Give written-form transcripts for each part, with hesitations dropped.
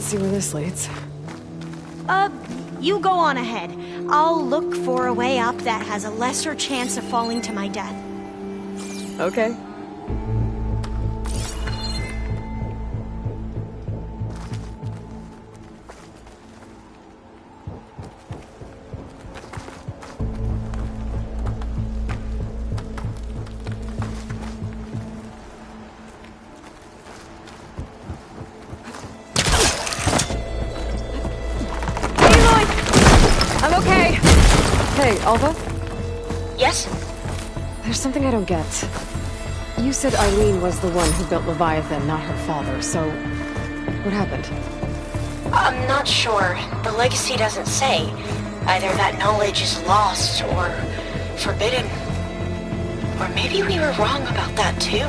see where this leads. You go on ahead. I'll look for a way up that has a lesser chance of falling to my death. Okay. Hey, Alva? Yes? There's something I don't get. You said Eileen was the one who built Leviathan, not her father, so... what happened? I'm not sure. The legacy doesn't say. Either that knowledge is lost, or forbidden. Or maybe we were wrong about that too.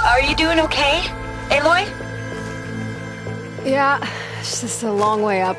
Are you doing okay, Aloy? Yeah, it's just a long way up.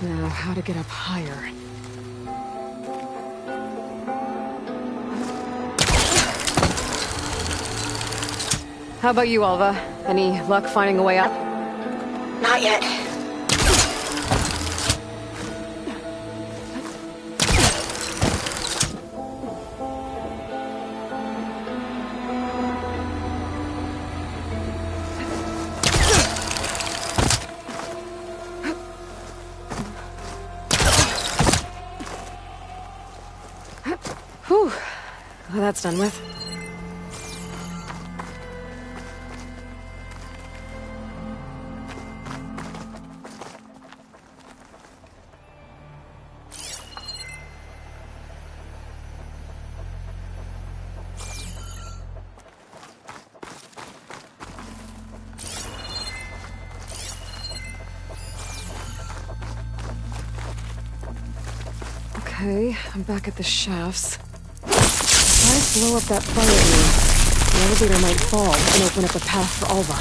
Now, how to get up higher. How about you, Alva? Any luck finding a way up? Not yet. Whew. Well, that's done with. Okay, I'm back at the shafts. If I blow up that fire room, the elevator might fall and open up a path for Alva.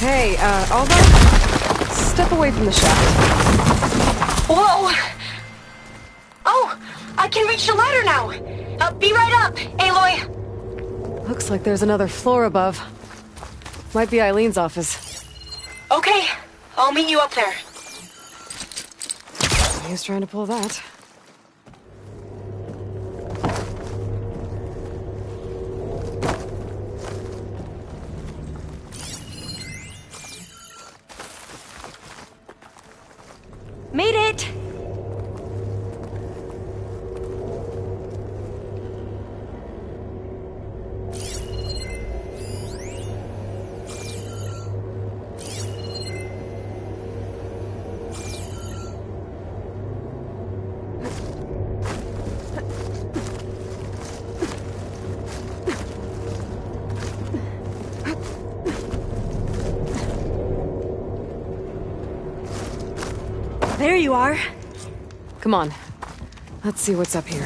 Hey, Alva? Step away from the shaft. Whoa! Oh! I can reach the ladder now! Be right up, Aloy! Looks like there's another floor above. Might be Eileen's office. Okay, I'll meet you up there. Who's trying to pull that? Made it! There you are. Come on. Let's see what's up here.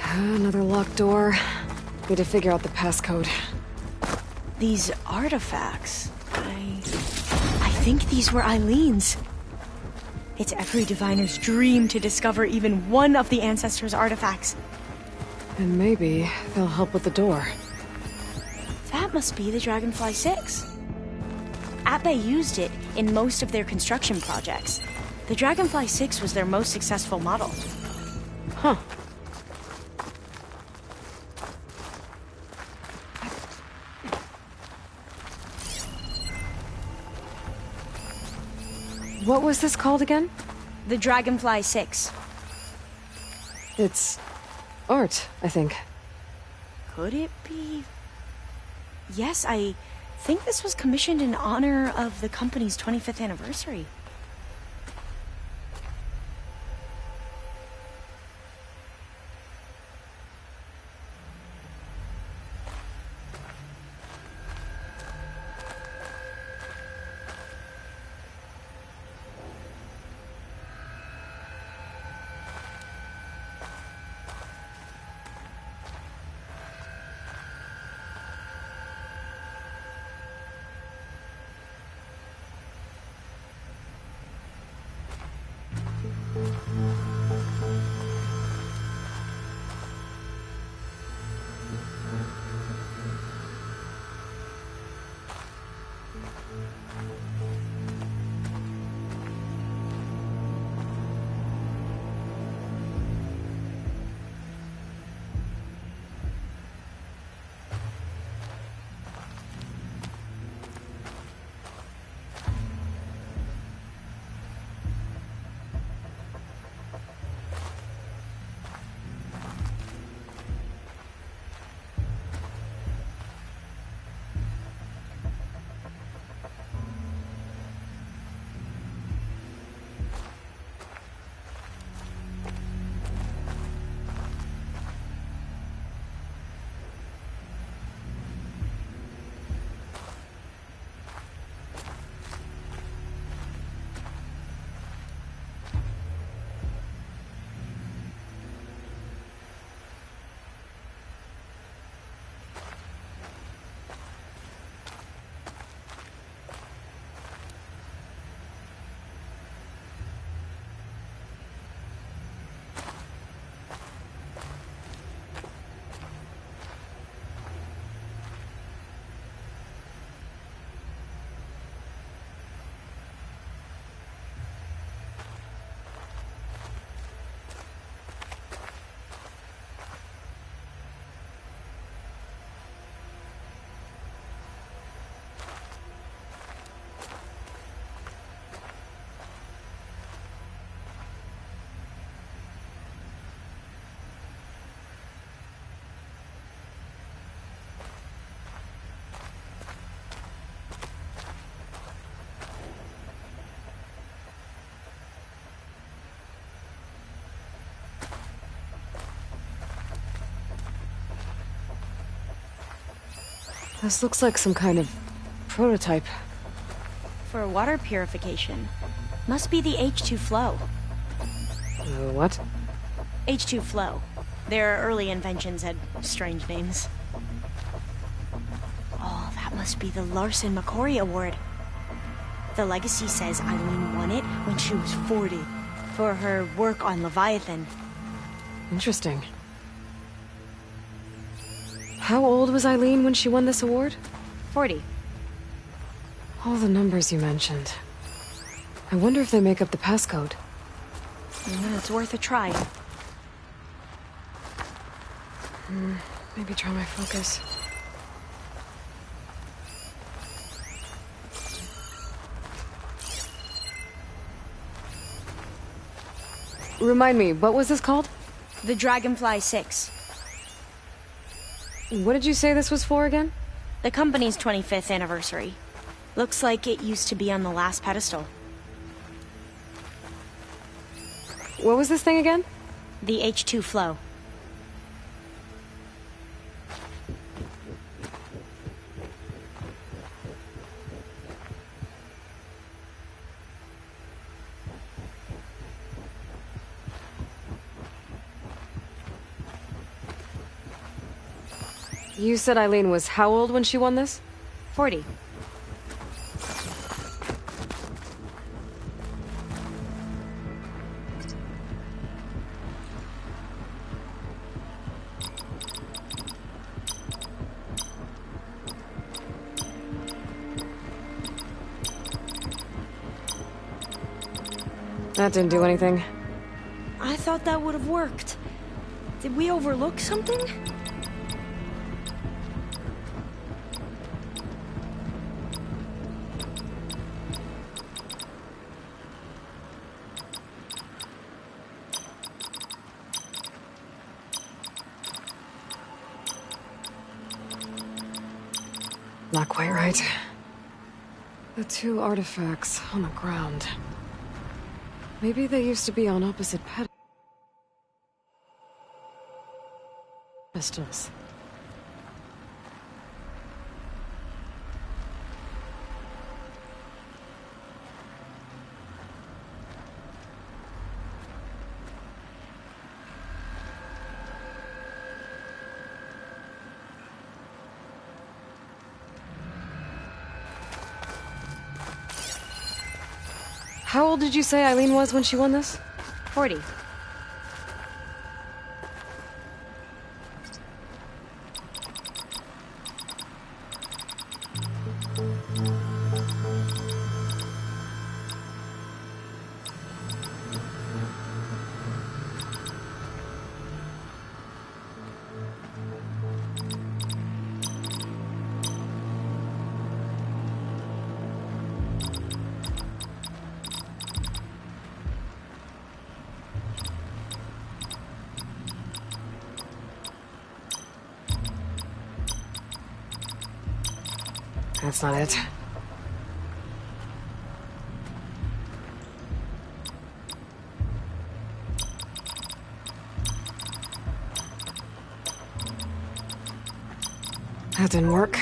Another locked door. Need to figure out the passcode. These artifacts... I think these were Eileen's. It's every diviner's dream to discover even one of the Ancestors' artifacts. And maybe they'll help with the door. That must be the Dragonfly 6. Atbay used it in most of their construction projects. The Dragonfly 6 was their most successful model. Huh. What was this called again? The Dragonfly 6. It's art, I think. Could it be? Yes, I think this was commissioned in honor of the company's 25th anniversary. This looks like some kind of prototype. For water purification. Must be the H2 flow. What? H2 flow. Their early inventions had strange names. Oh, that must be the Larson McCory Award. The legacy says Eileen won it when she was 40 for her work on Leviathan. Interesting. How old was Eileen when she won this award? 40. All the numbers you mentioned. I wonder if they make up the passcode. Yeah, it's worth a try. Maybe try my focus. Remind me, what was this called? The Dragonfly 6. What did you say this was for again? The company's 25th anniversary. Looks like it used to be on the last pedestal. What was this thing again? The H2 flow. You said Eileen was how old when she won this? 40. That didn't do anything. I thought that would have worked. Did we overlook something? Not quite right. The two artifacts on the ground. Maybe they used to be on opposite pedestals. How old did you say Eileen was when she won this? 40. That's not it. That didn't work.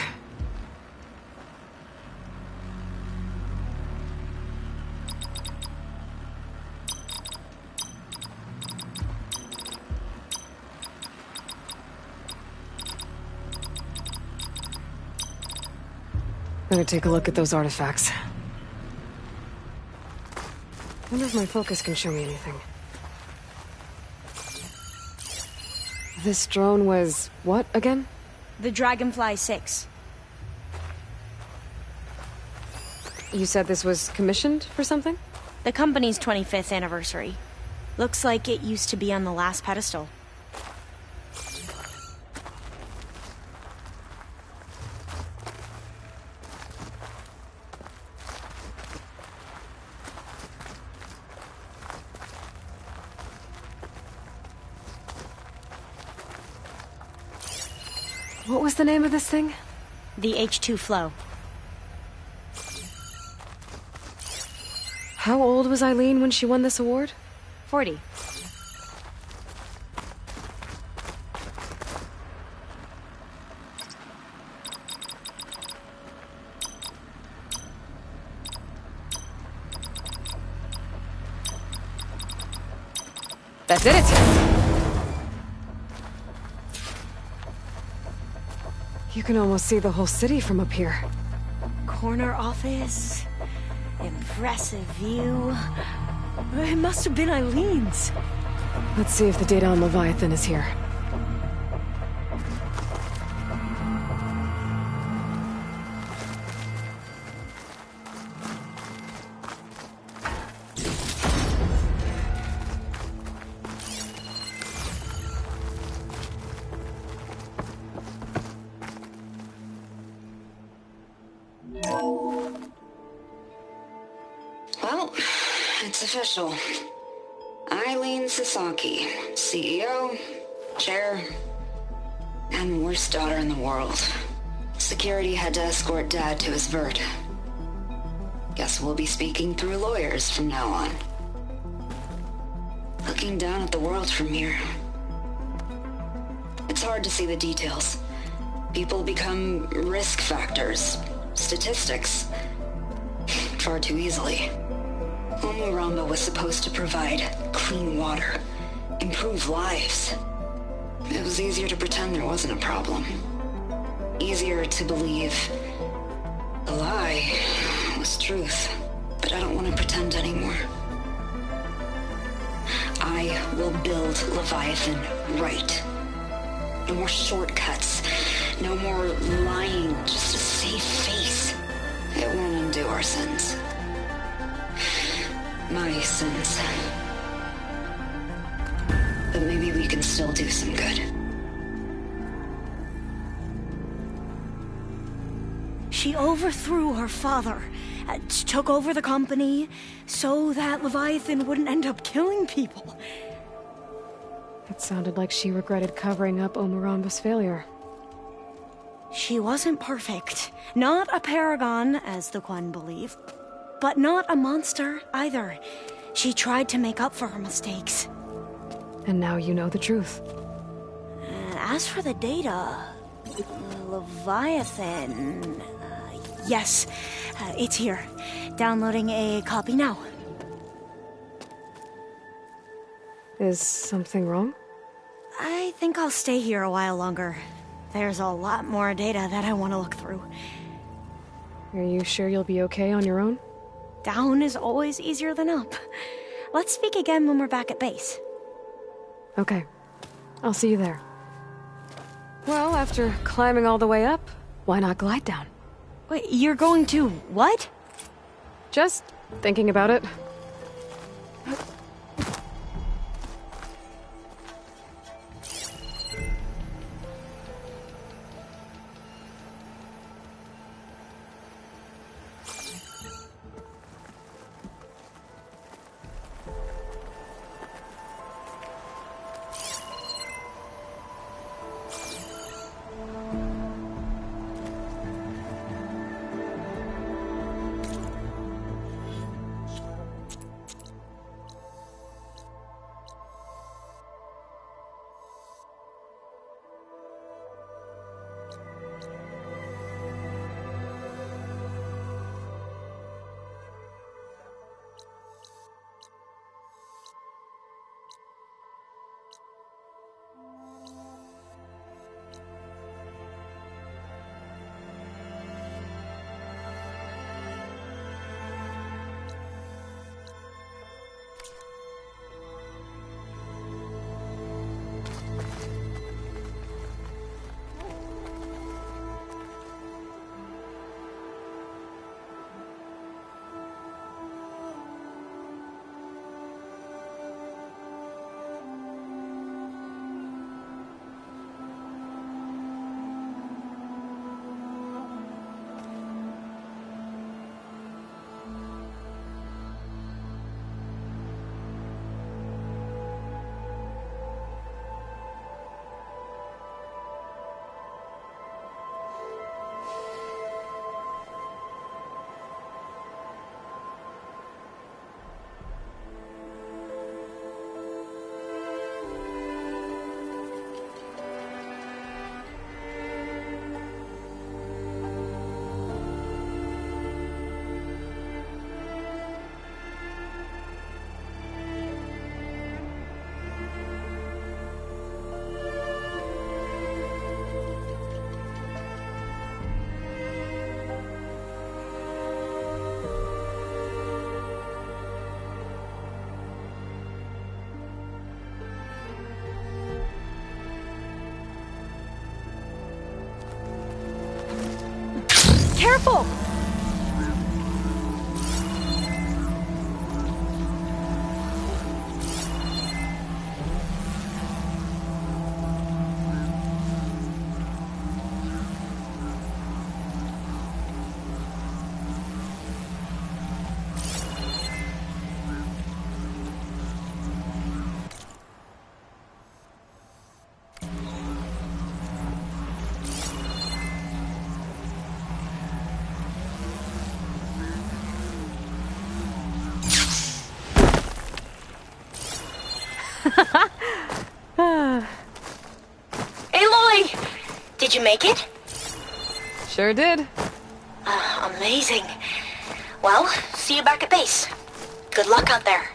Better take a look at those artifacts. Wonder if my focus can show me anything. This drone was what again? The Dragonfly 6. You said this was commissioned for something? The company's 25th anniversary. Looks like it used to be on the last pedestal. What was the name of this thing? The H2 Flow. How old was Eileen when she won this award? 40. That did it! You can almost see the whole city from up here. Corner office. Impressive view. It must have been Eileen's. Let's see if the data on Leviathan is here. Well, it's official. Eileen Sasaki, CEO, chair, and worst daughter in the world. Security had to escort Dad to his vert. Guess we'll be speaking through lawyers from now on. Looking down at the world from here. It's hard to see the details. People become risk factors, statistics, far too easily. Omuramba was supposed to provide clean water, improve lives. It was easier to pretend there wasn't a problem. easier to believe. The lie was truth, but I don't want to pretend anymore. I will build Leviathan right. No more shortcuts. No more lying just to save face. It won't undo our sins. My sins. But maybe we can still do some good. She overthrew her father, took over the company, so that Leviathan wouldn't end up killing people. It sounded like she regretted covering up Omaramba's failure. She wasn't perfect. Not a paragon, as the Quan believe, but not a monster either. She tried to make up for her mistakes. And now you know the truth. As for the data, Leviathan... yes, it's here. Downloading a copy now. Is something wrong? I think I'll stay here a while longer. There's a lot more data that I want to look through. Are you sure you'll be okay on your own? Down is always easier than up. Let's speak again when we're back at base. Okay. I'll see you there. Well, after climbing all the way up, why not glide down? Wait, you're going to what? Just thinking about it. Careful! Aloy! Did you make it? Sure did. Amazing. Well, see you back at base. Good luck out there.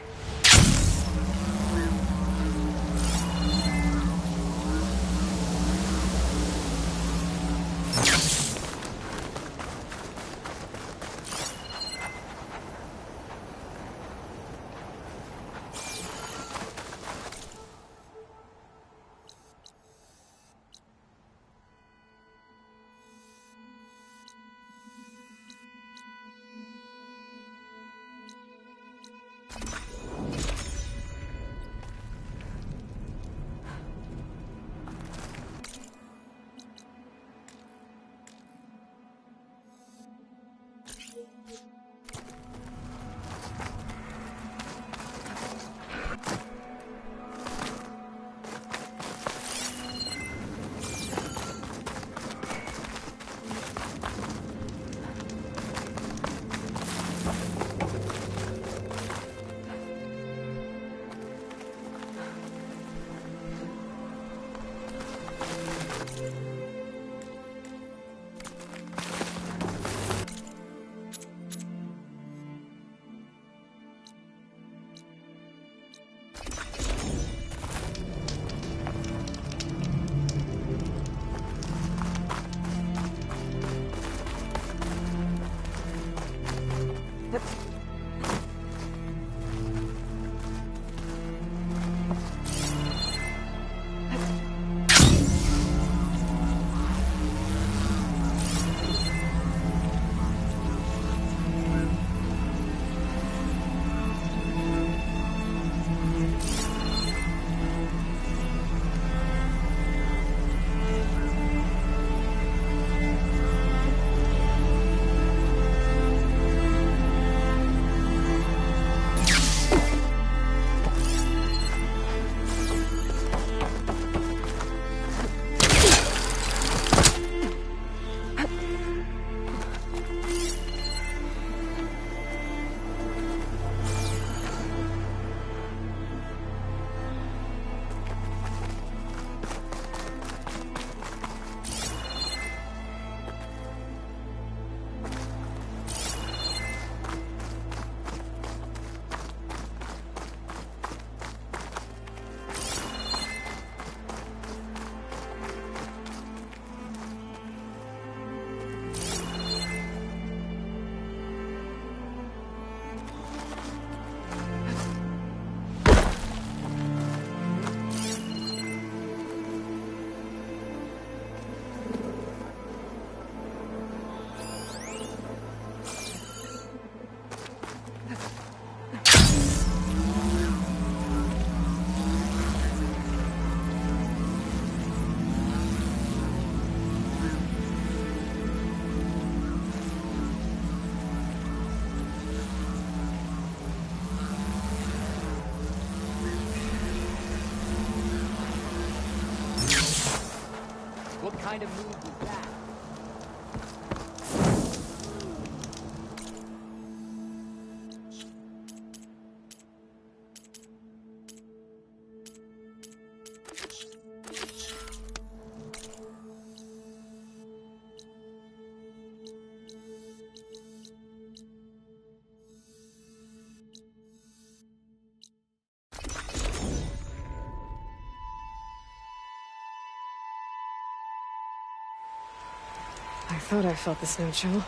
kind of move was that? I thought I felt the snow chill.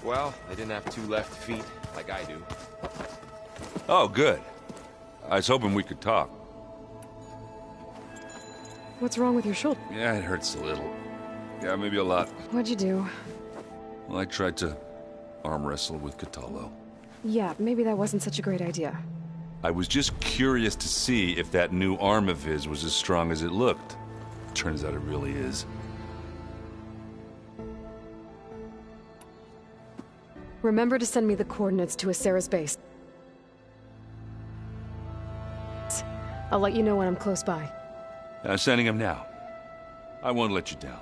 Well, they didn't have two left feet, like I do. Oh, good. I was hoping we could talk. What's wrong with your shoulder? Yeah, it hurts a little. Yeah, maybe a lot. What'd you do? Well, I tried to arm wrestle with Cataldo. Yeah, maybe that wasn't such a great idea. I was just curious to see if that new arm of his was as strong as it looked. Turns out it really is. Remember to send me the coordinates to Asera's base. I'll let you know when I'm close by. I'm sending him now. I won't let you down.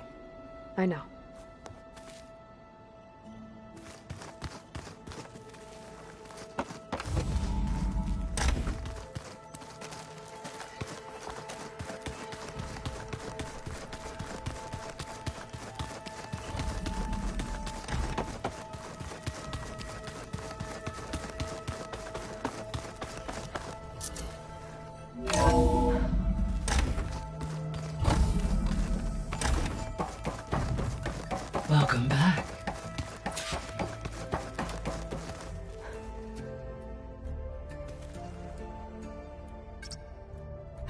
I know. Welcome back.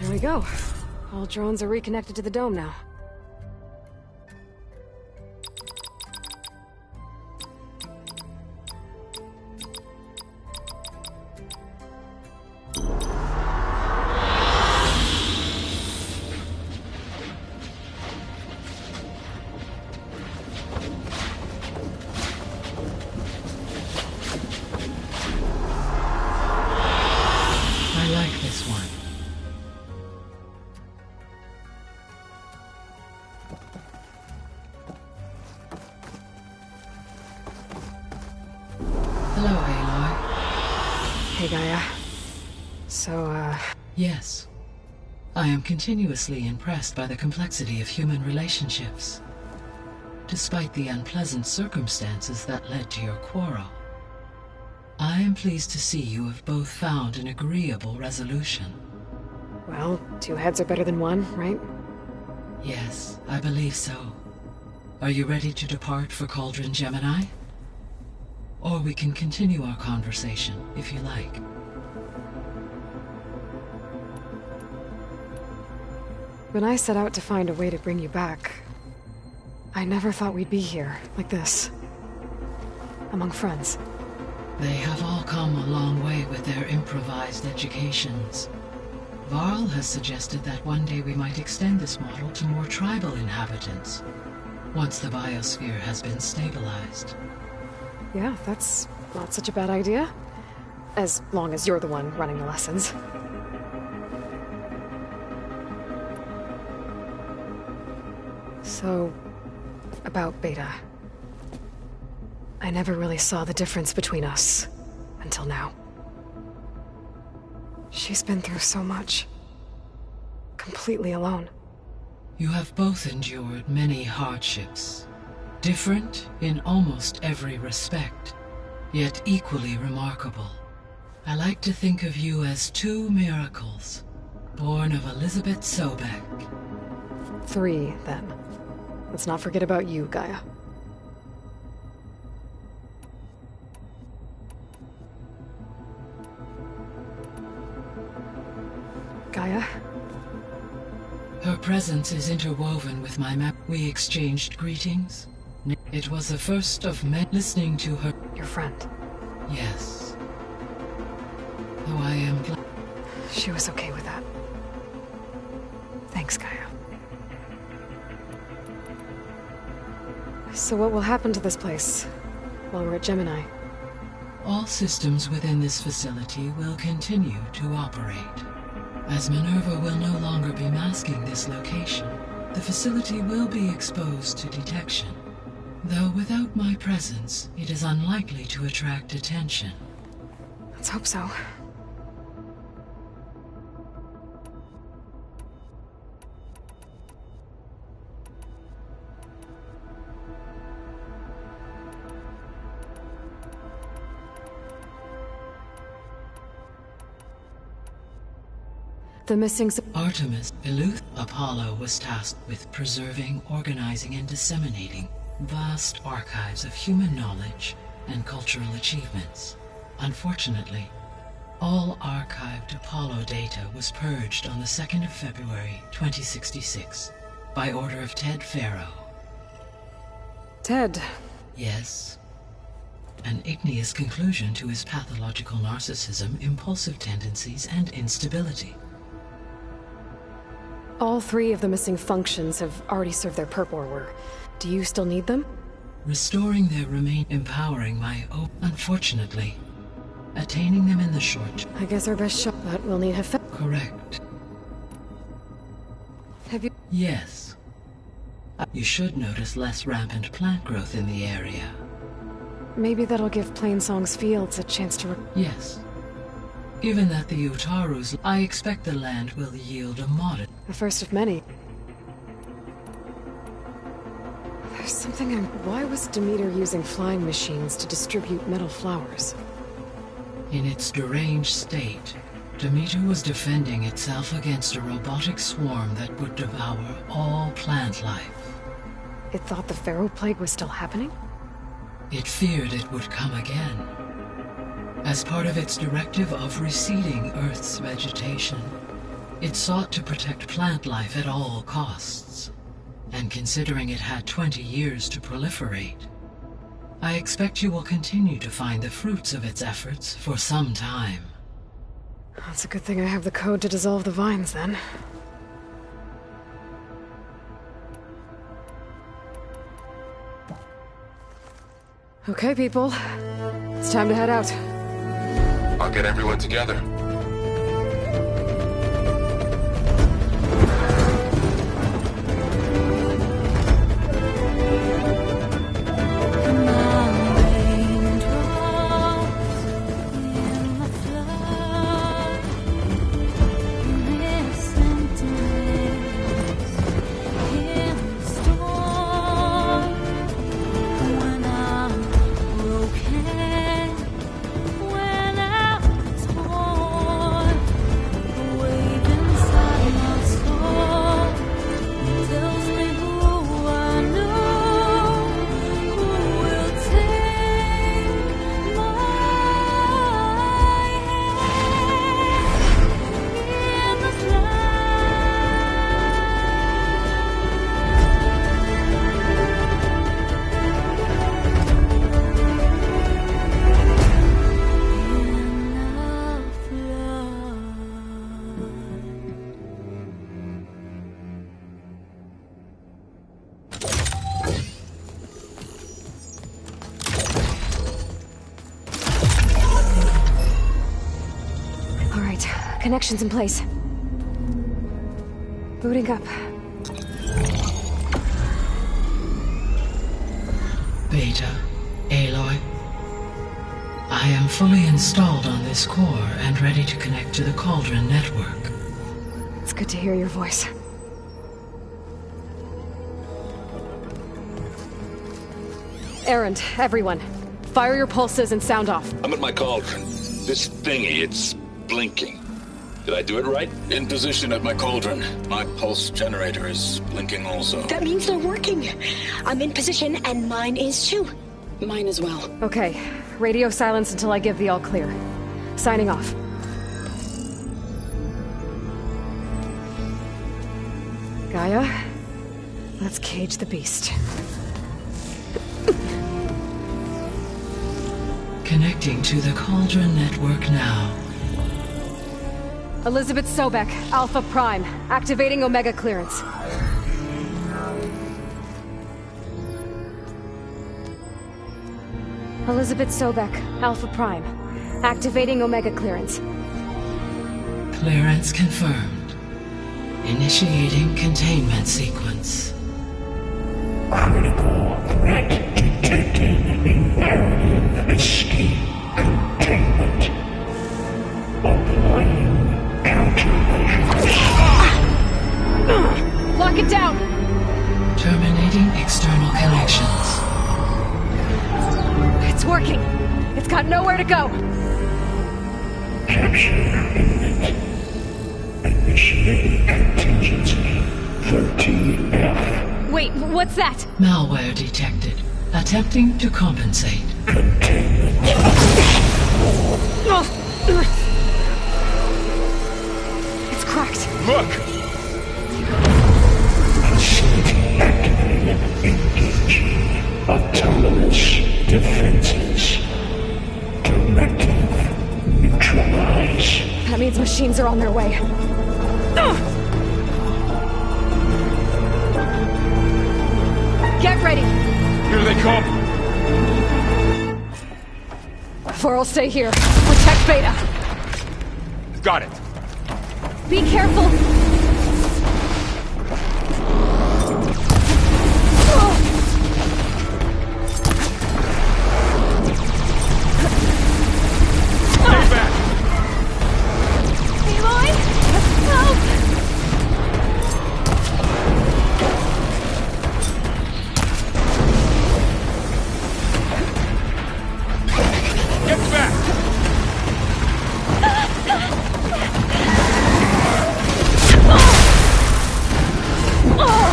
There we go. All drones are reconnected to the dome now. I like this one. Hello, Aloy. Hey, Gaia. So, Yes. I am continuously impressed by the complexity of human relationships. Despite the unpleasant circumstances that led to your quarrel, I am pleased to see you have both found an agreeable resolution. Well, two heads are better than one, right? Yes, I believe so. Are you ready to depart for Cauldron Gemini? Or we can continue our conversation, if you like. When I set out to find a way to bring you back, I never thought we'd be here, like this. Among friends. They have all come a long way with their improvised educations. Varl has suggested that one day we might extend this model to more tribal inhabitants, once the biosphere has been stabilized. Yeah, that's not such a bad idea. As long as you're the one running the lessons. So, about Beta. I never really saw the difference between us, until now. She's been through so much. Completely alone. You have both endured many hardships. Different in almost every respect, yet equally remarkable. I like to think of you as two miracles, born of Elizabeth Sobek. 3, then. Let's not forget about you, Gaia. Gaia? Her presence is interwoven with my map. We exchanged greetings. It was the first of many. Listening to her. Your friend. Yes. Though I am glad. She was okay with that. Thanks, Gaia. So what will happen to this place while we're at Gemini? All systems within this facility will continue to operate. As Minerva will no longer be masking this location, the facility will be exposed to detection. Though without my presence, it is unlikely to attract attention. Let's hope so. The missing... Artemis, Eluth, Apollo was tasked with preserving, organizing, and disseminating vast archives of human knowledge and cultural achievements. Unfortunately, all archived Apollo data was purged on the 2nd of February, 2066, by order of Ted Farrow. Ted. Yes. An igneous conclusion to his pathological narcissism, impulsive tendencies, and instability. All 3 of the missing functions have already served their purpose. Do you still need them? Restoring their remain, empowering my unfortunately, attaining them in the short. I guess our best shot, but we'll need have... Correct. Have you... Yes. You should notice less rampant plant growth in the area. Maybe that'll give Plainsong's fields a chance to... Yes. Given that the Utaru's, I expect the land will yield a modest... The first of many. There's something I'm... Why was Demeter using flying machines to distribute metal flowers? In its deranged state, Demeter was defending itself against a robotic swarm that would devour all plant life. It thought the Pharaoh Plague was still happening? It feared it would come again. As part of its directive of reseeding Earth's vegetation, it sought to protect plant life at all costs. And considering it had 20 years to proliferate, I expect you will continue to find the fruits of its efforts for some time. That's a good thing I have the code to dissolve the vines, then. Okay, people. It's time to head out. I'll get everyone together. When I was born Connection's in place. Booting up. Beta, Aloy. I am fully installed on this core and ready to connect to the Cauldron network. It's good to hear your voice. Errand, everyone. Fire your pulses and sound off. I'm at my cauldron. This thingy, it's blinking. Did I do it right? In position at my cauldron. My pulse generator is blinking also. That means they're working. I'm in position, and mine is too. Mine as well. Okay, radio silence until I give the all clear. Signing off. Gaia, let's cage the beast. Connecting to the Cauldron network now. Elizabeth Sobek, Alpha Prime, activating Omega clearance. Elizabeth Sobek, Alpha Prime, activating Omega clearance. Clearance confirmed. Initiating containment sequence. Critical threat detected. Imperative escape containment. Applying countermeasures. Lock it down! Terminating external connections. It's working! It's got nowhere to go! Capture imminent. Initiating contingency 13F. Wait, what's that? Malware detected. Attempting to compensate. Containment. It's cracked. Look! Facility activated. Engaging autonomous defenses. Directive. Neutralize. That means machines are on their way. Get ready! Here they come! Four will stay here. Protect Beta. Got it. Be careful! Stay back! Aloy! Help! Get back! Oh!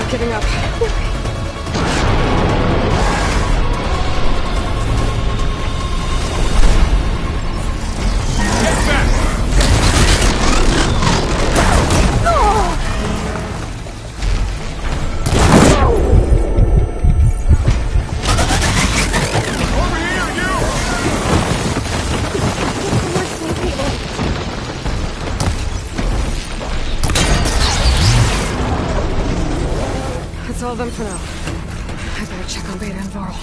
not giving up. Get back! Over here, you! That's all of them for now. I better check on Beta and Varl.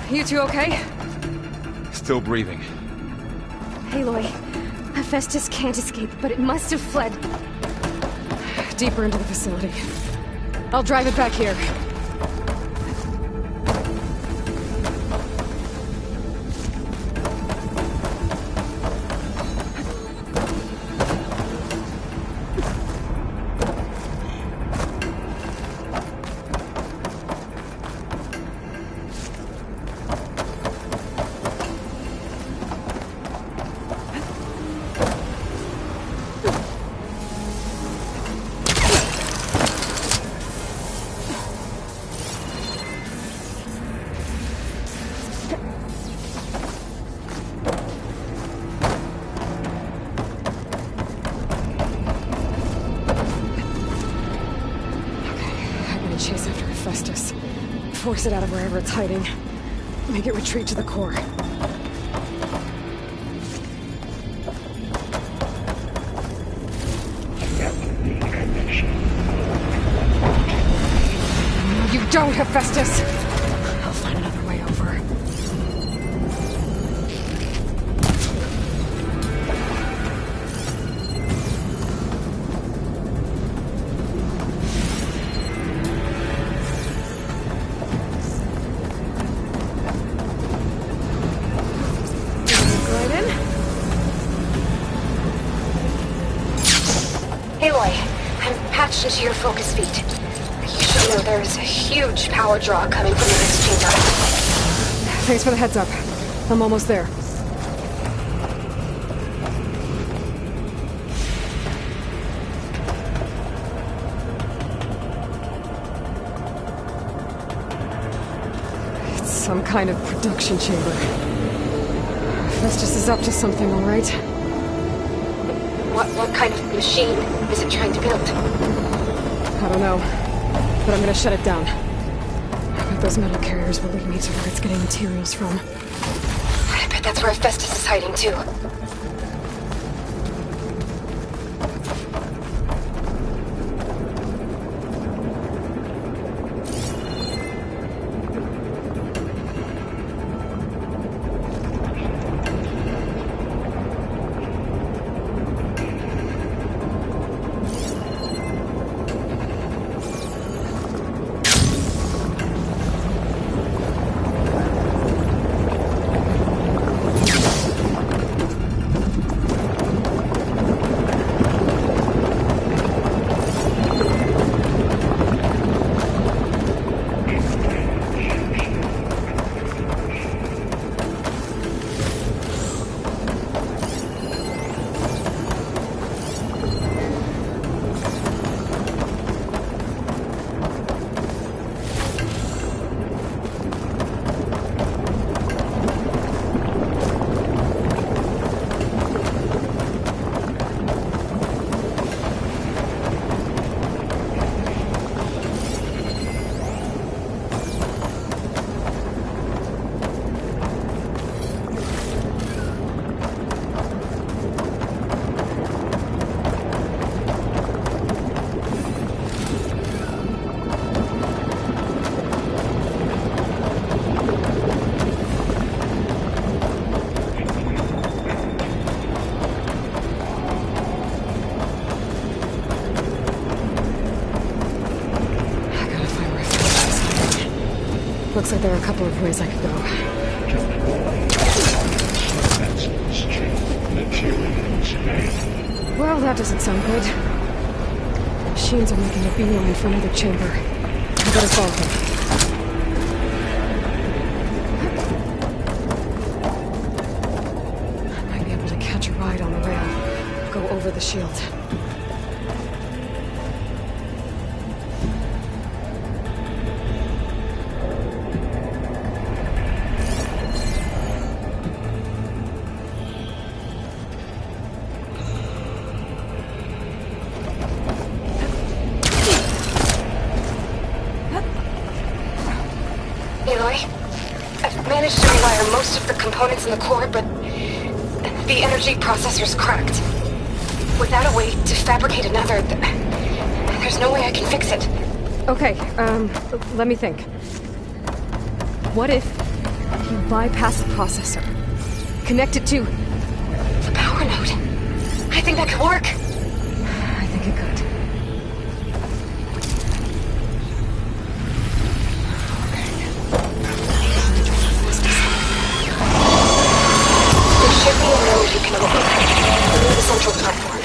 You two okay? Still breathing. Aloy, Hephaestus can't escape, but it must have fled. Deeper into the facility. I'll drive it back here. Chase after Hephaestus. Force it out of wherever it's hiding. Make it retreat to the core. No, you don't, Hephaestus! I'll find another way over. Aloy, I'm patched into your focus feed. You should know there is a huge power draw coming from the next chamber. Thanks for the heads up. I'm almost there. It's some kind of production chamber. Festus is up to something, all right? What kind of machine is it trying to build? I don't know, but I'm gonna shut it down. I bet those metal carriers will lead me to where it's getting materials from. I bet that's where Hephaestus is hiding too. Looks like there are a couple of ways I could go. Well, that doesn't sound good. Machines are making a beeline for another chamber. I better follow them. I might be able to catch a ride on the rail. Go over the shield. I've managed to rewire most of the components in the core, but the energy processor's cracked. Without a way to fabricate another, there's no way I can fix it. Okay, let me think. What if you bypass the processor? Connect it to... The power node. I think that could work. I think it could. There should be a node you can open near the central platform.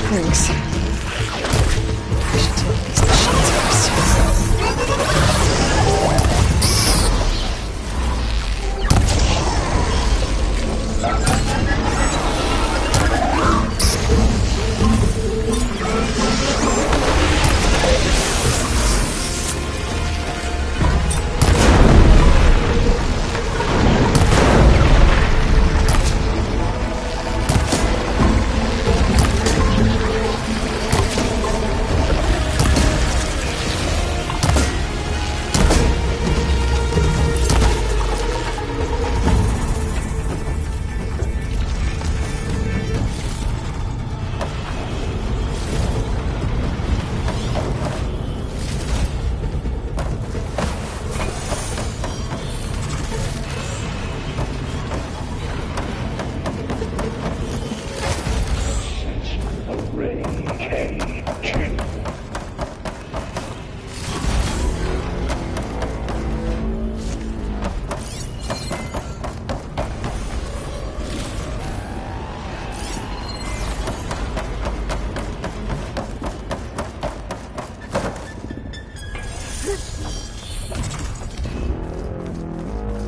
Thanks. I should deal with these machines first.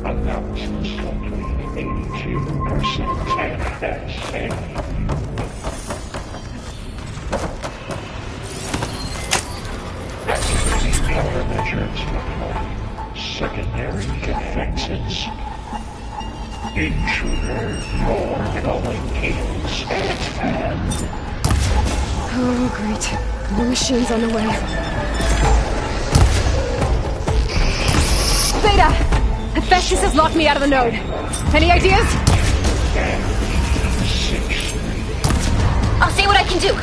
Announcements complete. 82% access. Activating countermeasures deployed. Secondary defenses. Intruder, your going is at hand. Oh, great. More machines on the way. Beta! Hephaestus has locked me out of the node. Any ideas? I'll see what I can do.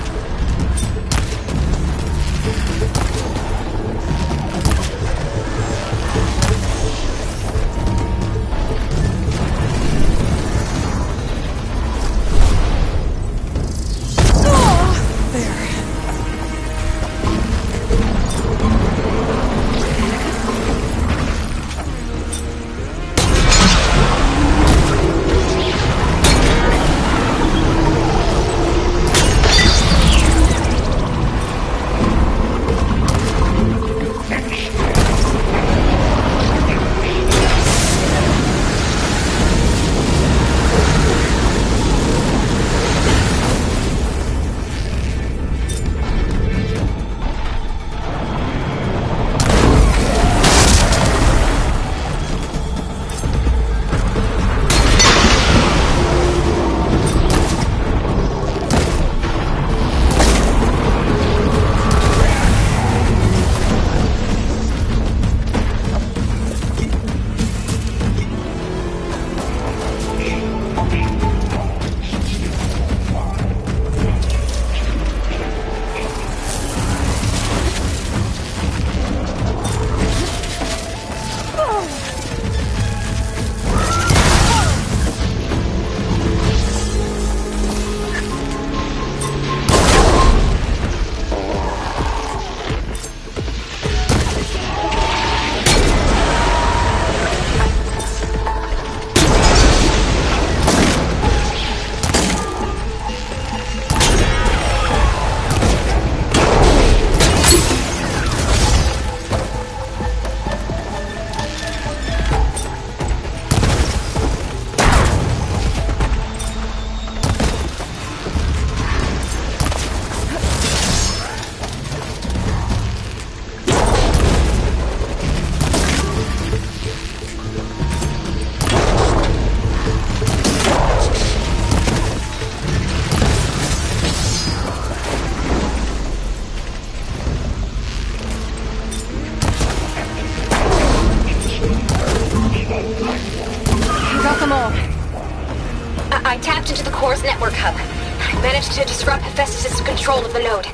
tapped into the core's network hub. I managed to disrupt Hephaestus' control of the node.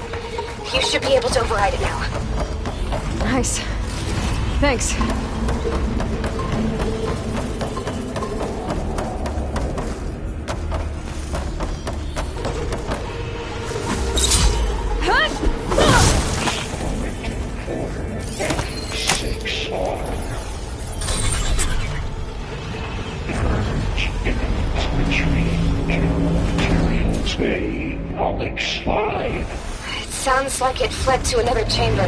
You should be able to override it now. Nice. Thanks. It sounds like it fled to another chamber.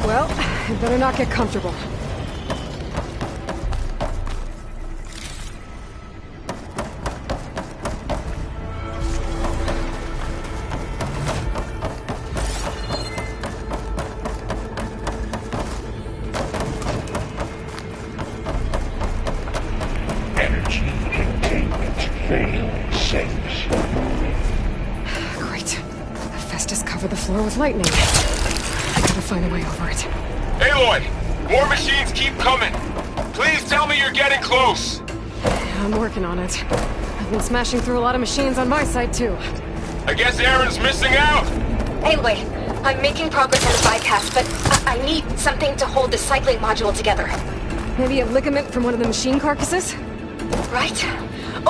Well, I better not get comfortable. Energy containment failed. Safe. Great. Hephaestus covered the floor with lightning. I gotta find a way over it. Aloy! More machines keep coming! Please tell me you're getting close! I'm working on it. I've been smashing through a lot of machines on my side, too. I guess Aaron's missing out! Anyway, I'm making progress on the bypass, but I need something to hold the cycling module together. Maybe a ligament from one of the machine carcasses? Right?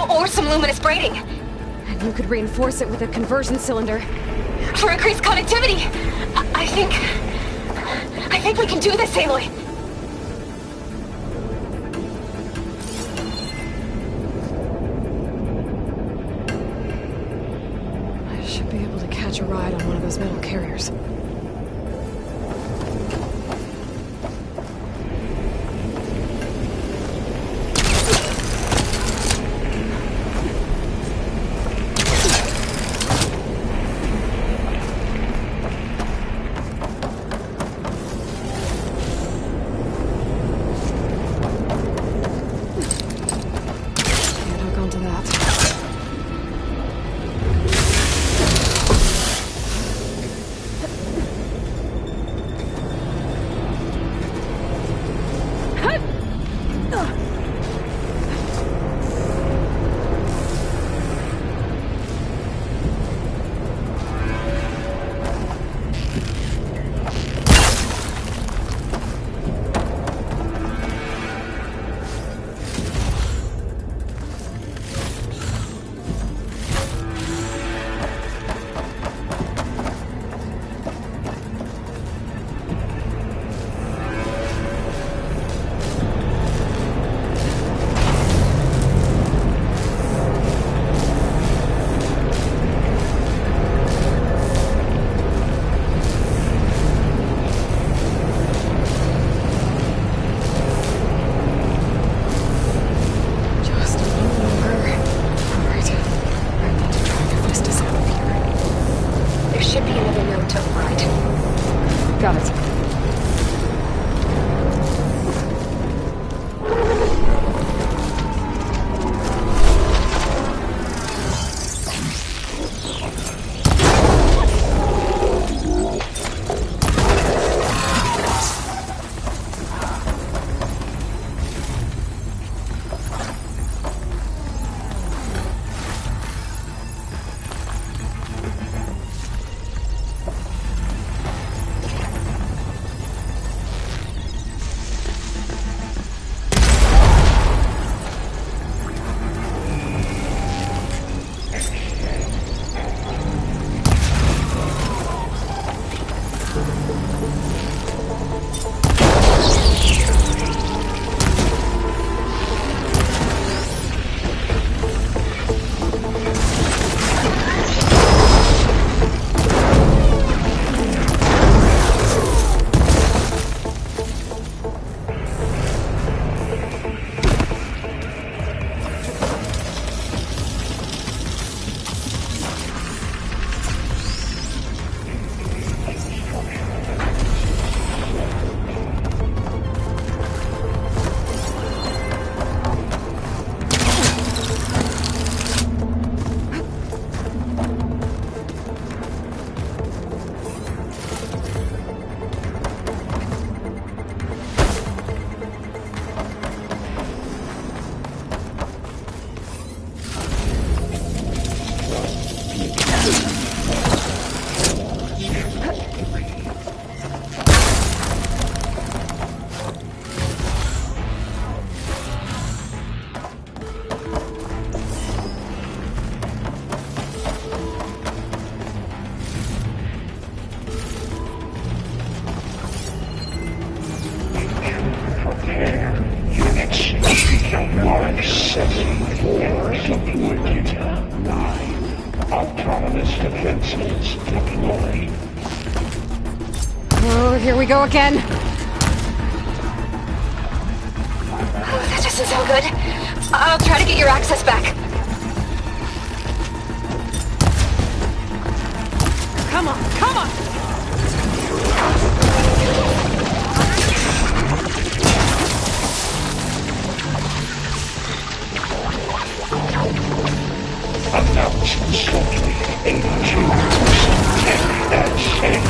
Or some luminous braiding. And you could reinforce it with a conversion cylinder. For increased connectivity! I think we can do this, Aloy! I should be able to catch a ride on one of those metal carriers. Got it. defenses deployed. Oh, here we go again. Oh, that doesn't sound good. I'll try to get your access back. Come on, come on! Announcing shortly 82% tech and safe.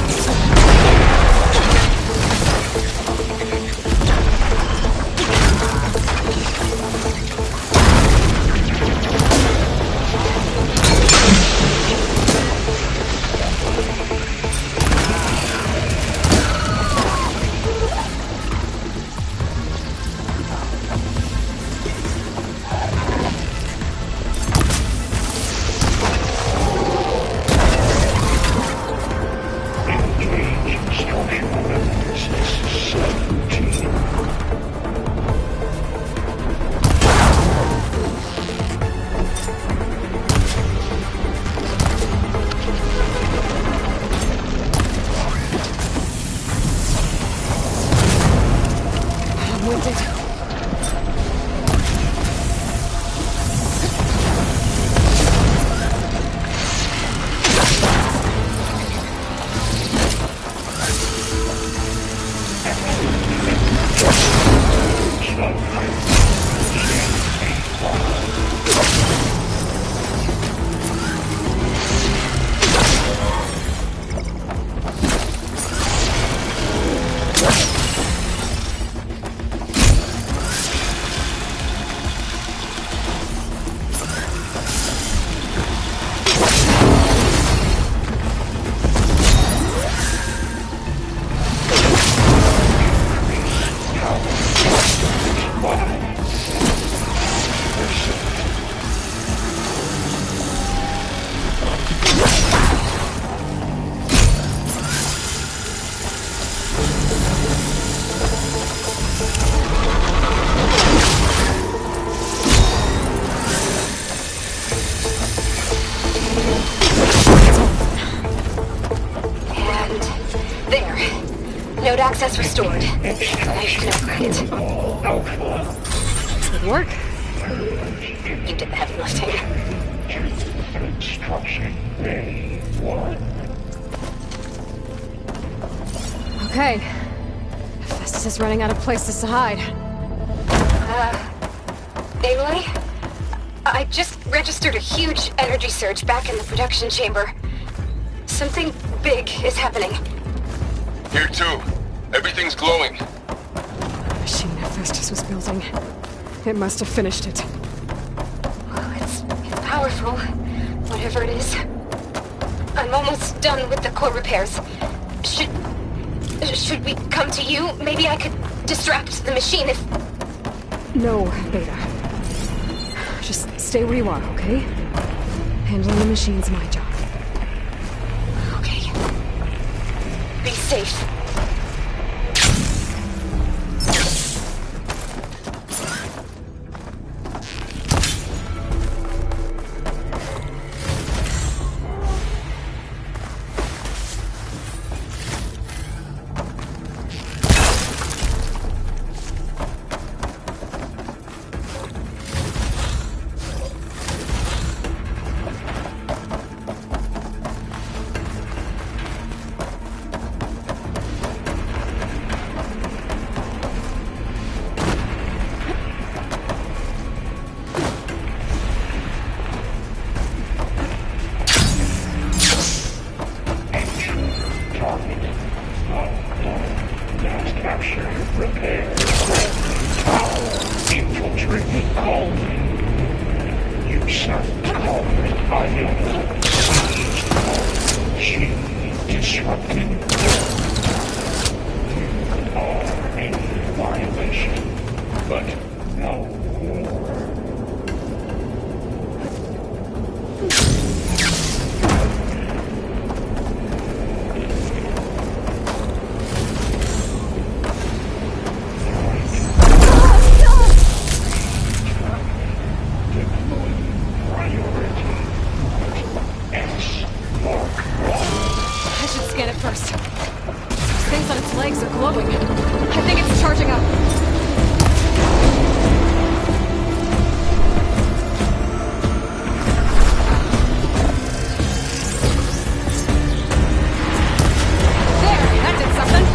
Node access restored. Now you can upgrade it. Good work. You did the heavy lifting. Construction Bay 1. Okay. Festus is running out of places to hide. Aloy? I just registered a huge energy surge back in the production chamber. Something big is happening. Here too. Everything's glowing. The machine that Festus was building. It must have finished it. Oh, it's powerful. Whatever it is. I'm almost done with the core repairs. Should we come to you? Maybe I could distract the machine if... No, Beta. Just stay where you are, okay? Handling the machine's my job. Okay. Be safe. Work. things on its legs are glowing. I think it's charging up. There, that did something.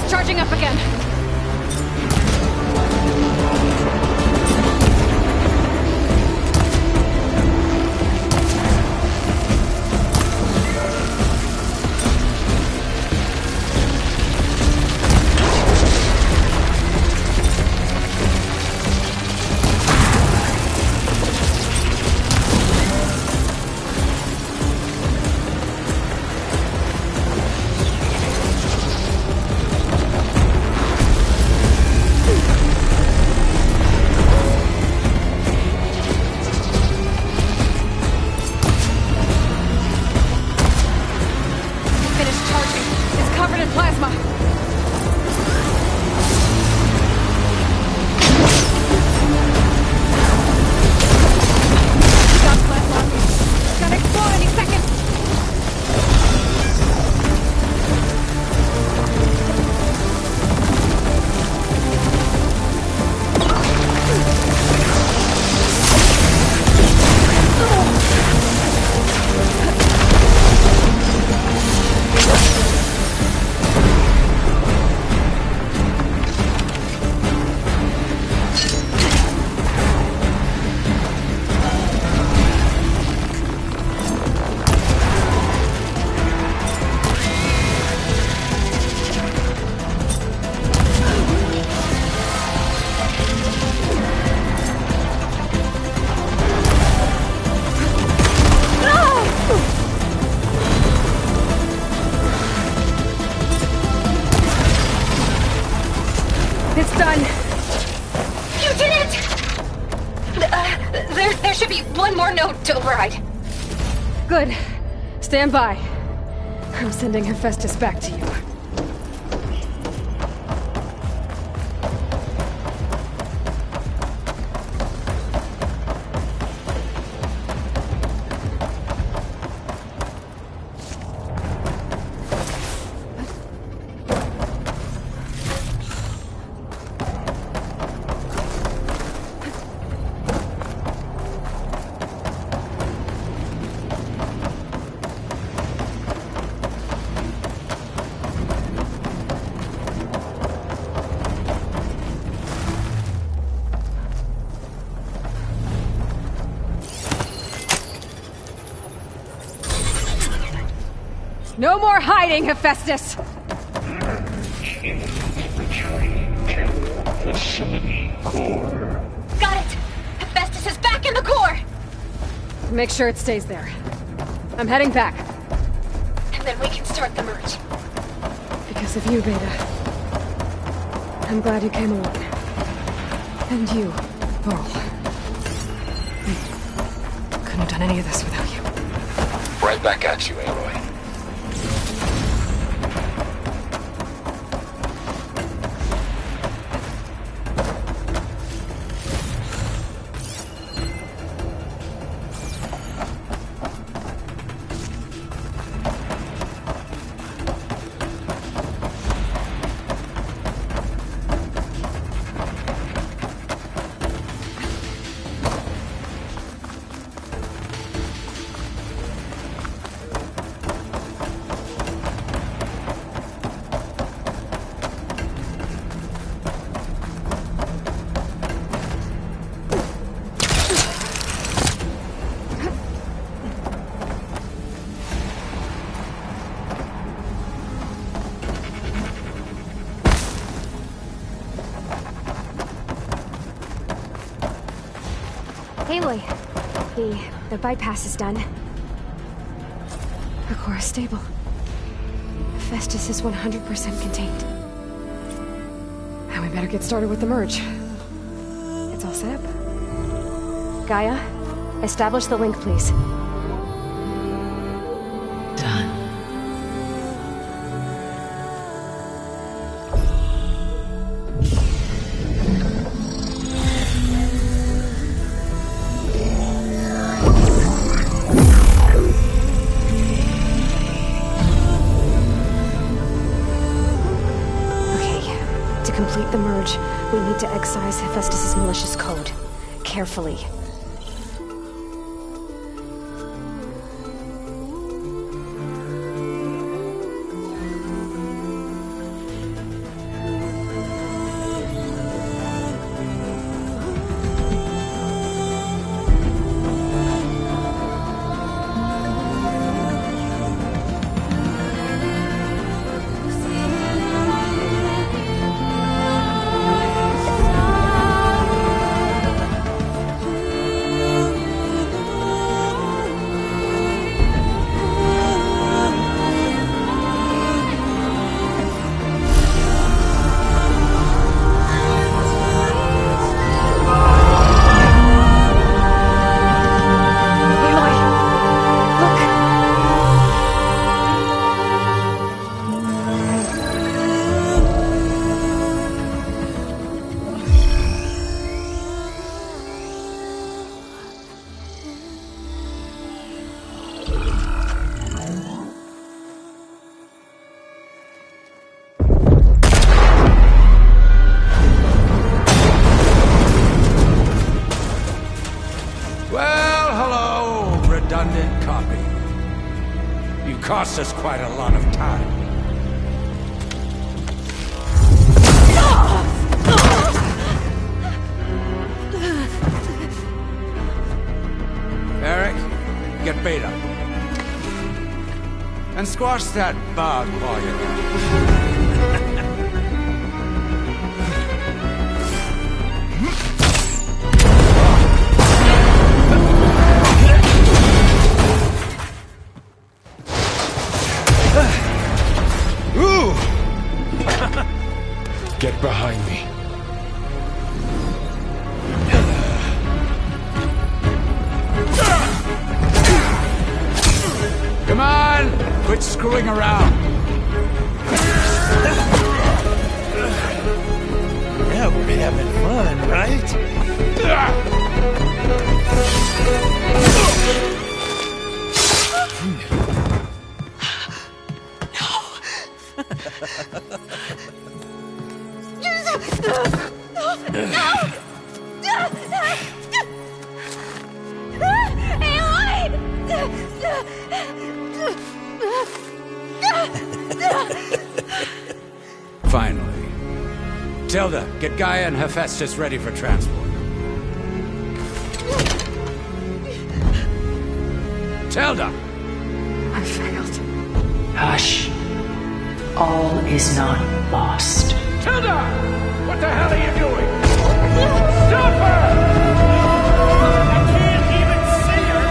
Charging up again. It's done. You did it! There should be one more note to override. Good. Stand by. I'm sending Hephaestus back to you. No more hiding, Hephaestus! Facility core. Got it! Hephaestus is back in the core! Make sure it stays there. I'm heading back. And then we can start the merge. Because of you, Beta. I'm glad you came along. And you, Pearl. Couldn't have done any of this without you. Right back at you, Aloy. Aloy, the bypass is done. The core is stable. Festus is 100% contained. Now we better get started with the merge. It's all set up. Gaia, establish the link, please. Done. To complete the merge, we need to excise Hephaestus' malicious code. Carefully. Redundant copy. You cost us quite a lot of time. Eric, get Beta. And squash that bug while you're at it. Get behind me. Come on! Quit screwing around! Yeah, we're having fun, right? Finally. Tilda, get Gaia and Hephaestus ready for transport. Tilda! I failed. Hush. All is not lost. Tilda! What the hell are you doing? Stop her! I can't even see her!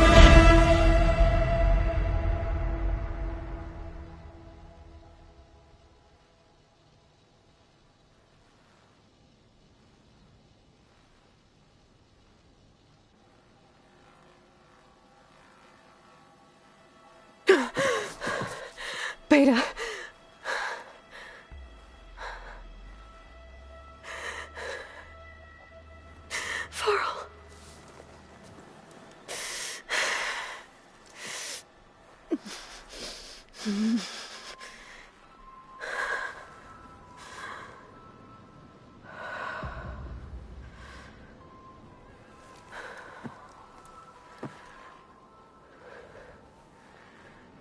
Beta. Varl.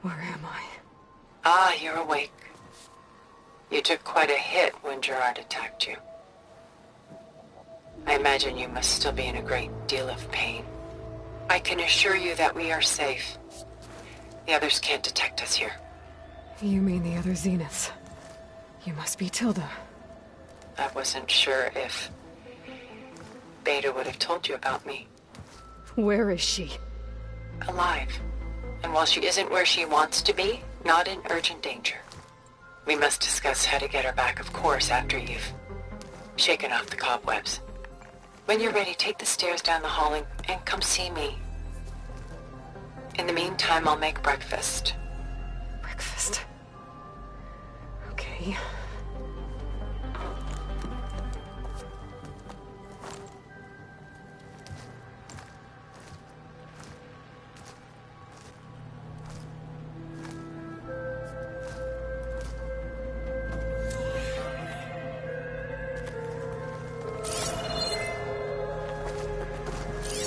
Where am I? Ah, you're awake. You took quite a hit when Gerard attacked you. I imagine you must still be in a great deal of pain. I can assure you that we are safe. The others can't detect us here. You mean the other Zeniths? You must be Tilda. I wasn't sure if Beta would have told you about me. Where is she? Alive. And while she isn't where she wants to be, not in urgent danger. We must discuss how to get her back, of course, after you've shaken off the cobwebs. When you're ready, take the stairs down the hall and come see me. In the meantime, I'll make breakfast. Breakfast. Okay.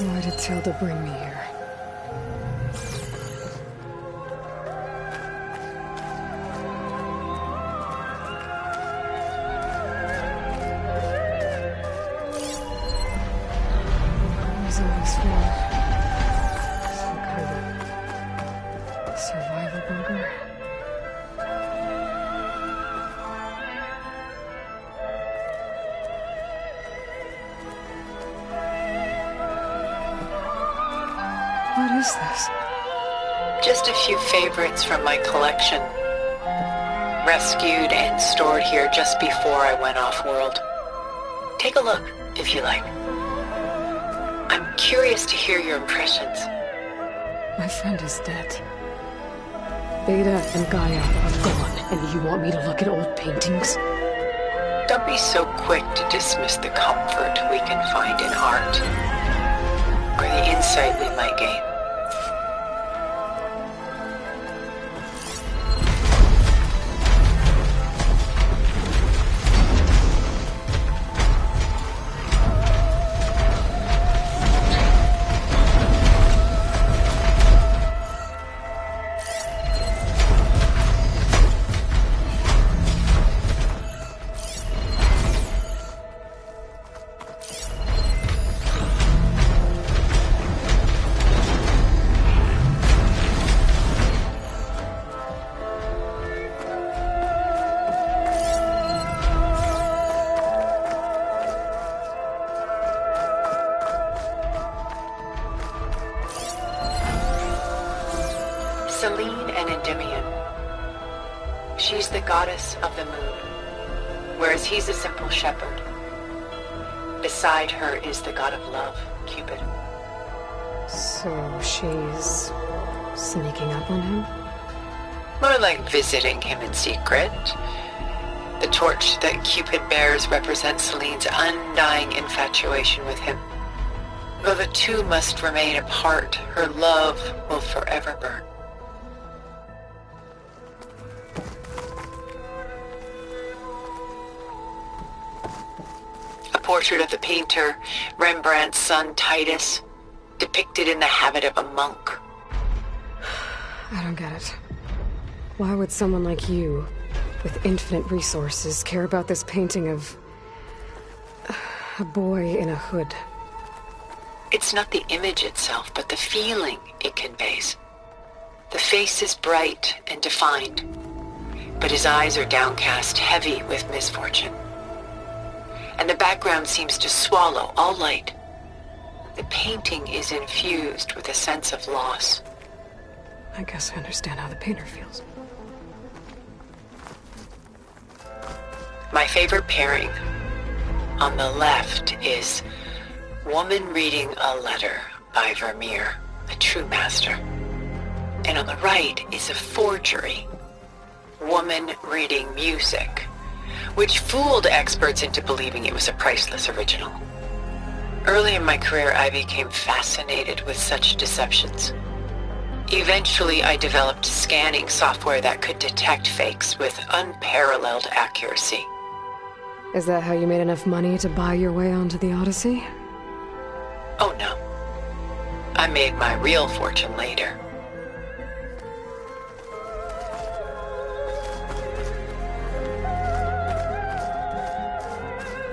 Why did Tilda bring me here? What is all this for? Some kind of survival bunker? What is this? Just a few favorites from my collection. Rescued and stored here just before I went off-world. Take a look, if you like. I'm curious to hear your impressions. My friend is dead. Beta and Gaia are gone, and you want me to look at old paintings? Don't be so quick to dismiss the comfort we can find in art, or the insight we might gain. Selene and Endymion. She's the goddess of the moon, whereas he's a simple shepherd. Beside her is the god of love, Cupid. So she's sneaking up on him? More like visiting him in secret. The torch that Cupid bears represents Selene's undying infatuation with him. Though the two must remain apart, her love will forever burn. A portrait of the painter, Rembrandt's son Titus, depicted in the habit of a monk. I don't get it. Why would someone like you, with infinite resources, care about this painting of a boy in a hood? It's not the image itself, but the feeling it conveys. The face is bright and defined, but his eyes are downcast, heavy with misfortune. And the background seems to swallow all light. The painting is infused with a sense of loss. I guess I understand how the painter feels. My favorite pairing on the left is Woman Reading a Letter by Vermeer, a true master. And on the right is a forgery, Woman Reading Music, which fooled experts into believing it was a priceless original. Early in my career, I became fascinated with such deceptions. Eventually, I developed scanning software that could detect fakes with unparalleled accuracy. Is that how you made enough money to buy your way onto the Odyssey? Oh no. I made my real fortune later.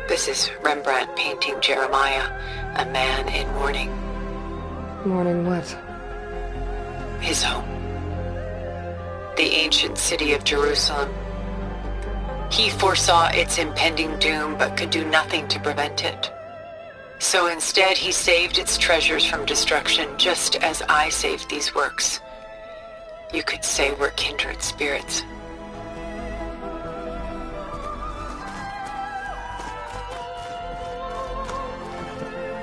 This is Rembrandt painting Jeremiah, a man in mourning. Mourning what? His home. The ancient city of Jerusalem. He foresaw its impending doom, but could do nothing to prevent it. So instead, he saved its treasures from destruction, just as I saved these works. You could say we're kindred spirits.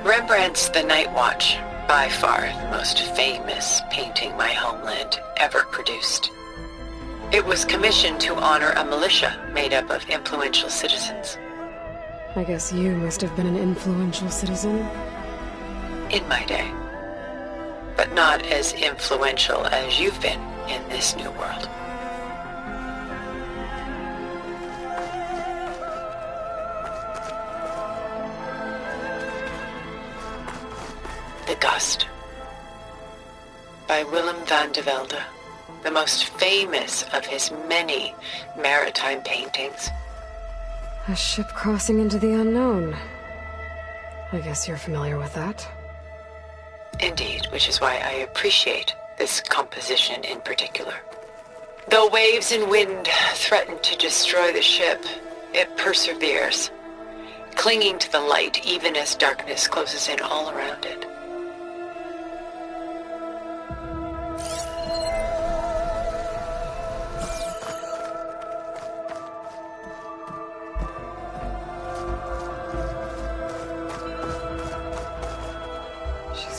Rembrandt's The Night Watch, by far the most famous painting my homeland ever produced. It was commissioned to honor a militia made up of influential citizens. I guess you must have been an influential citizen. In my day. But not as influential as you've been in this new world. The Gust, by Willem van de Velde, the most famous of his many maritime paintings. A ship crossing into the unknown. I guess you're familiar with that. Indeed, which is why I appreciate this composition in particular. Though waves and wind threaten to destroy the ship, it perseveres, clinging to the light even as darkness closes in all around it.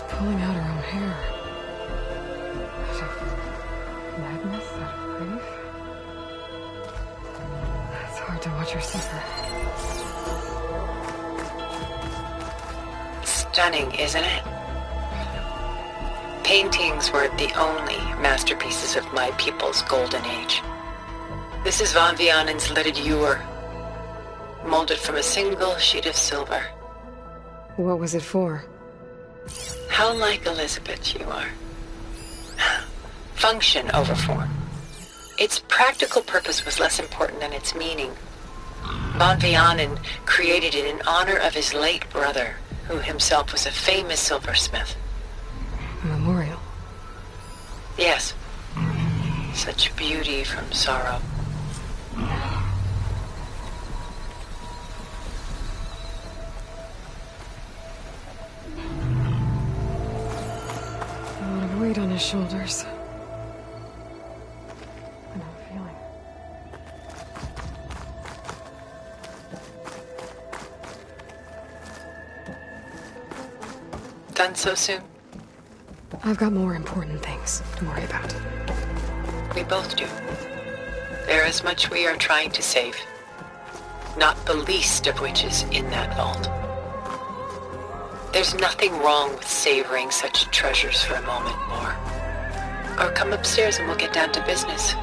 Pulling out her own hair. Out of madness, out of grief. It's hard to watch her suffer. Stunning, isn't it? Paintings were the only masterpieces of my people's golden age. This is Van Vianen's Leaded Ewer, molded from a single sheet of silver. What was it for? How like Elizabeth you are. Function over form. Its practical purpose was less important than its meaning. Van Vianen created it in honor of his late brother, who himself was a famous silversmith. A memorial? Yes. Such beauty from sorrow. Weight on his shoulders. I know a feeling. Done so soon? I've got more important things to worry about. We both do. There is much we are trying to save. Not the least of which is in that vault. There's nothing wrong with savoring such treasures for a moment more. Or come upstairs and we'll get down to business.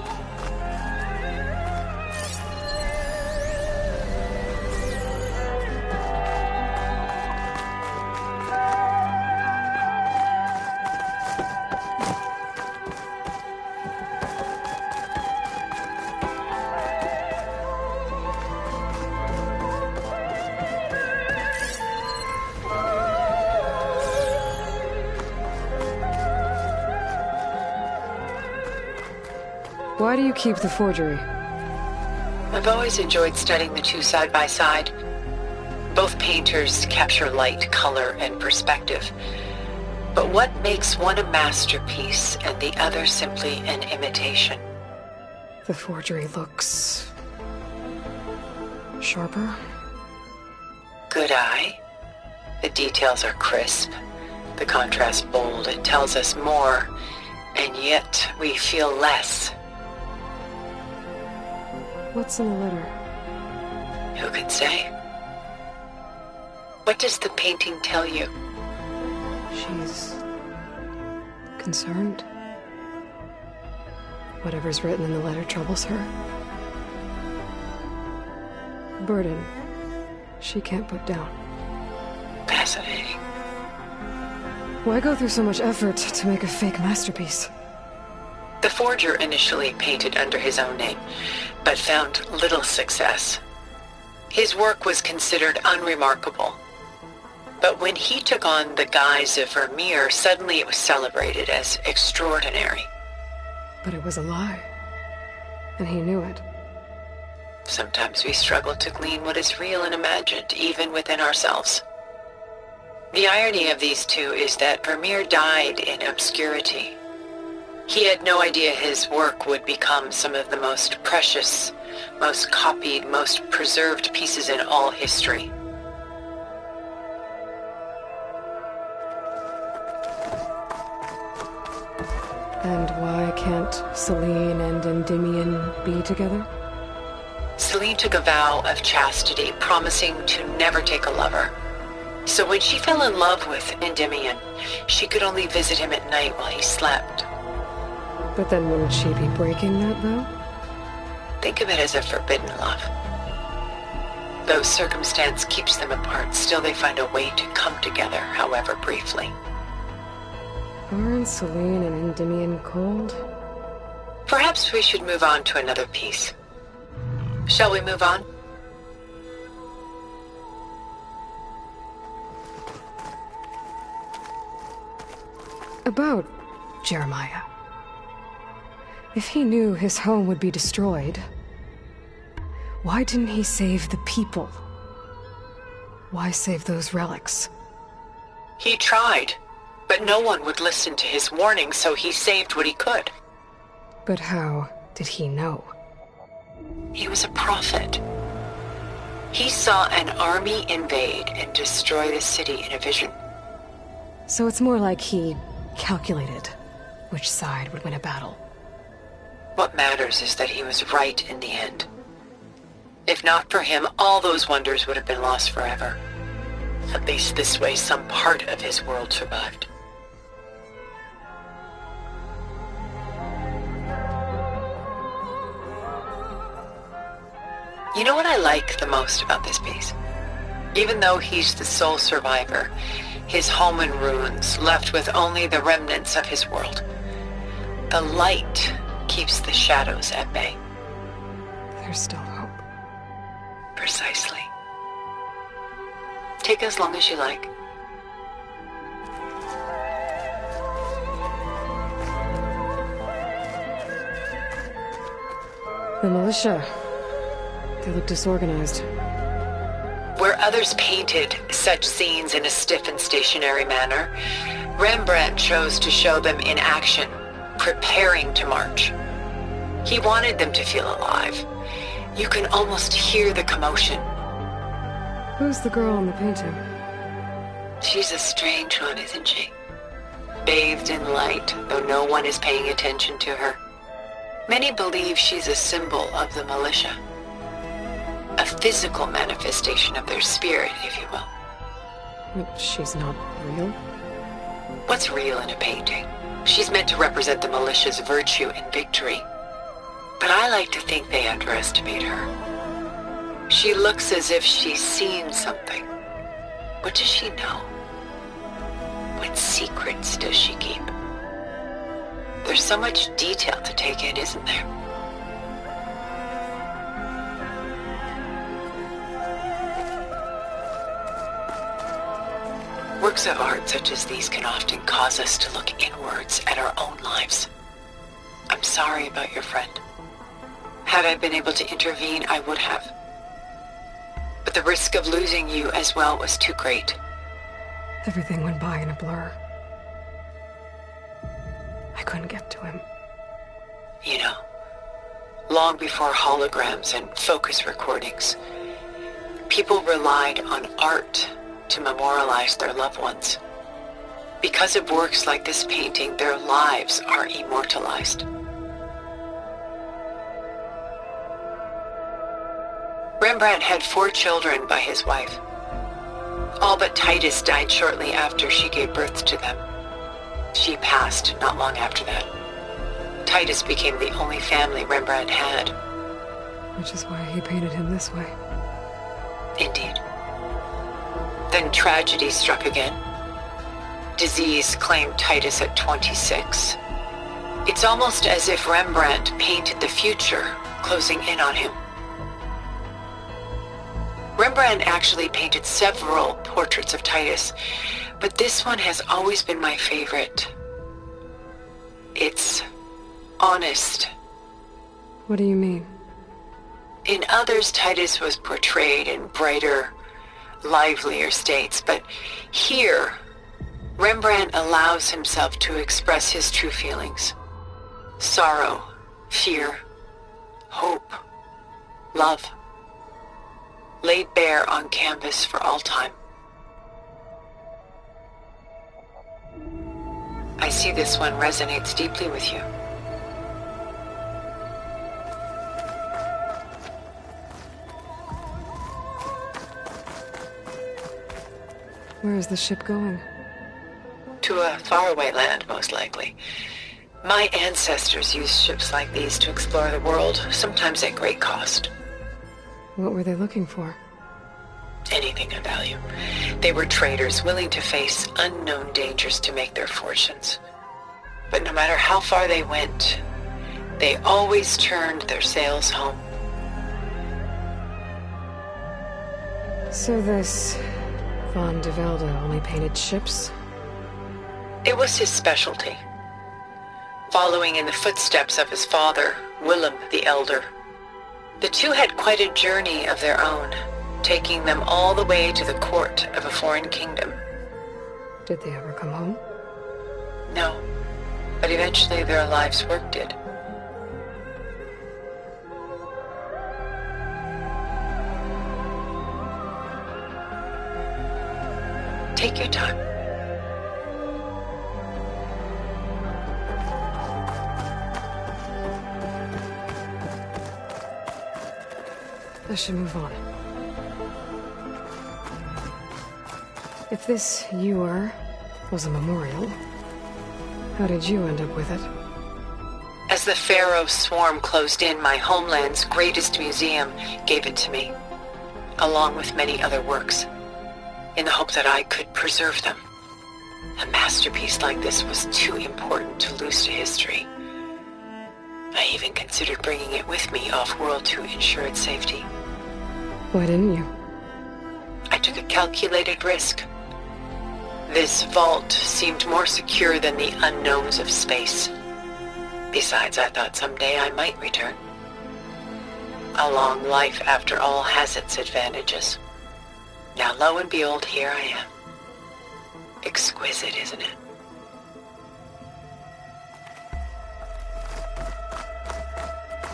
Why do you keep the forgery? I've always enjoyed studying the two side by side. Both painters capture light, color, and perspective. But what makes one a masterpiece and the other simply an imitation? The forgery looks... sharper? Good eye. The details are crisp. The contrast bold. It tells us more, and yet we feel less. What's in the letter? Who can say? What does the painting tell you? She's... concerned? Whatever's written in the letter troubles her. A burden she can't put down. Fascinating. Why go through so much effort to make a fake masterpiece? The forger initially painted under his own name, but found little success. His work was considered unremarkable. But when he took on the guise of Vermeer, suddenly it was celebrated as extraordinary. But it was a lie. And he knew it. Sometimes we struggle to glean what is real and imagined, even within ourselves. The irony of these two is that Vermeer died in obscurity. He had no idea his work would become some of the most precious, most copied, most preserved pieces in all history. And why can't Celine and Endymion be together? Celine took a vow of chastity, promising to never take a lover. So when she fell in love with Endymion, she could only visit him at night while he slept. But then wouldn't she be breaking that vow? Think of it as a forbidden love. Though circumstance keeps them apart, still they find a way to come together, however briefly. Aren't Celine and Endymion cold? Perhaps we should move on to another piece. Shall we move on? About Jeremiah. If he knew his home would be destroyed, why didn't he save the people? Why save those relics? He tried, but no one would listen to his warning, so he saved what he could. But how did he know? He was a prophet. He saw an army invade and destroy the city in a vision. So it's more like he calculated which side would win a battle. What matters is that he was right in the end. If not for him, all those wonders would have been lost forever. At least this way, some part of his world survived. You know what I like the most about this piece? Even though he's the sole survivor, his home in ruins, left with only the remnants of his world. The light keeps the shadows at bay. There's still hope. Precisely. Take as long as you like. The militia. They look disorganized. Where others painted such scenes in a stiff and stationary manner, Rembrandt chose to show them in action, preparing to march. He wanted them to feel alive. You can almost hear the commotion. Who's the girl in the painting? She's a strange one, isn't she? Bathed in light, though no one is paying attention to her. Many believe she's a symbol of the militia. A physical manifestation of their spirit, if you will. But she's not real? What's real in a painting? She's meant to represent the militia's virtue and victory. But I like to think they underestimate her. She looks as if she's seen something. What does she know? What secrets does she keep? There's so much detail to take in, isn't there? Works of art such as these can often cause us to look inwards at our own lives. I'm sorry about your friend. Had I been able to intervene, I would have. But the risk of losing you as well was too great. Everything went by in a blur. I couldn't get to him. You know, long before holograms and focus recordings, people relied on art to memorialize their loved ones. Because of works like this painting, their lives are immortalized. Rembrandt had 4 children by his wife. All but Titus died shortly after she gave birth to them. She passed not long after that. Titus became the only family Rembrandt had. Which is why he painted him this way. Indeed. Then tragedy struck again. Disease claimed Titus at 26. It's almost as if Rembrandt painted the future, closing in on him. Rembrandt actually painted several portraits of Titus, but this one has always been my favorite. It's honest. What do you mean? In others, Titus was portrayed in brighter, livelier states, but here, Rembrandt allows himself to express his true feelings. Sorrow, fear, hope, love, laid bare on canvas for all time. I see this one resonates deeply with you. Where is the ship going? To a faraway land, most likely. My ancestors used ships like these to explore the world, sometimes at great cost. What were they looking for? Anything of value. They were traders willing to face unknown dangers to make their fortunes. But no matter how far they went, they always turned their sails home. So this Von de Velde only painted ships? It was his specialty. Following in the footsteps of his father, Willem the Elder. The two had quite a journey of their own, taking them all the way to the court of a foreign kingdom. Did they ever come home? No, but eventually their lives' work did. Take your time. I should move on. If this ewer was a memorial, how did you end up with it? As the Pharaoh swarm closed in, my homeland's greatest museum gave it to me, along with many other works, in the hope that I could preserve them. A masterpiece like this was too important to lose to history. I even considered bringing it with me off-world to ensure its safety. Why didn't you? I took a calculated risk. This vault seemed more secure than the unknowns of space. Besides, I thought someday I might return. A long life, after all, has its advantages. Now, lo and behold, here I am. Exquisite, isn't it?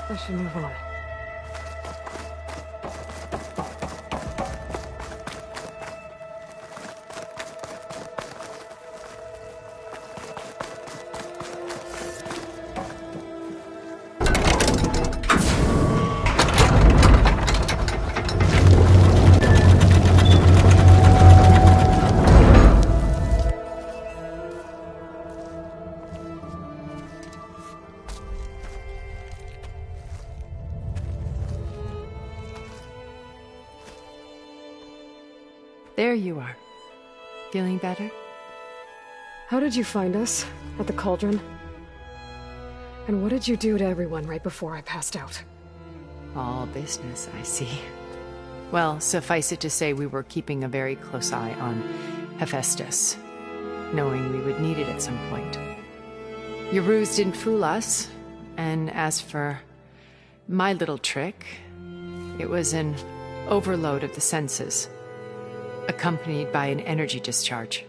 I should move on. There you are. Feeling better? How did you find us? At the cauldron? And what did you do to everyone right before I passed out? All business, I see. Well, suffice it to say we were keeping a very close eye on Hephaestus, knowing we would need it at some point. Your ruse didn't fool us, and as for my little trick, it was an overload of the senses, accompanied by an energy discharge.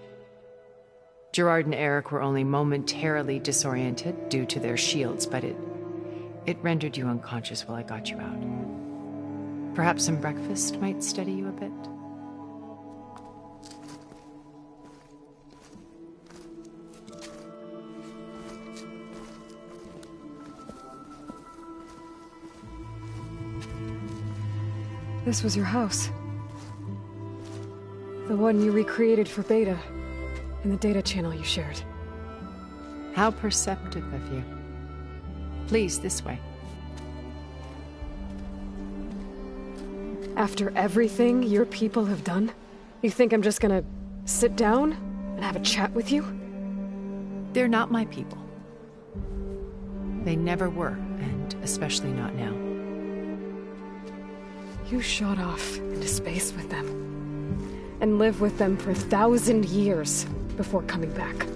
Gerard and Eric were only momentarily disoriented due to their shields, but it rendered you unconscious while I got you out. Perhaps some breakfast might steady you a bit? This was your house. The one you recreated for Beta, in the data channel you shared. How perceptive of you. Please, this way. After everything your people have done, you think I'm just gonna sit down and have a chat with you? They're not my people. They never were, and especially not now. You shot off into space with them. And live with them for 1,000 years before coming back.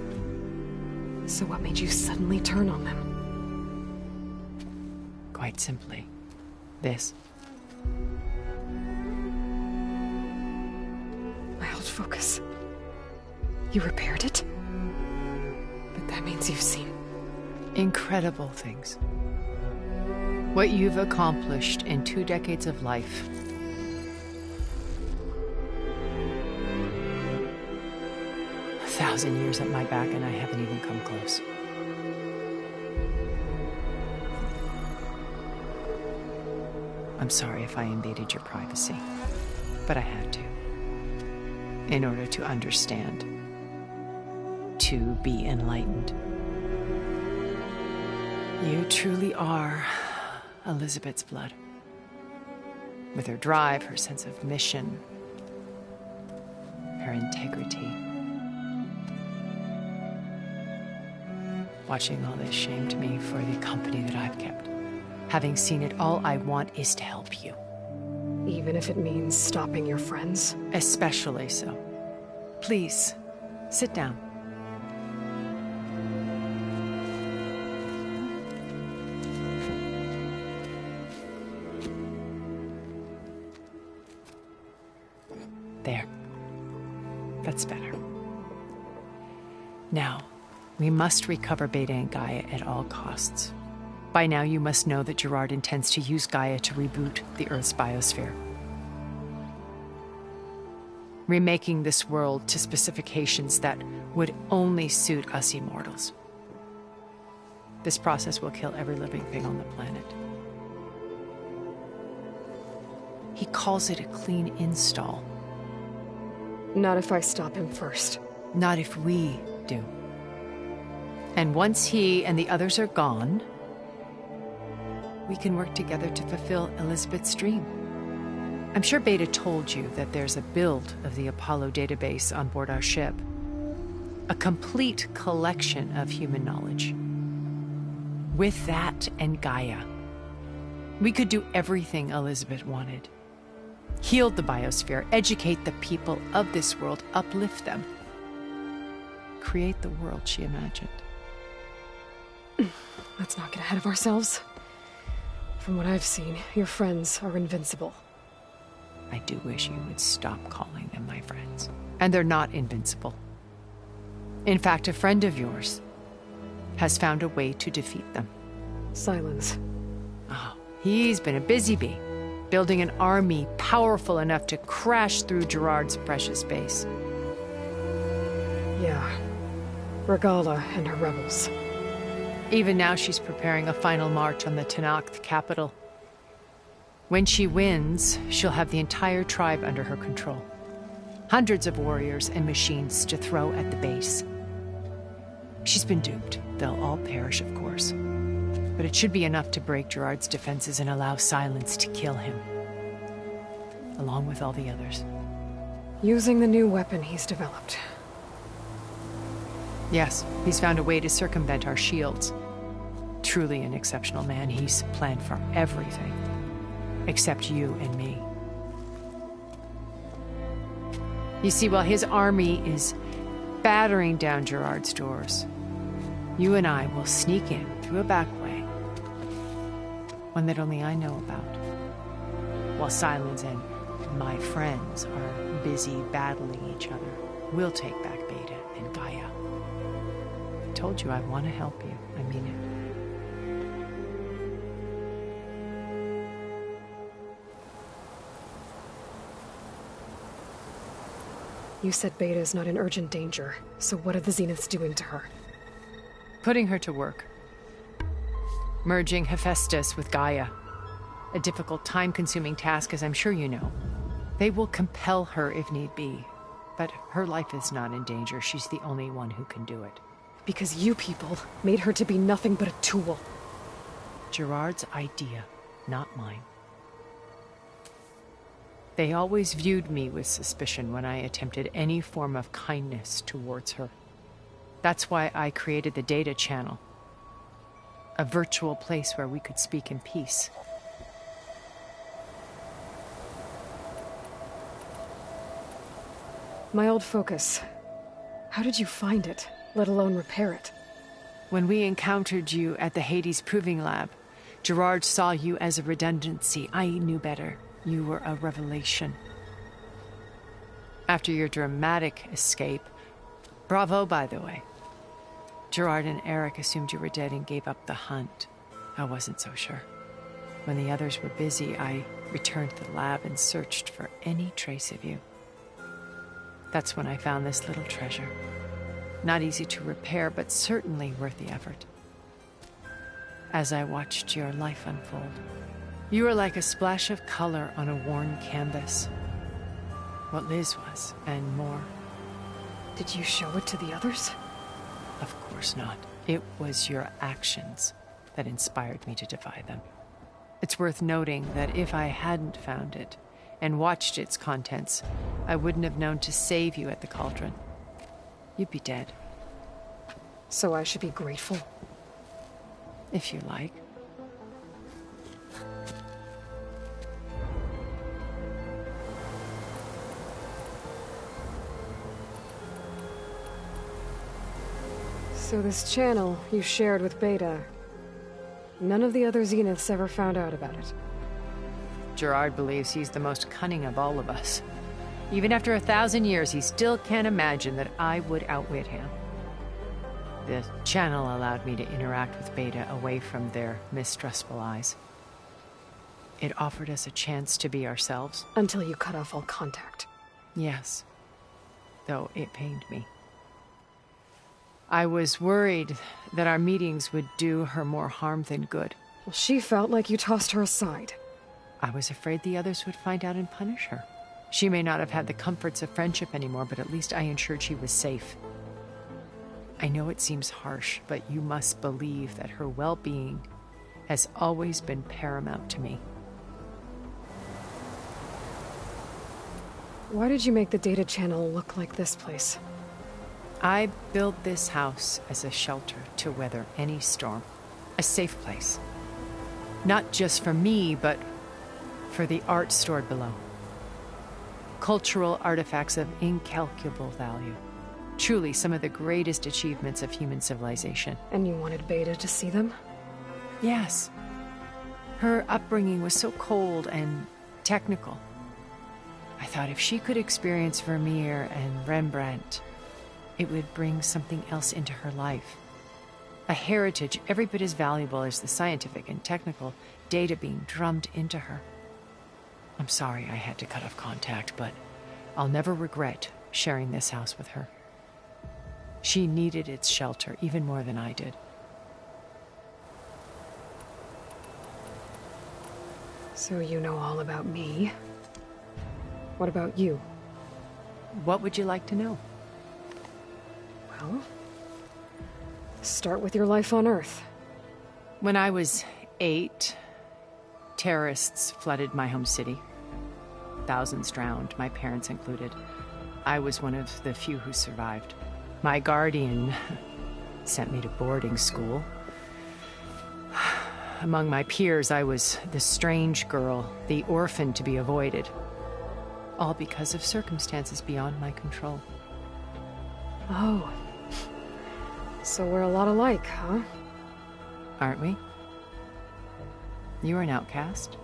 So what made you suddenly turn on them? Quite simply, this. focus. You repaired it? But that means you've seen... Incredible things. What you've accomplished in 2 decades of life. A 1,000 years at my back and I haven't even come close. I'm sorry if I invaded your privacy, but I had to. In order to understand. To be enlightened. You truly are Elizabeth's blood. With her drive, her sense of mission, her integrity. Watching all this shamed me for the company that I've kept. Having seen it, all I want is to help you. Even if it means stopping your friends? Especially so. Please, sit down. There. That's better. Now, we must recover Beta and Gaia at all costs. By now, you must know that Gerard intends to use Gaia to reboot the Earth's biosphere. Remaking this world to specifications that would only suit us immortals. This process will kill every living thing on the planet. He calls it a clean install. Not if I stop him first. Not if we do. And once he and the others are gone, we can work together to fulfill Elizabeth's dream. I'm sure Beta told you that there's a build of the Apollo database on board our ship. A complete collection of human knowledge. With that and Gaia, we could do everything Elizabeth wanted. Heal the biosphere, educate the people of this world, uplift them. Create the world she imagined. Let's not get ahead of ourselves. From what I've seen, your friends are invincible. I do wish you would stop calling them my friends. And they're not invincible. In fact, a friend of yours has found a way to defeat them. Silence. Oh, he's been a busy bee, building an army powerful enough to crash through Gerard's precious base. Yeah. Regala and her rebels. Even now she's preparing a final march on the Tenakth capital. When she wins, she'll have the entire tribe under her control. Hundreds of warriors and machines to throw at the base. She's been duped. They'll all perish, of course. But it should be enough to break Gerard's defenses and allow Silence to kill him. Along with all the others. Using the new weapon he's developed. Yes, he's found a way to circumvent our shields. Truly an exceptional man. He's planned for everything. Except you and me. You see, while his army is battering down Gerard's doors, you and I will sneak in through a back way. One that only I know about. While Silence and my friends are busy battling each other, we'll take back Beta and Gaia. I told you I want to help you. I mean it. You said Beta is not in urgent danger, so what are the Zeniths doing to her? Putting her to work. Merging Hephaestus with Gaia. A difficult, time-consuming task, as I'm sure you know. They will compel her if need be. But her life is not in danger. She's the only one who can do it. Because you people made her to be nothing but a tool. Gerard's idea, not mine. They always viewed me with suspicion when I attempted any form of kindness towards her. That's why I created the data channel. A virtual place where we could speak in peace. My old focus. How did you find it, let alone repair it? When we encountered you at the Hades Proving Lab, Gerard saw you as a redundancy. I knew better. You were a revelation. After your dramatic escape, bravo, by the way. Gerard and Eric assumed you were dead and gave up the hunt. I wasn't so sure. When the others were busy, I returned to the lab and searched for any trace of you. That's when I found this little treasure. Not easy to repair, but certainly worth the effort. As I watched your life unfold, you were like a splash of color on a worn canvas. What Liz was, and more. Did you show it to the others? Of course not. It was your actions that inspired me to defy them. It's worth noting that if I hadn't found it and watched its contents, I wouldn't have known to save you at the cauldron. You'd be dead. So I should be grateful? If you like. So this channel you shared with Beta, none of the other Zeniths ever found out about it? Gerard believes he's the most cunning of all of us. Even after 1,000 years, he still can't imagine that I would outwit him. The channel allowed me to interact with Beta away from their mistrustful eyes. It offered us a chance to be ourselves. Until you cut off all contact. Yes. Though it pained me. I was worried that our meetings would do her more harm than good. Well, she felt like you tossed her aside. I was afraid the others would find out and punish her. She may not have had the comforts of friendship anymore, but at least I ensured she was safe. I know it seems harsh, but you must believe that her well-being has always been paramount to me. Why did you make the data channel look like this place? I built this house as a shelter to weather any storm. A safe place. Not just for me, but for the art stored below. Cultural artifacts of incalculable value. Truly some of the greatest achievements of human civilization. And you wanted Beta to see them? Yes. Her upbringing was so cold and technical. I thought if she could experience Vermeer and Rembrandt, it would bring something else into her life. A heritage every bit as valuable as the scientific and technical data being drummed into her. I'm sorry I had to cut off contact, but I'll never regret sharing this house with her. She needed its shelter even more than I did. So you know all about me. What about you? What would you like to know? Well, start with your life on Earth. When I was 8, terrorists flooded my home city. Thousands drowned, my parents included. I was one of the few who survived. My guardian sent me to boarding school. Among my peers, I was the strange girl, the orphan to be avoided. All because of circumstances beyond my control. Oh. So we're a lot alike, huh? Aren't we? You were an outcast.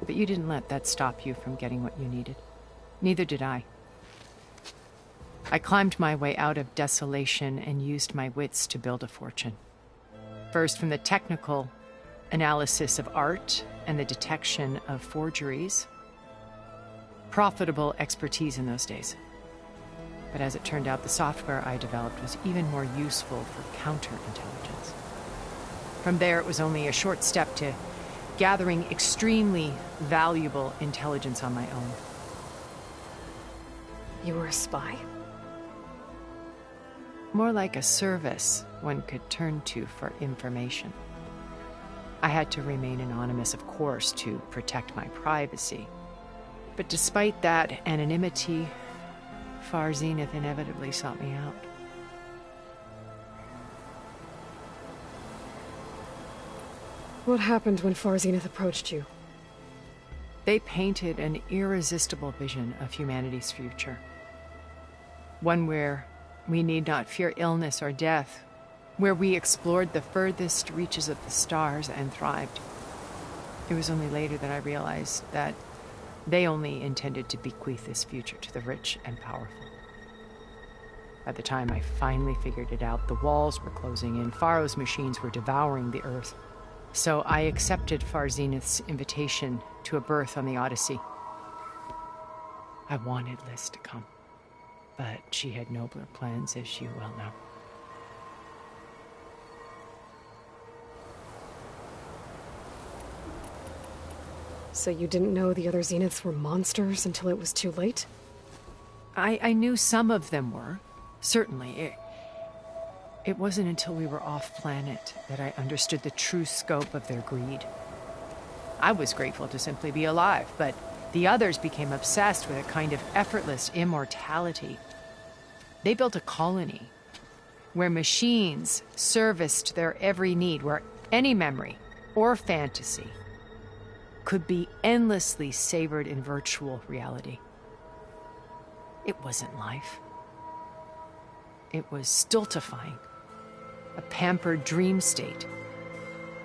But you didn't let that stop you from getting what you needed. Neither did I. I climbed my way out of desolation and used my wits to build a fortune. First, from the technical analysis of art and the detection of forgeries. Profitable expertise in those days. But as it turned out, the software I developed was even more useful for counterintelligence. From there, it was only a short step to gathering extremely valuable intelligence on my own. You were a spy? More like a service one could turn to for information. I had to remain anonymous, of course, to protect my privacy. But despite that anonymity, Far Zenith inevitably sought me out. What happened when Far Zenith approached you? They painted an irresistible vision of humanity's future. One where we need not fear illness or death, where we explored the furthest reaches of the stars and thrived. It was only later that I realized that They only intended to bequeath this future to the rich and powerful. By the time I finally figured it out, the walls were closing in, Pharaoh's machines were devouring the Earth. So I accepted Far Zenith's invitation to a berth on the Odyssey. I wanted Liz to come, but she had nobler plans, as you well know. So you didn't know the other Zeniths were monsters until it was too late? I knew some of them were, certainly. It wasn't until we were off-planet that I understood the true scope of their greed. I was grateful to simply be alive, but the others became obsessed with a kind of effortless immortality. They built a colony where machines serviced their every need, where any memory or fantasy could be endlessly savored in virtual reality. It wasn't life. It was stultifying, a pampered dream state.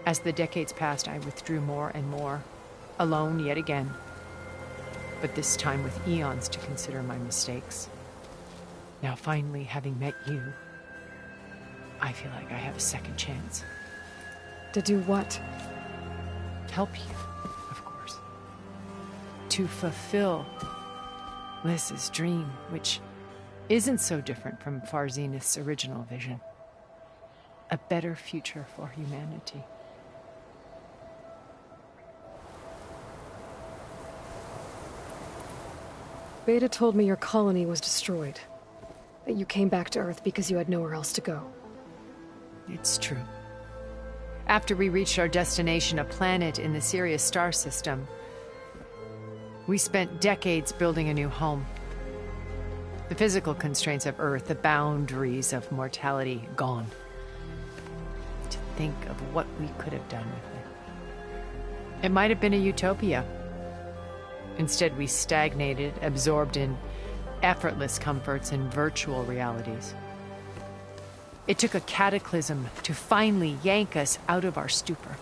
As the decades passed, I withdrew more and more, alone yet again, but this time with eons to consider my mistakes. Now, finally, having met you, I feel like I have a second chance. To do what? Help you, of course. To fulfill Liz's dream, which isn't so different from Far Zenith's original vision. A better future for humanity. Beta told me your colony was destroyed. That you came back to Earth because you had nowhere else to go. It's true. After we reached our destination, a planet in the Sirius star system, we spent decades building a new home. The physical constraints of Earth, the boundaries of mortality, gone. To think of what we could have done with it. It might have been a utopia. Instead, we stagnated, absorbed in effortless comforts and virtual realities. It took a cataclysm to finally yank us out of our stupor.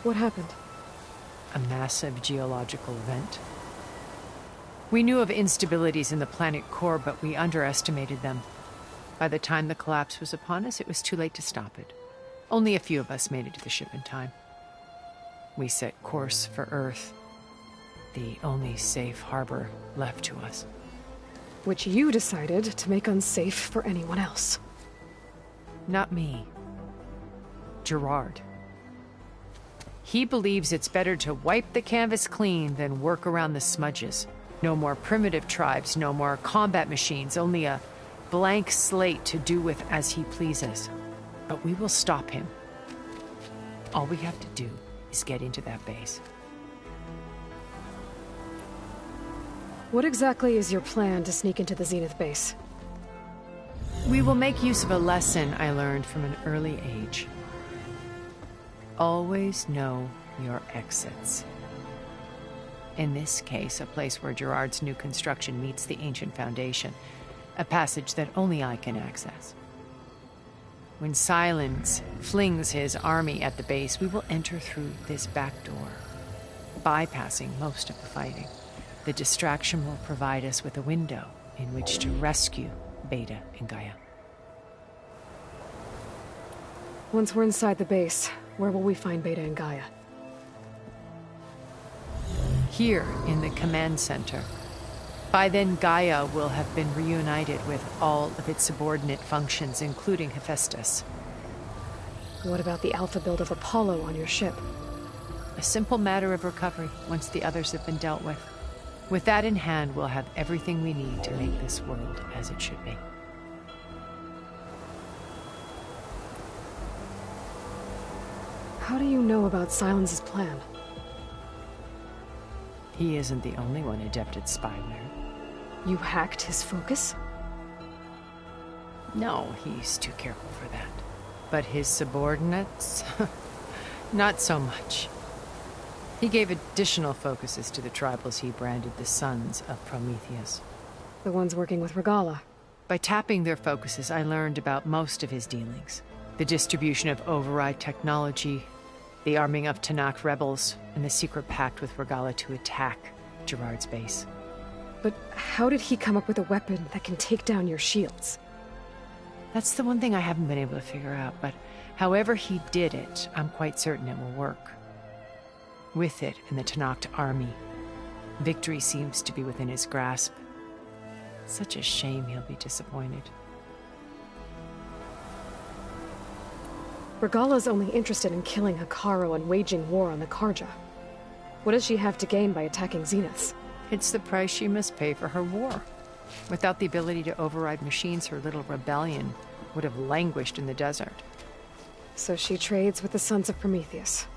What happened? A massive geological event. We knew of instabilities in the planet core, but we underestimated them. By the time the collapse was upon us, it was too late to stop it. Only a few of us made it to the ship in time. We set course for Earth, the only safe harbor left to us. Which you decided to make unsafe for anyone else. Not me. Gerard. He believes it's better to wipe the canvas clean than work around the smudges. No more primitive tribes, no more combat machines, only a blank slate to do with as he pleases. But we will stop him. All we have to do is get into that base. What exactly is your plan to sneak into the Zenith base? We will make use of a lesson I learned from an early age. Always know your exits. In this case, a place where Gerard's new construction meets the ancient foundation, a passage that only I can access. When Silence flings his army at the base, we will enter through this back door, bypassing most of the fighting. The distraction will provide us with a window in which to rescue Beta and Gaia. Once we're inside the base, where will we find Beta and Gaia? Here in the command center. By then, Gaia will have been reunited with all of its subordinate functions, including Hephaestus. What about the alpha build of Apollo on your ship? A simple matter of recovery once the others have been dealt with. With that in hand, we'll have everything we need to make this world as it should be. How do you know about Silence's plan? He isn't the only one adept at spyware. You hacked his focus? No, he's too careful for that. But his subordinates? Not so much. He gave additional focuses to the tribals he branded the Sons of Prometheus. The ones working with Regala. By tapping their focuses, I learned about most of his dealings. The distribution of override technology, the arming of Tanakh rebels, and the secret pact with Regala to attack Gerard's base. But how did he come up with a weapon that can take down your shields? That's the one thing I haven't been able to figure out, but however he did it, I'm quite certain it will work. With it and the Tenakth army, victory seems to be within his grasp. Such a shame he'll be disappointed. Regala's only interested in killing Hekarro and waging war on the Karja. What does she have to gain by attacking Zeniths? It's the price she must pay for her war. Without the ability to override machines, her little rebellion would have languished in the desert. So she trades with the Sons of Prometheus.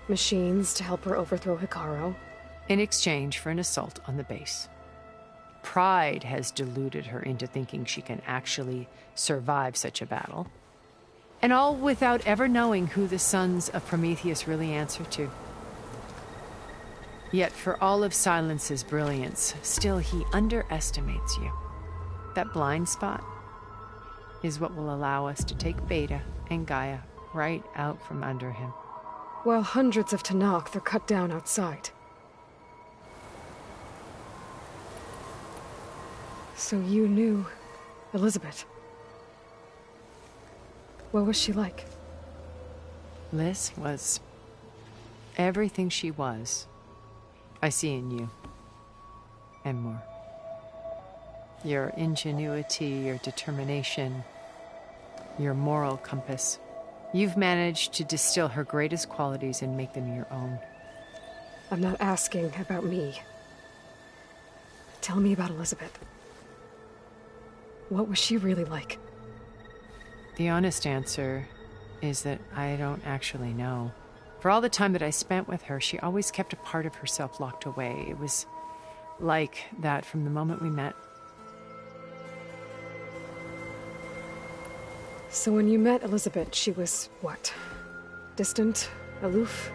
Machines to help her overthrow Hekarro. In exchange for an assault on the base. Pride has deluded her into thinking she can actually survive such a battle. And all without ever knowing who the Sons of Prometheus really answer to. Yet for all of Silence's brilliance, still he underestimates you. That blind spot is what will allow us to take Beta and Gaia right out from under him. While hundreds of Tenakth are cut down outside. So you knew Elizabeth. What was she like? Liz was everything she was. I see in you. And more. Your ingenuity, your determination, your moral compass. You've managed to distill her greatest qualities and make them your own. I'm not asking about me. Tell me about Elizabeth. What was she really like? The honest answer is that I don't actually know. For all the time that I spent with her, she always kept a part of herself locked away. It was like that from the moment we met. So when you met Elizabeth, she was what? Distant? Aloof?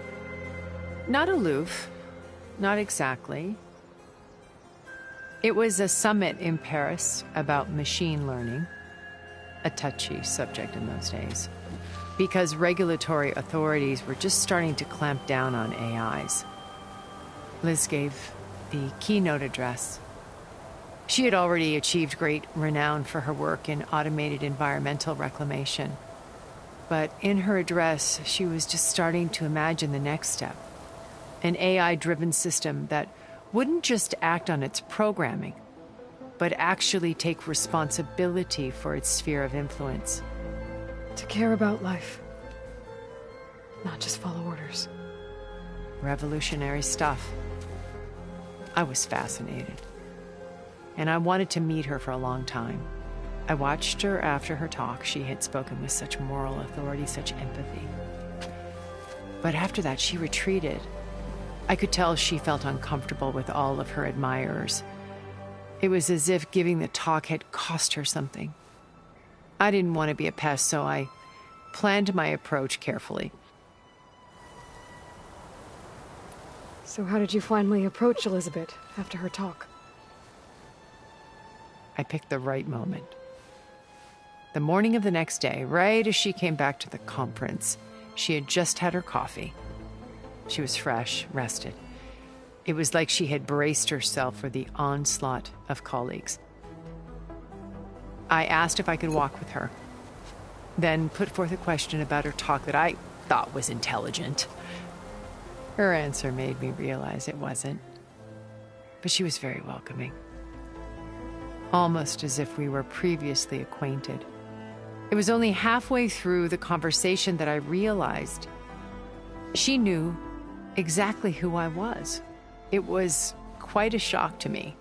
Not aloof. Not exactly. It was a summit in Paris about machine learning. A touchy subject in those days. Because regulatory authorities were just starting to clamp down on AIs. Liz gave the keynote address. She had already achieved great renown for her work in automated environmental reclamation. But in her address, she was just starting to imagine the next step. An AI-driven system that wouldn't just act on its programming, but actually take responsibility for its sphere of influence. To care about life. Not just follow orders. Revolutionary stuff. I was fascinated. And I wanted to meet her for a long time. I watched her after her talk. She had spoken with such moral authority, such empathy. But after that, she retreated. I could tell she felt uncomfortable with all of her admirers. It was as if giving the talk had cost her something. I didn't want to be a pest, so I planned my approach carefully. So how did you finally approach Elizabeth after her talk? I picked the right moment. The morning of the next day, right as she came back to the conference, she had just had her coffee. She was fresh, rested. It was like she had braced herself for the onslaught of colleagues. I asked if I could walk with her, then put forth a question about her talk that I thought was intelligent. Her answer made me realize it wasn't, but she was very welcoming. Almost as if we were previously acquainted. It was only halfway through the conversation that I realized she knew exactly who I was. It was quite a shock to me.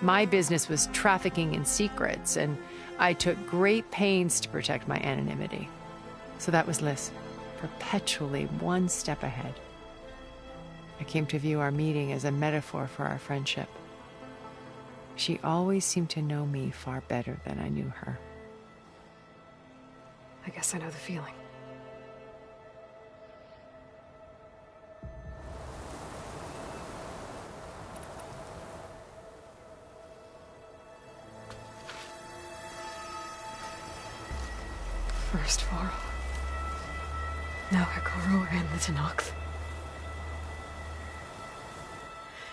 My business was trafficking in secrets, and I took great pains to protect my anonymity. So that was Liz, perpetually one step ahead. I came to view our meeting as a metaphor for our friendship. She always seemed to know me far better than I knew her. I guess I know the feeling. First Varl. Now Hekarro and the Tenakth.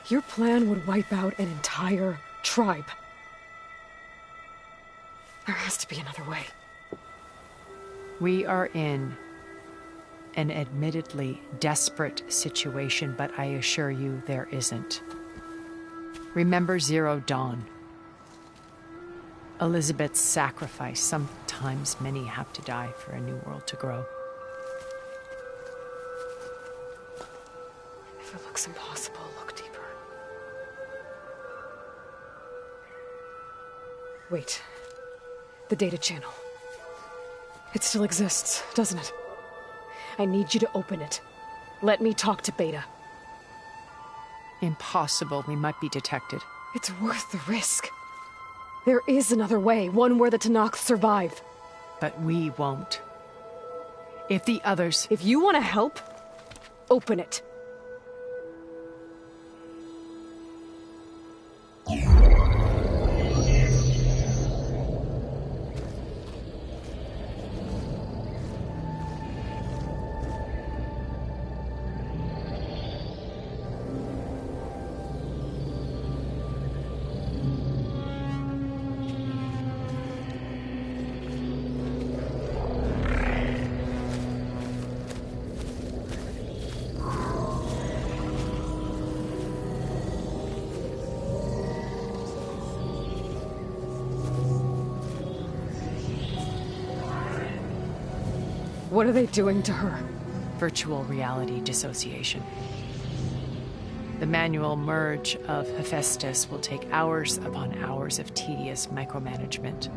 Your plan would wipe out an entire tribe. There has to be another way. We are in an admittedly desperate situation, but I assure you there isn't. Remember Zero Dawn. Elizabeth's sacrifice. Sometimes many have to die for a new world to grow. If it looks impossible, look deeper. Wait. The data channel. It still exists, doesn't it? I need you to open it. Let me talk to Beta. Impossible. We might be detected. It's worth the risk. There is another way, one where the Tanakh survive. But we won't. If the others... If you want to help, open it. What are they doing to her? Virtual reality dissociation. The manual merge of Hephaestus will take hours upon hours of tedious micromanagement.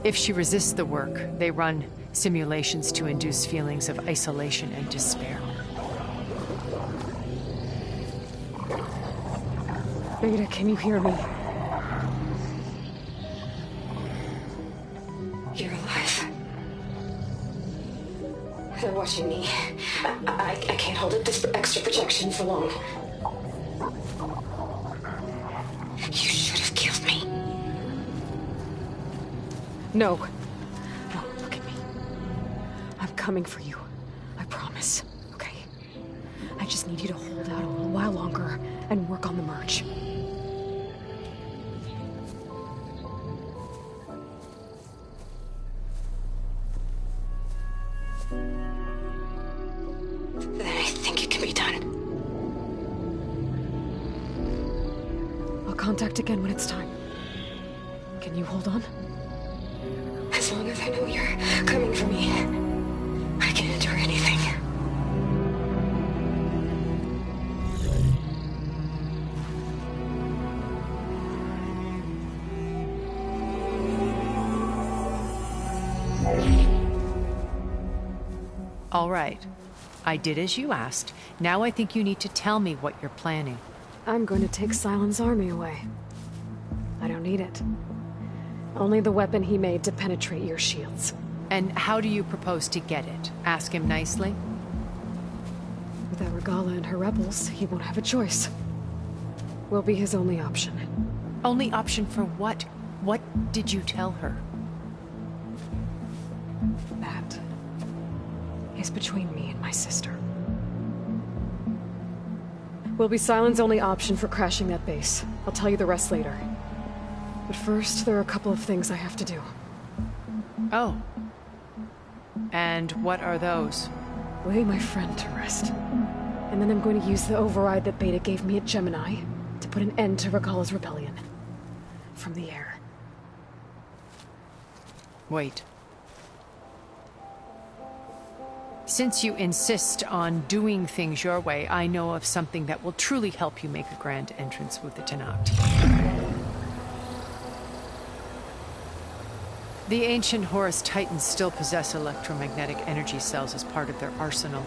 If she resists the work, they run simulations to induce feelings of isolation and despair. Beta, can you hear me? You're alive. They're watching me. I can't hold up this extra protection for long. You should have killed me. No. No, look at me. I'm coming for you. I promise. Okay? I just need you to hold out a little while longer and work on the merge. Then I think it can be done. I'll contact again when it's time. Can you hold on? As long as I know you're coming for me, I can endure anything. All right. I did as you asked. Now I think you need to tell me what you're planning. I'm going to take Silent's army away. I don't need it. Only the weapon he made to penetrate your shields. And how do you propose to get it? Ask him nicely? Without Regala and her rebels, he won't have a choice. We'll be his only option. Only option for what? What did you tell her? That is between me and my sister. Will be Silent's only option for crashing that base. I'll tell you the rest later. But first, there are a couple of things I have to do. Oh. And what are those? Lay my friend to rest. And then I'm going to use the override that Beta gave me at Gemini to put an end to Regala's rebellion. From the air. Wait. Since you insist on doing things your way, I know of something that will truly help you make a grand entrance with the Tanakh. The ancient Horus Titans still possess electromagnetic energy cells as part of their arsenal.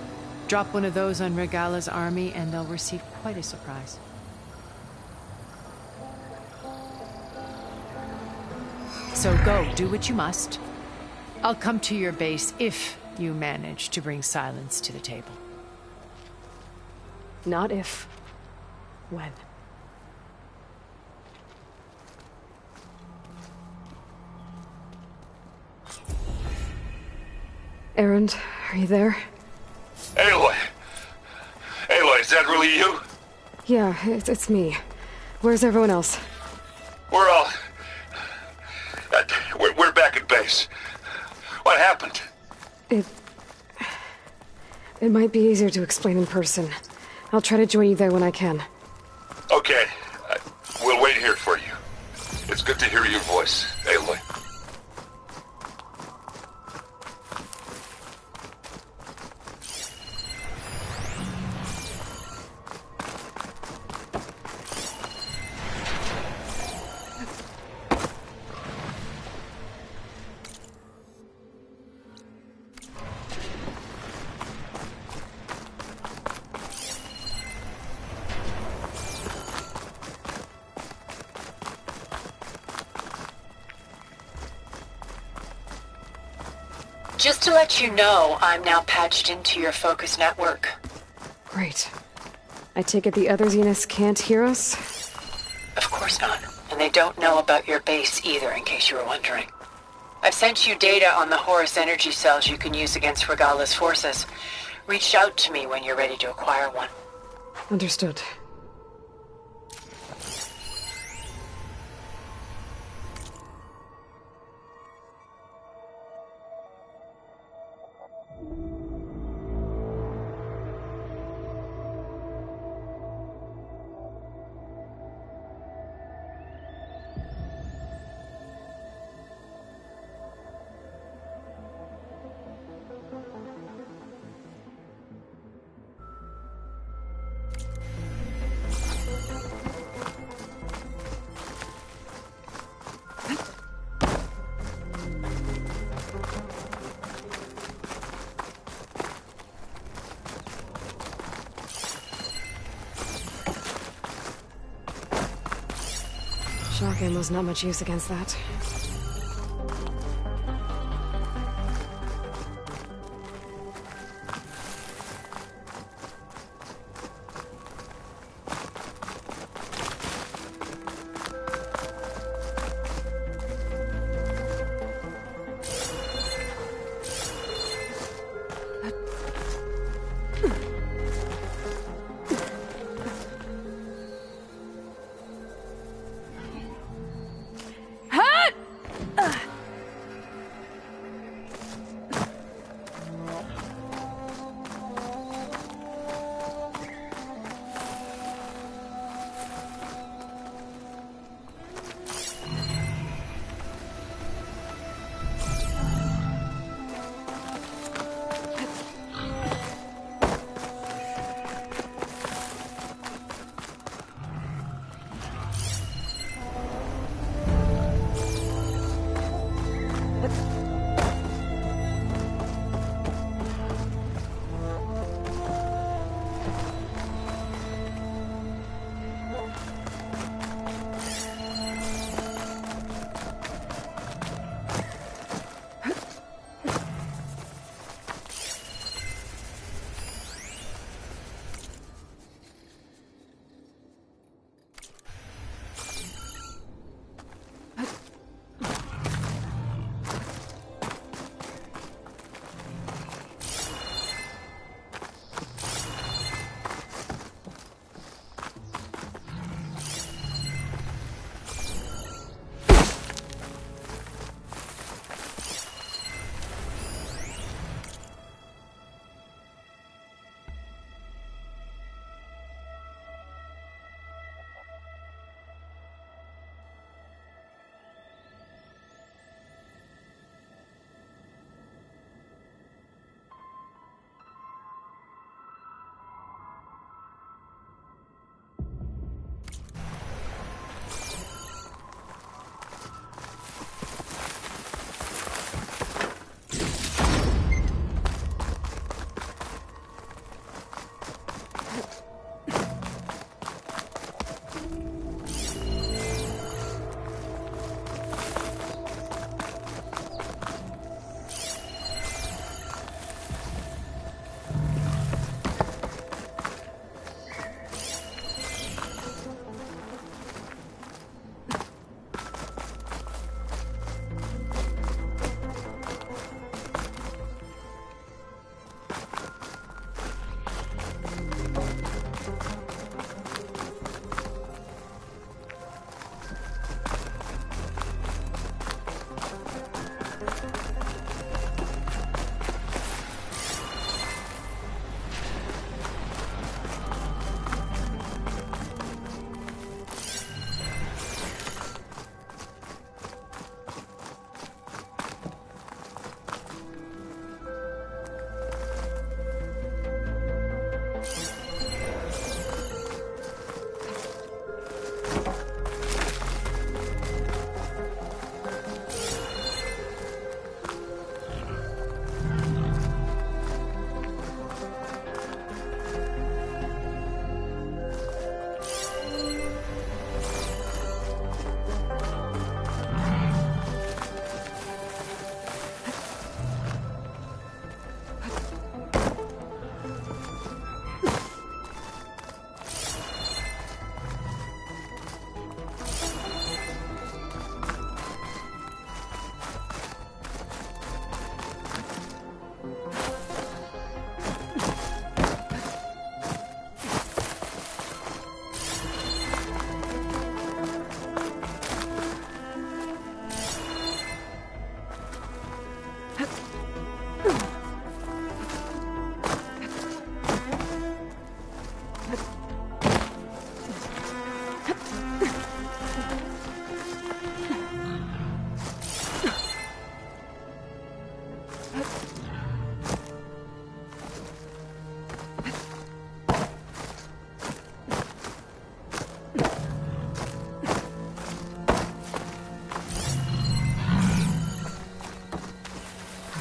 Drop one of those on Regala's army and they'll receive quite a surprise. So go, do what you must. I'll come to your base if you manage to bring Silence to the table. Not if. When. Erend, are you there? Aloy! Aloy, Is that really you? Yeah, it's me. Where's everyone else? We're all... we're back at base. What happened? It might be easier to explain in person. I'll try to join you there when I can. Okay. We'll wait here for you. It's good to hear your voice, Aloy. Just to let you know, I'm now patched into your focus network. Great. I take it the other Zeniths can't hear us? Of course not. And they don't know about your base either, in case you were wondering. I've sent you data on the Horus energy cells you can use against Regala's forces. Reach out to me when you're ready to acquire one. Understood. Shock ammo's not much use against that.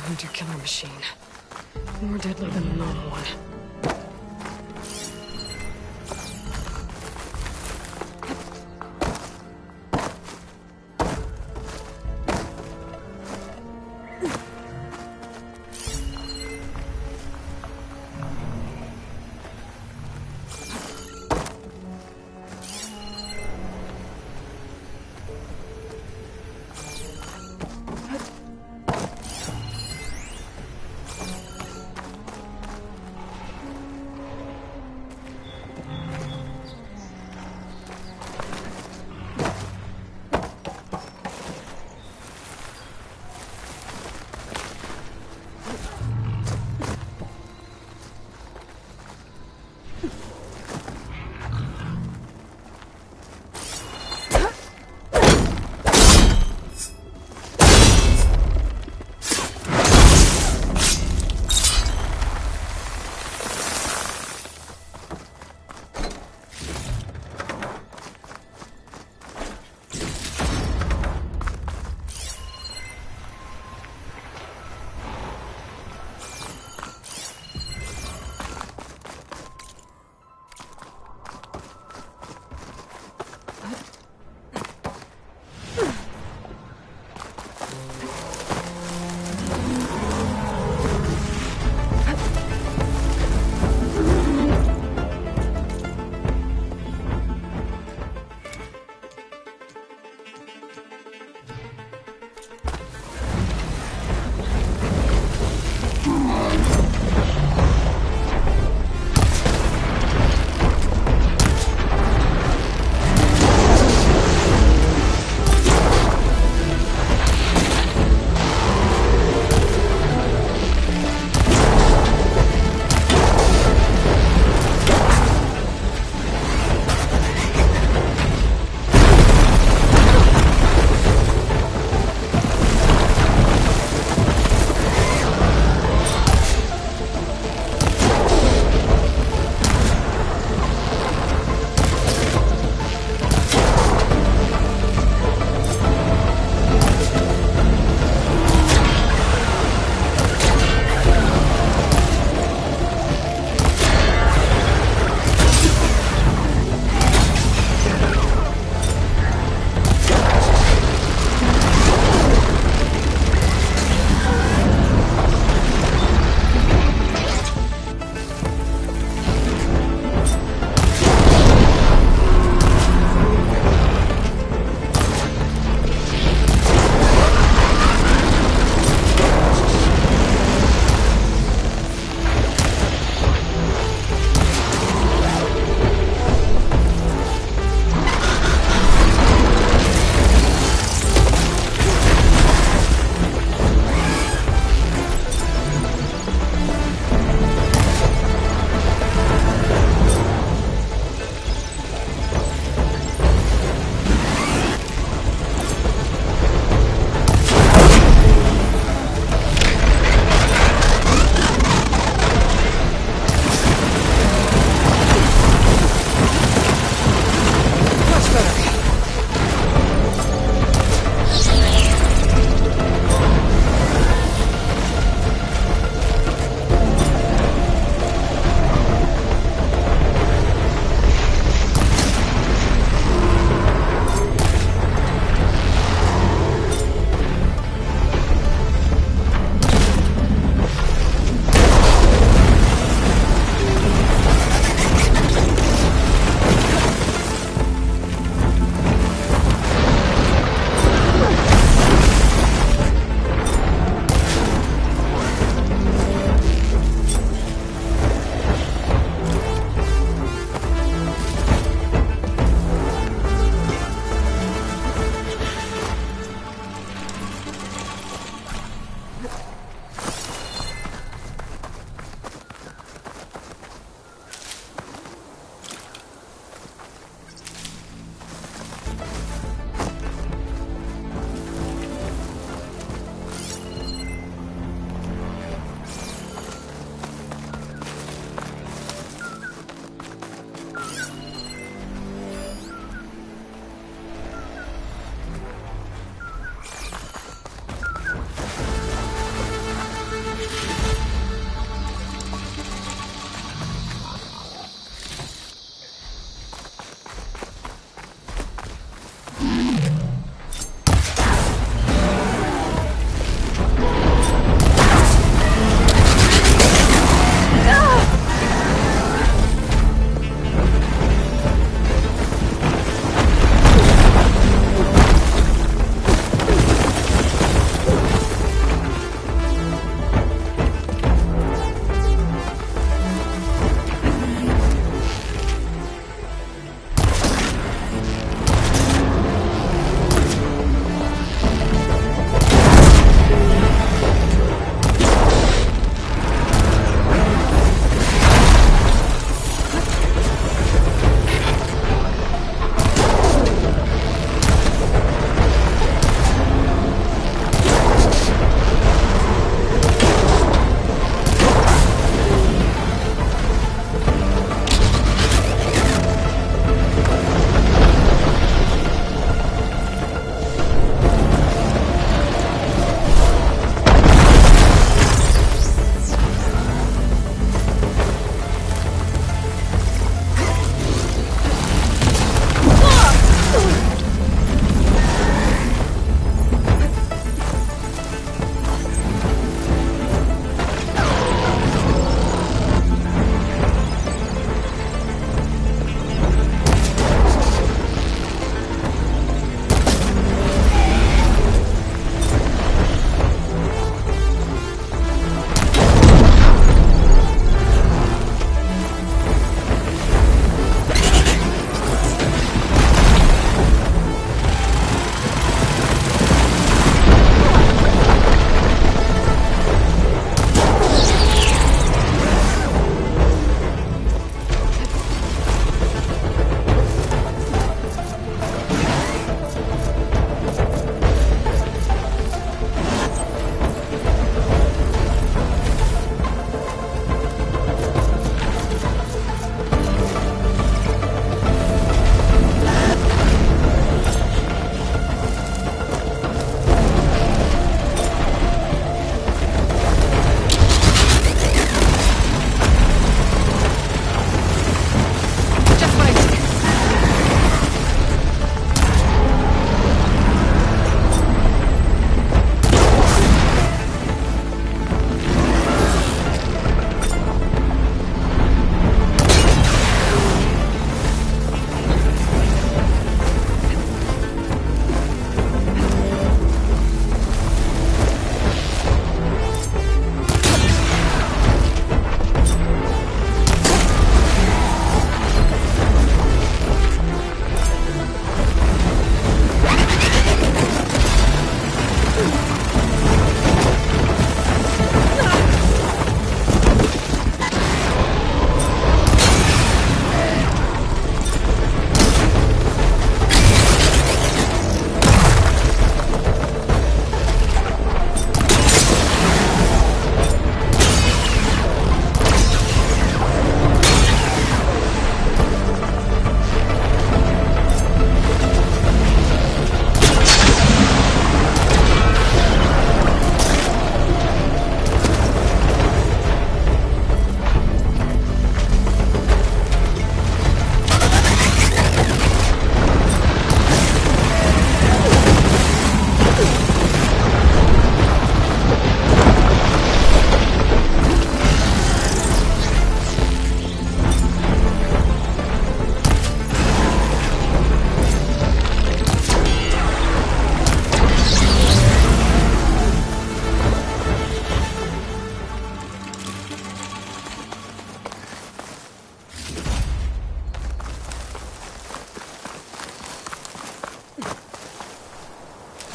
hunter-killer machine. More deadly than the normal one.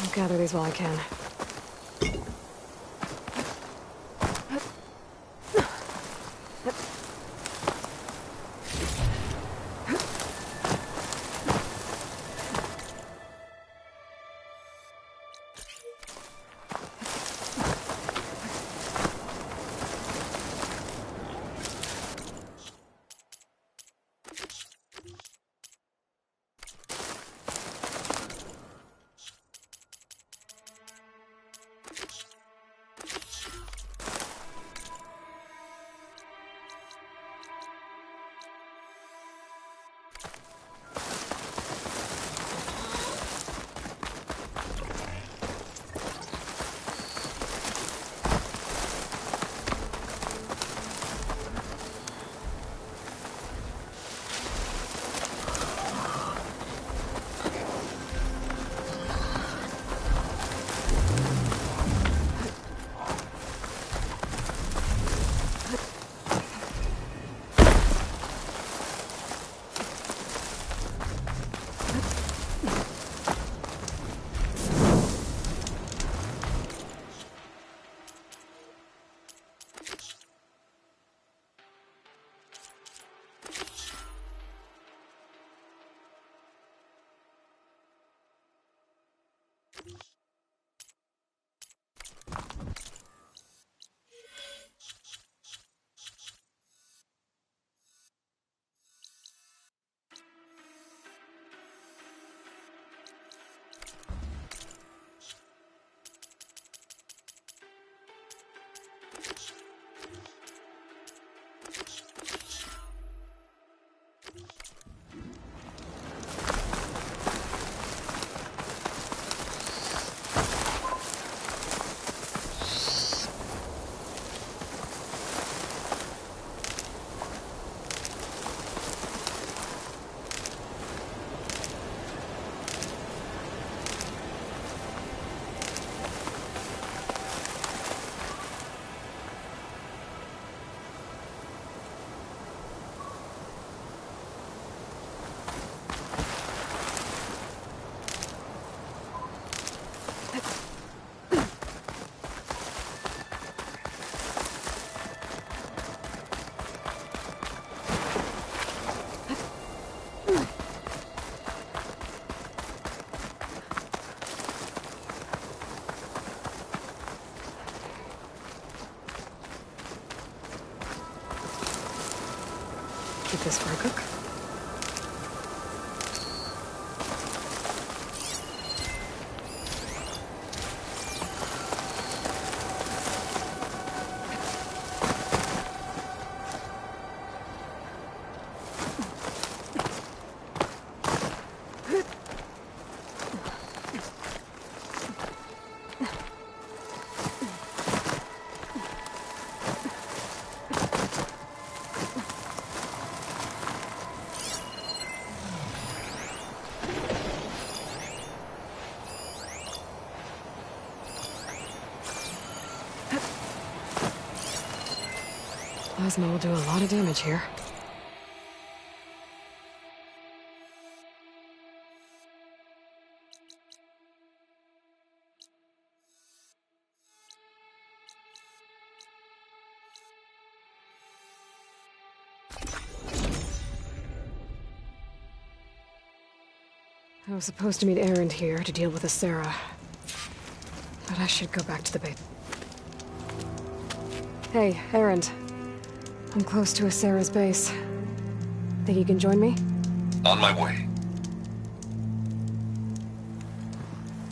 I'll gather these while I can. Keep this for a cook. Plasma will do a lot of damage here. I was supposed to meet Erend here to deal with Sarah, but I should go back to the base. Hey, Erend. I'm close to Sarah's base. Think you can join me? On my way.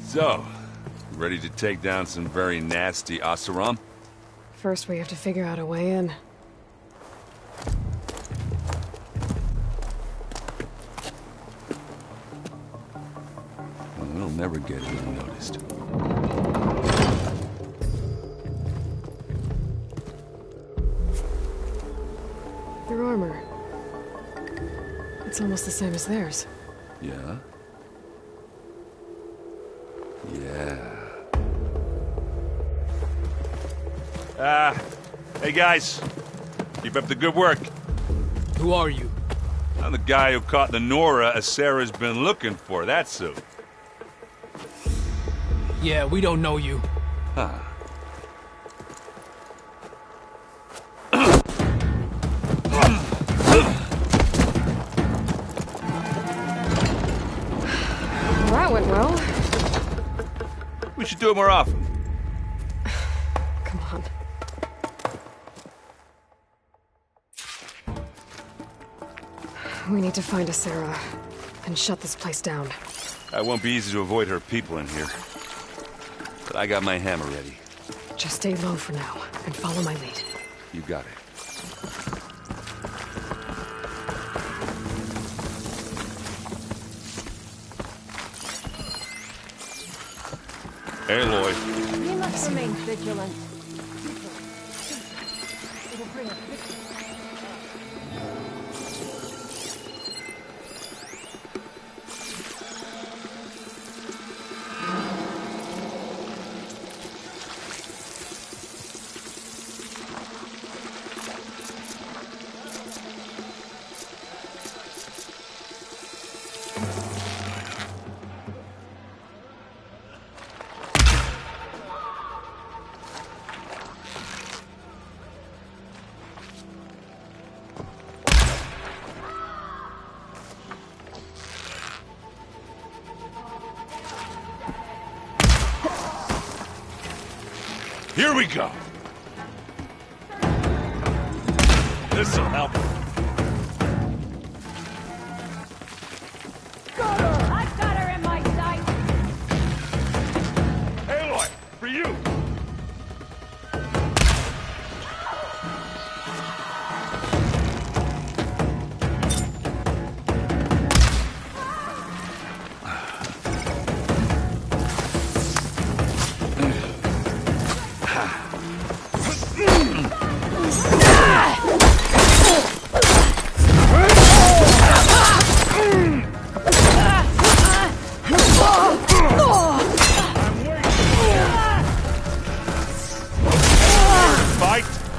So, ready to take down some very nasty Oseram? First, we have to figure out a way in. We'll never get unnoticed. Their armor. It's almost the same as theirs. Yeah? Yeah. Hey guys. Keep up the good work. Who are you? I'm the guy who caught the Nora Sarah's been looking for, that's who. Yeah, we don't know you. Huh. That went well. We should do it more often. Come on. We need to find a Sarah and shut this place down. It won't be easy to avoid her people in here. But I got my hammer ready. Just stay low for now and follow my lead. You got it. Aloy. We must remain vigilant. Here we go. This'll help. I've got her in my sight. Aloy, for you.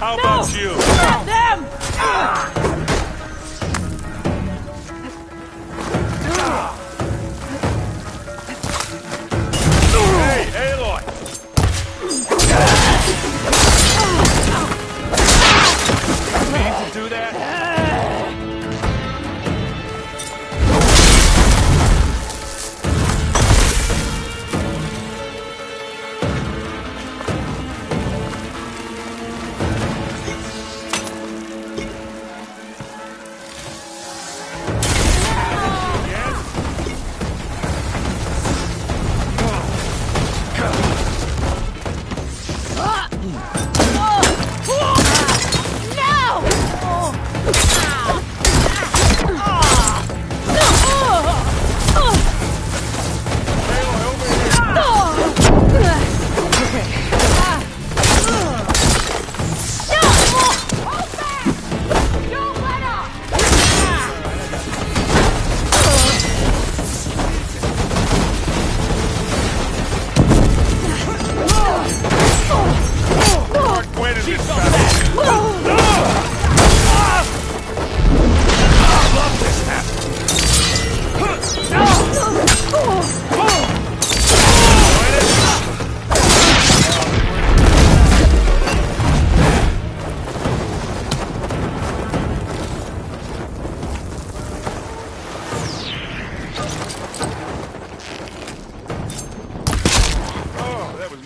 How about you? Not them! Hey, Aloy! Need to do that?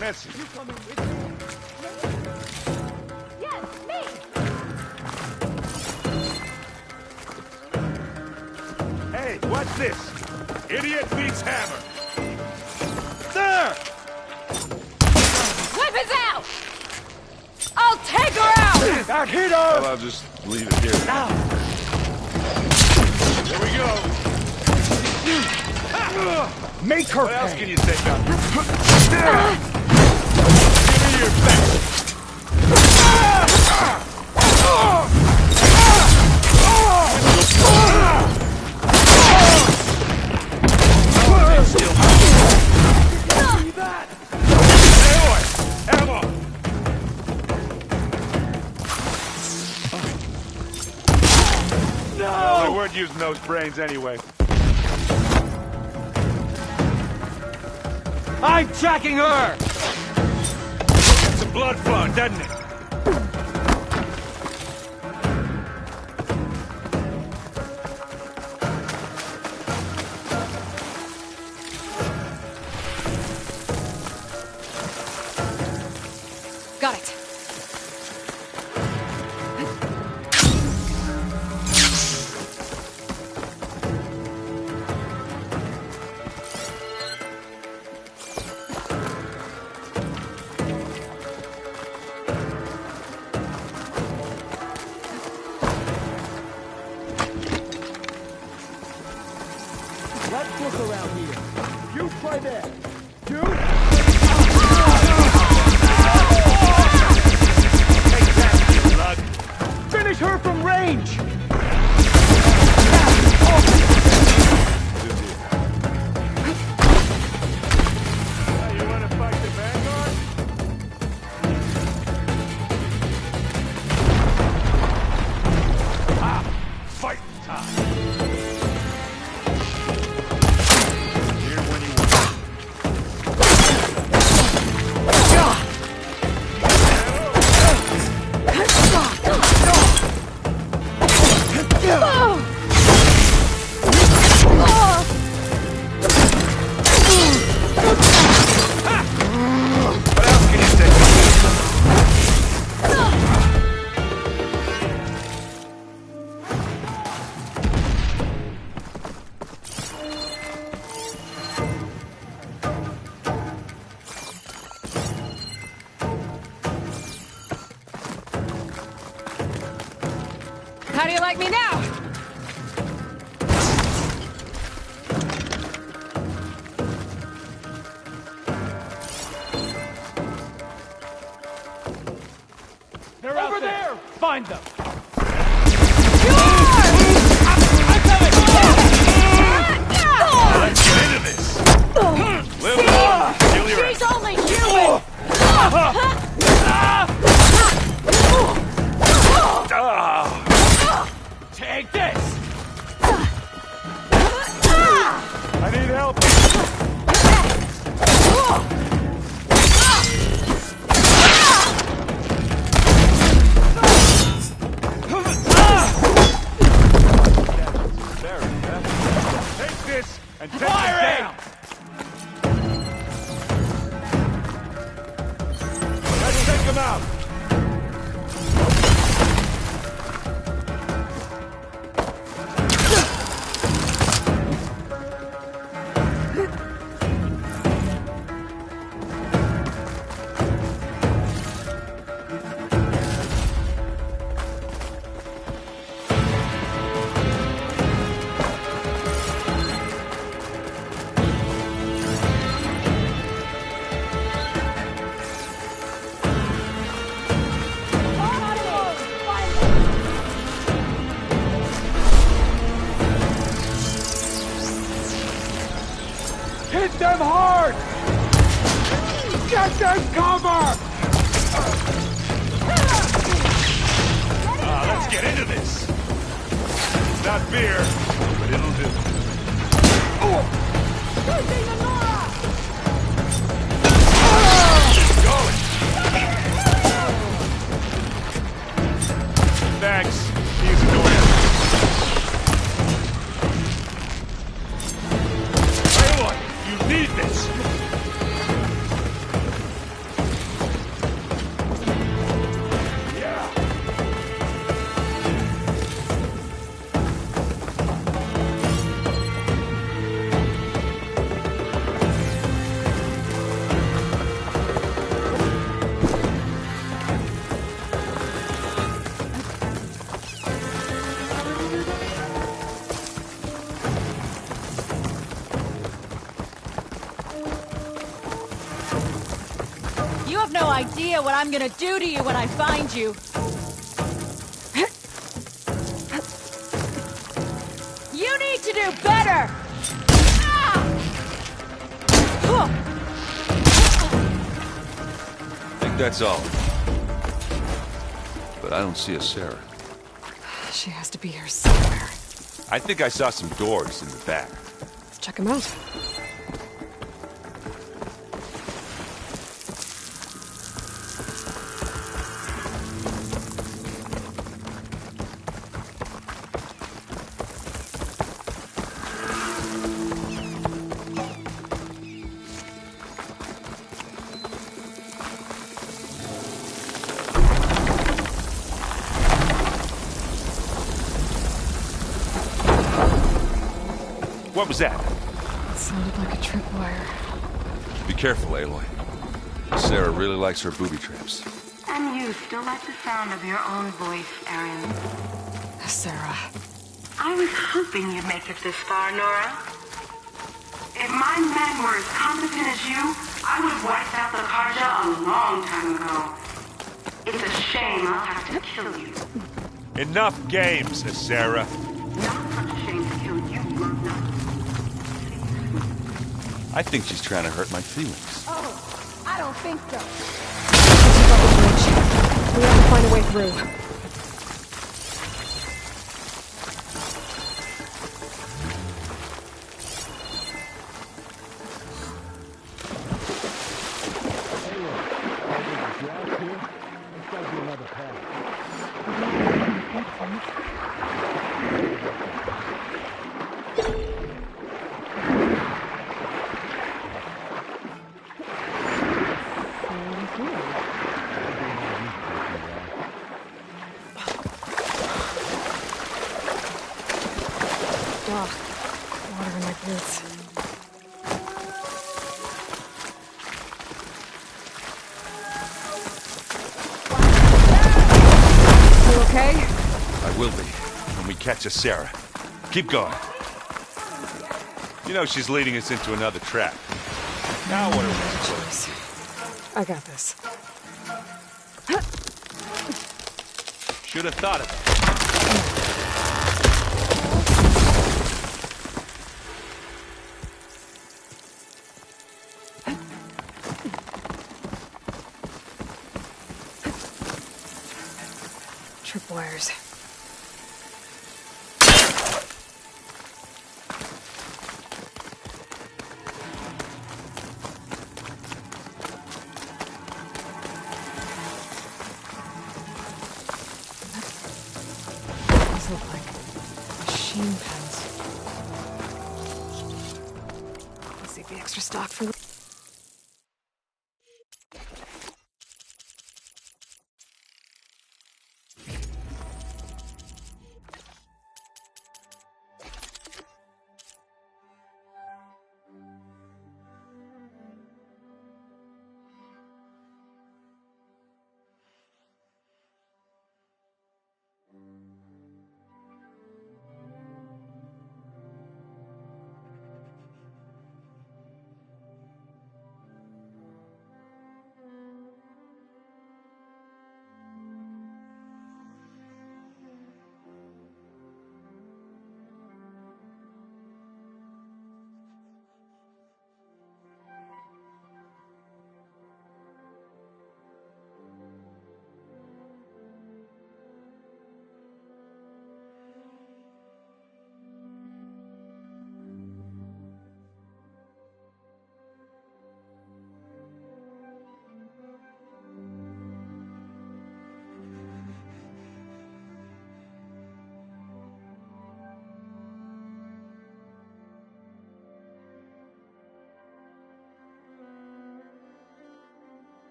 Messy. You coming with me? Yes, me! Hey, what's this? Idiot beats hammer. There! Weapons out! I'll take her out! Back here, Well, I'll just leave it here. Now! There we go. Make her What else pay. can you say about it? Give me your best. Well, they weren't using those brains anyway. I'm tracking her! Some blood flowing, doesn't it? Got it. Let's look around here. You try there. You? Finish her from range! You wanna fight the Vanguard? Ah! Fight time! Here when you want. How do you like me now? They're over there! Find them! Let's get into this. She's only human! Take this! I need help! Take this and take it down! Let's take him out! Hit them hard! Get them cover! Let's get into this. It's not beer, but it'll do. Keep going. Thanks. Easy to win. Tell you what, you need this. You have no idea what I'm gonna do to you when I find you. You need to do better! I think that's all. But I don't see a Sarah. She has to be here somewhere. I think I saw some doors in the back. Let's check them out. What was that? It sounded like a tripwire. Be careful, Aloy. Sarah really likes her booby traps. And you still like the sound of your own voice, Erin. Sarah. I was hoping you'd make it this far, Nora. If my men were as competent as you, I would have wiped out the Karja a long time ago. It's a shame I'll have to kill you. Enough games, Sarah. Not such a shame to kill you, not. I think she's trying to hurt my feelings. Oh, I don't think so. Keep up the bridge. We have to find a way through. Water in my boots. You okay? I will be, when we catch Sarah. Keep going. You know she's leading us into another trap. Now what are we supposed to do? I got this. Should have thought of it. Tripwires. These look like machine pens. Let's save the extra stock for the...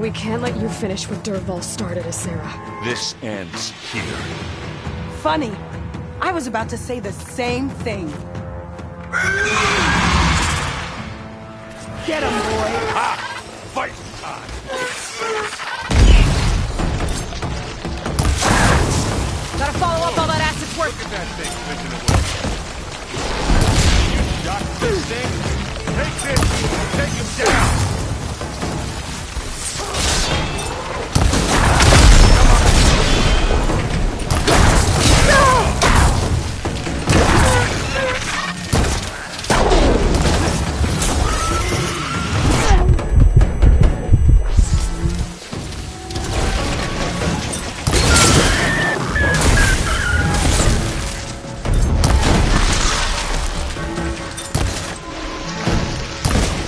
We can't let you finish what Dervahl started, Asera. This ends here. Funny. I was about to say the same thing. Get him, boy! Ah! Fight time! Gotta follow up all that acid work. Look at that thing flipping away. You got this thing? Take this! Take him down!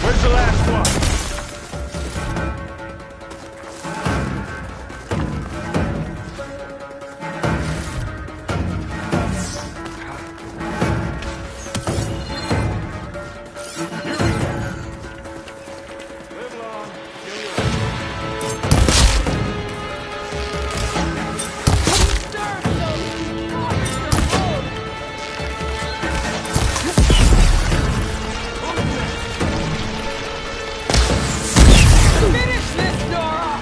Where's the last one? Finish this, Nora!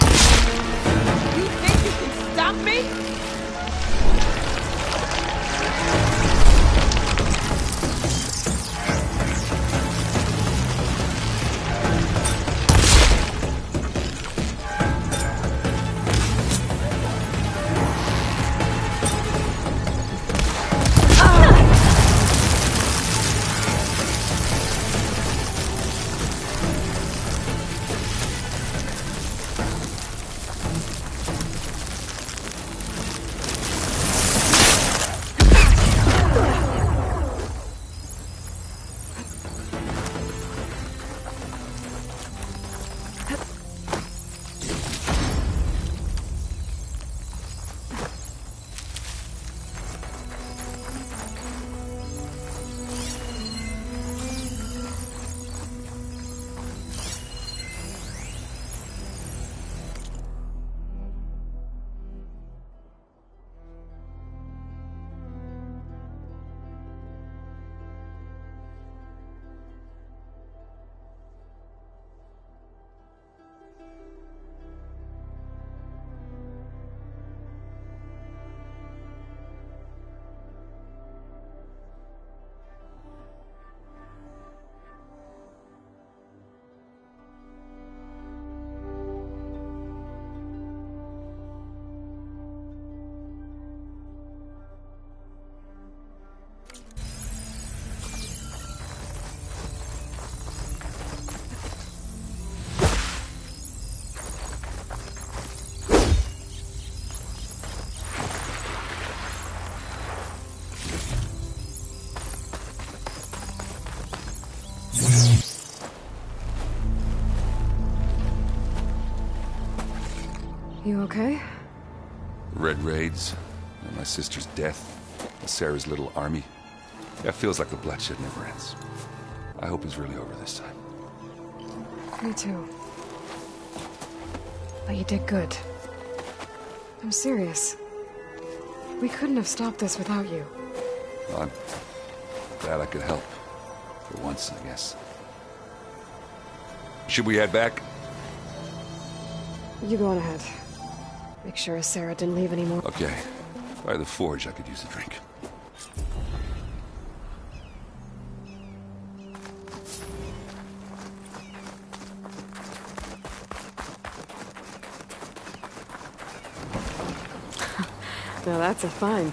You think you can stop me? You okay? Red raids, and my sister's death, and Sarah's little army. That feels like the bloodshed never ends. I hope it's really over this time. Me too. But you did good. I'm serious. We couldn't have stopped this without you. Well, I'm glad I could help. For once, I guess. Should we head back? You go on ahead. Make sure Sarah didn't leave any more. Okay. By the forge, I could use a drink. Now that's a find.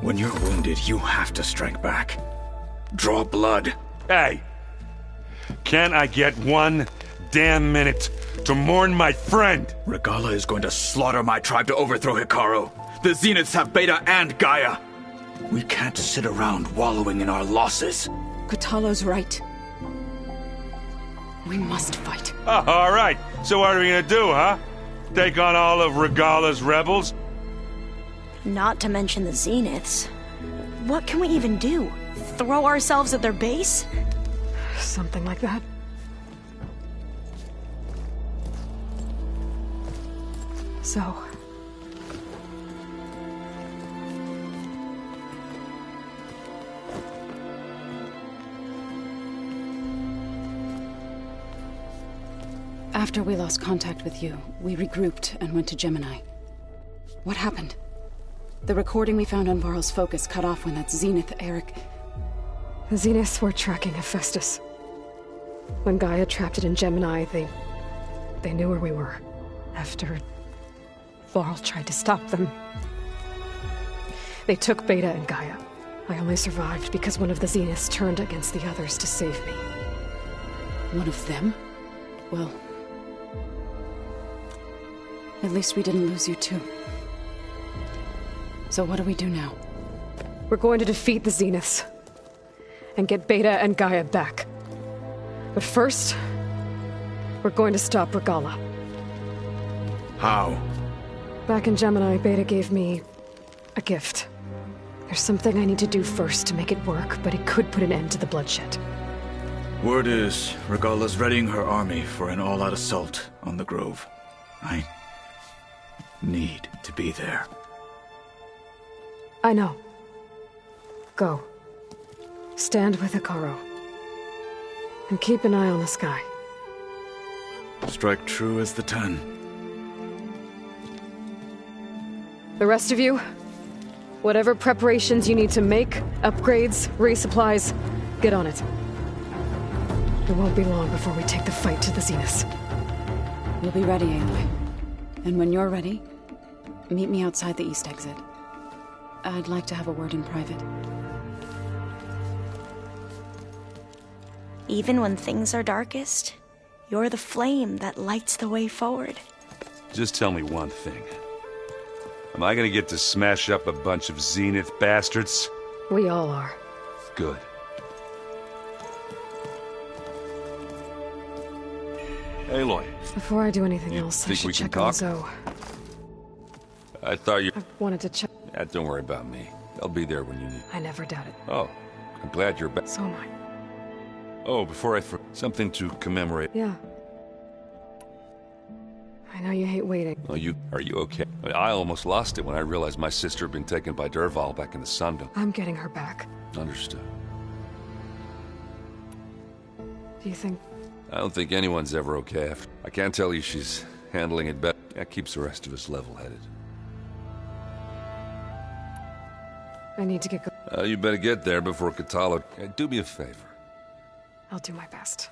When you're wounded, you have to strike back. Draw blood. Hey! Can I get one damn minute to mourn my friend? Regala is going to slaughter my tribe to overthrow Hikaru. The Zeniths have Beta and Gaia. We can't sit around wallowing in our losses. Katalo's right. We must fight. Oh, all right. So what are we gonna do, huh? Take on all of Regala's rebels? Not to mention the Zeniths. What can we even do? Throw ourselves at their base? Something like that. So... After we lost contact with you, we regrouped and went to Gemini. What happened? The recording we found on Varl's focus cut off when that Zenith, Eric... The Zeniths were tracking Hephaestus. When Gaia trapped it in Gemini, they knew where we were. After Varl tried to stop them, they took Beta and Gaia. I only survived because one of the Zeniths turned against the others to save me. One of them? Well... at least we didn't lose you too. So what do we do now? We're going to defeat the Zeniths. And get Beta and Gaia back. But first, we're going to stop Regala. How? Back in Gemini, Beta gave me a gift. There's something I need to do first to make it work, but it could put an end to the bloodshed. Word is, Regala's readying her army for an all-out assault on the Grove. I need to be there. I know. Go. Stand with Hikaru. And keep an eye on the sky. Strike true as the 10. The rest of you, whatever preparations you need to make, upgrades, resupplies, get on it. It won't be long before we take the fight to the Zeniths. We'll be ready, Aloy. And when you're ready, meet me outside the east exit. I'd like to have a word in private. Even when things are darkest, you're the flame that lights the way forward. Just tell me one thing. Am I gonna get to smash up a bunch of Zenith bastards? We all are. Good. Aloy. Before I do anything else, I think should we can check on talk? Zoe. I thought you... I wanted to check... Yeah, don't worry about me. I'll be there when you need. I never doubted. Oh, I'm glad you're back. So am I. Oh, before I something to commemorate. Yeah. I know you hate waiting. Oh, are you okay? I almost lost it when I realized my sister had been taken by Derval back in the Sunville. I'm getting her back. Understood. Do you think... I don't think anyone's ever okay after. I can't tell you she's handling it better. That keeps the rest of us level-headed. I need to get going. You better get there before Katalo... do me a favor. I'll do my best.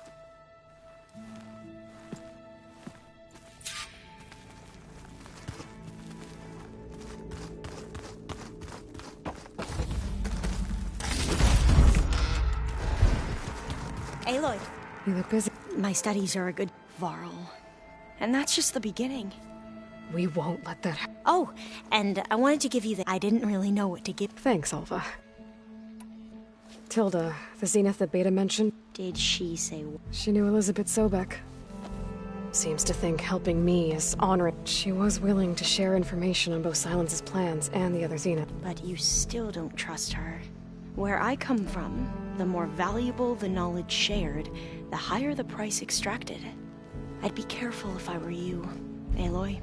Aloy. You look busy. My studies are a good Varl. And that's just the beginning. We won't let that happen. Oh, and I wanted to give you the... I didn't really know what to give. Thanks, Alva. Tilda, the Zenith that Beta mentioned. Did she say what? She knew Elizabeth Sobek. Seems to think helping me is honoring. She was willing to share information on both Silence's plans and the other Zenith. But you still don't trust her. Where I come from, the more valuable the knowledge shared, the higher the price extracted. I'd be careful if I were you, Aloy.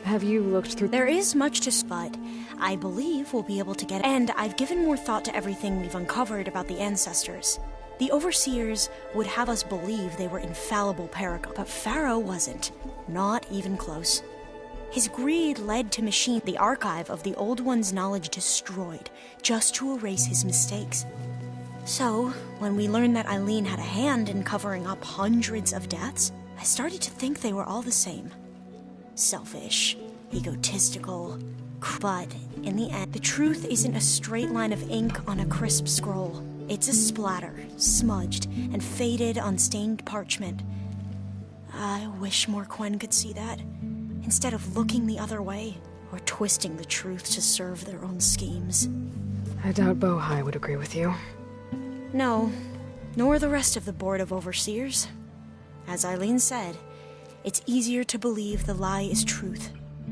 Have you looked through... There is much to... but I believe we'll be able to get... And I've given more thought to everything we've uncovered about the ancestors. The Overseers would have us believe they were infallible paragons, but Pharaoh wasn't. Not even close. His greed led to machine the archive of the Old One's knowledge destroyed, just to erase his mistakes. So, when we learned that Eileen had a hand in covering up hundreds of deaths, I started to think they were all the same. Selfish, egotistical, but in the end, the truth isn't a straight line of ink on a crisp scroll. It's a splatter, smudged and faded on stained parchment. I wish more Quen could see that, instead of looking the other way or twisting the truth to serve their own schemes. I doubt Bohai would agree with you. No, nor the rest of the Board of Overseers. As Eileen said, it's easier to believe the lie is truth,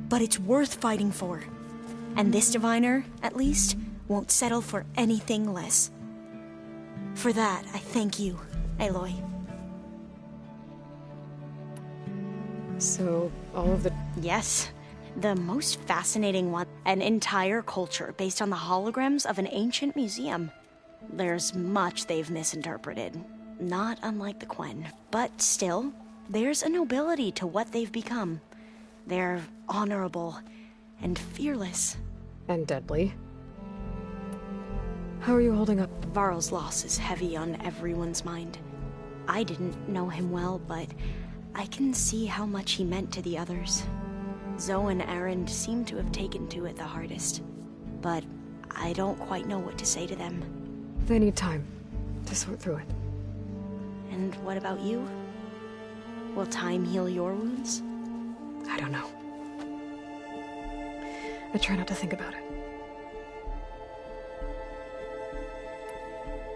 but it's worth fighting for. And this diviner, at least, won't settle for anything less. For that, I thank you, Aloy. So, all of the... Yes. The most fascinating one. An entire culture based on the holograms of an ancient museum. There's much they've misinterpreted. Not unlike the Quen. But still, there's a nobility to what they've become. They're honorable and fearless. And deadly. How are you holding up? Varl's loss is heavy on everyone's mind. I didn't know him well, but I can see how much he meant to the others. Zoe and Aaron seem to have taken to it the hardest, but I don't quite know what to say to them. They need time to sort through it. And what about you? Will time heal your wounds? I don't know. I try not to think about it.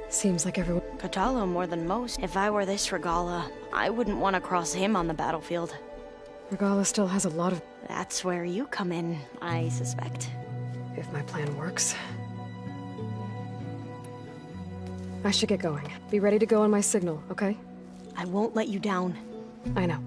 Seems like everyone... Kotallo more than most. If I were this Regala, I wouldn't want to cross him on the battlefield. Regala still has a lot of... That's where you come in, I suspect. If my plan works. I should get going. Be ready to go on my signal, okay? I won't let you down. I know.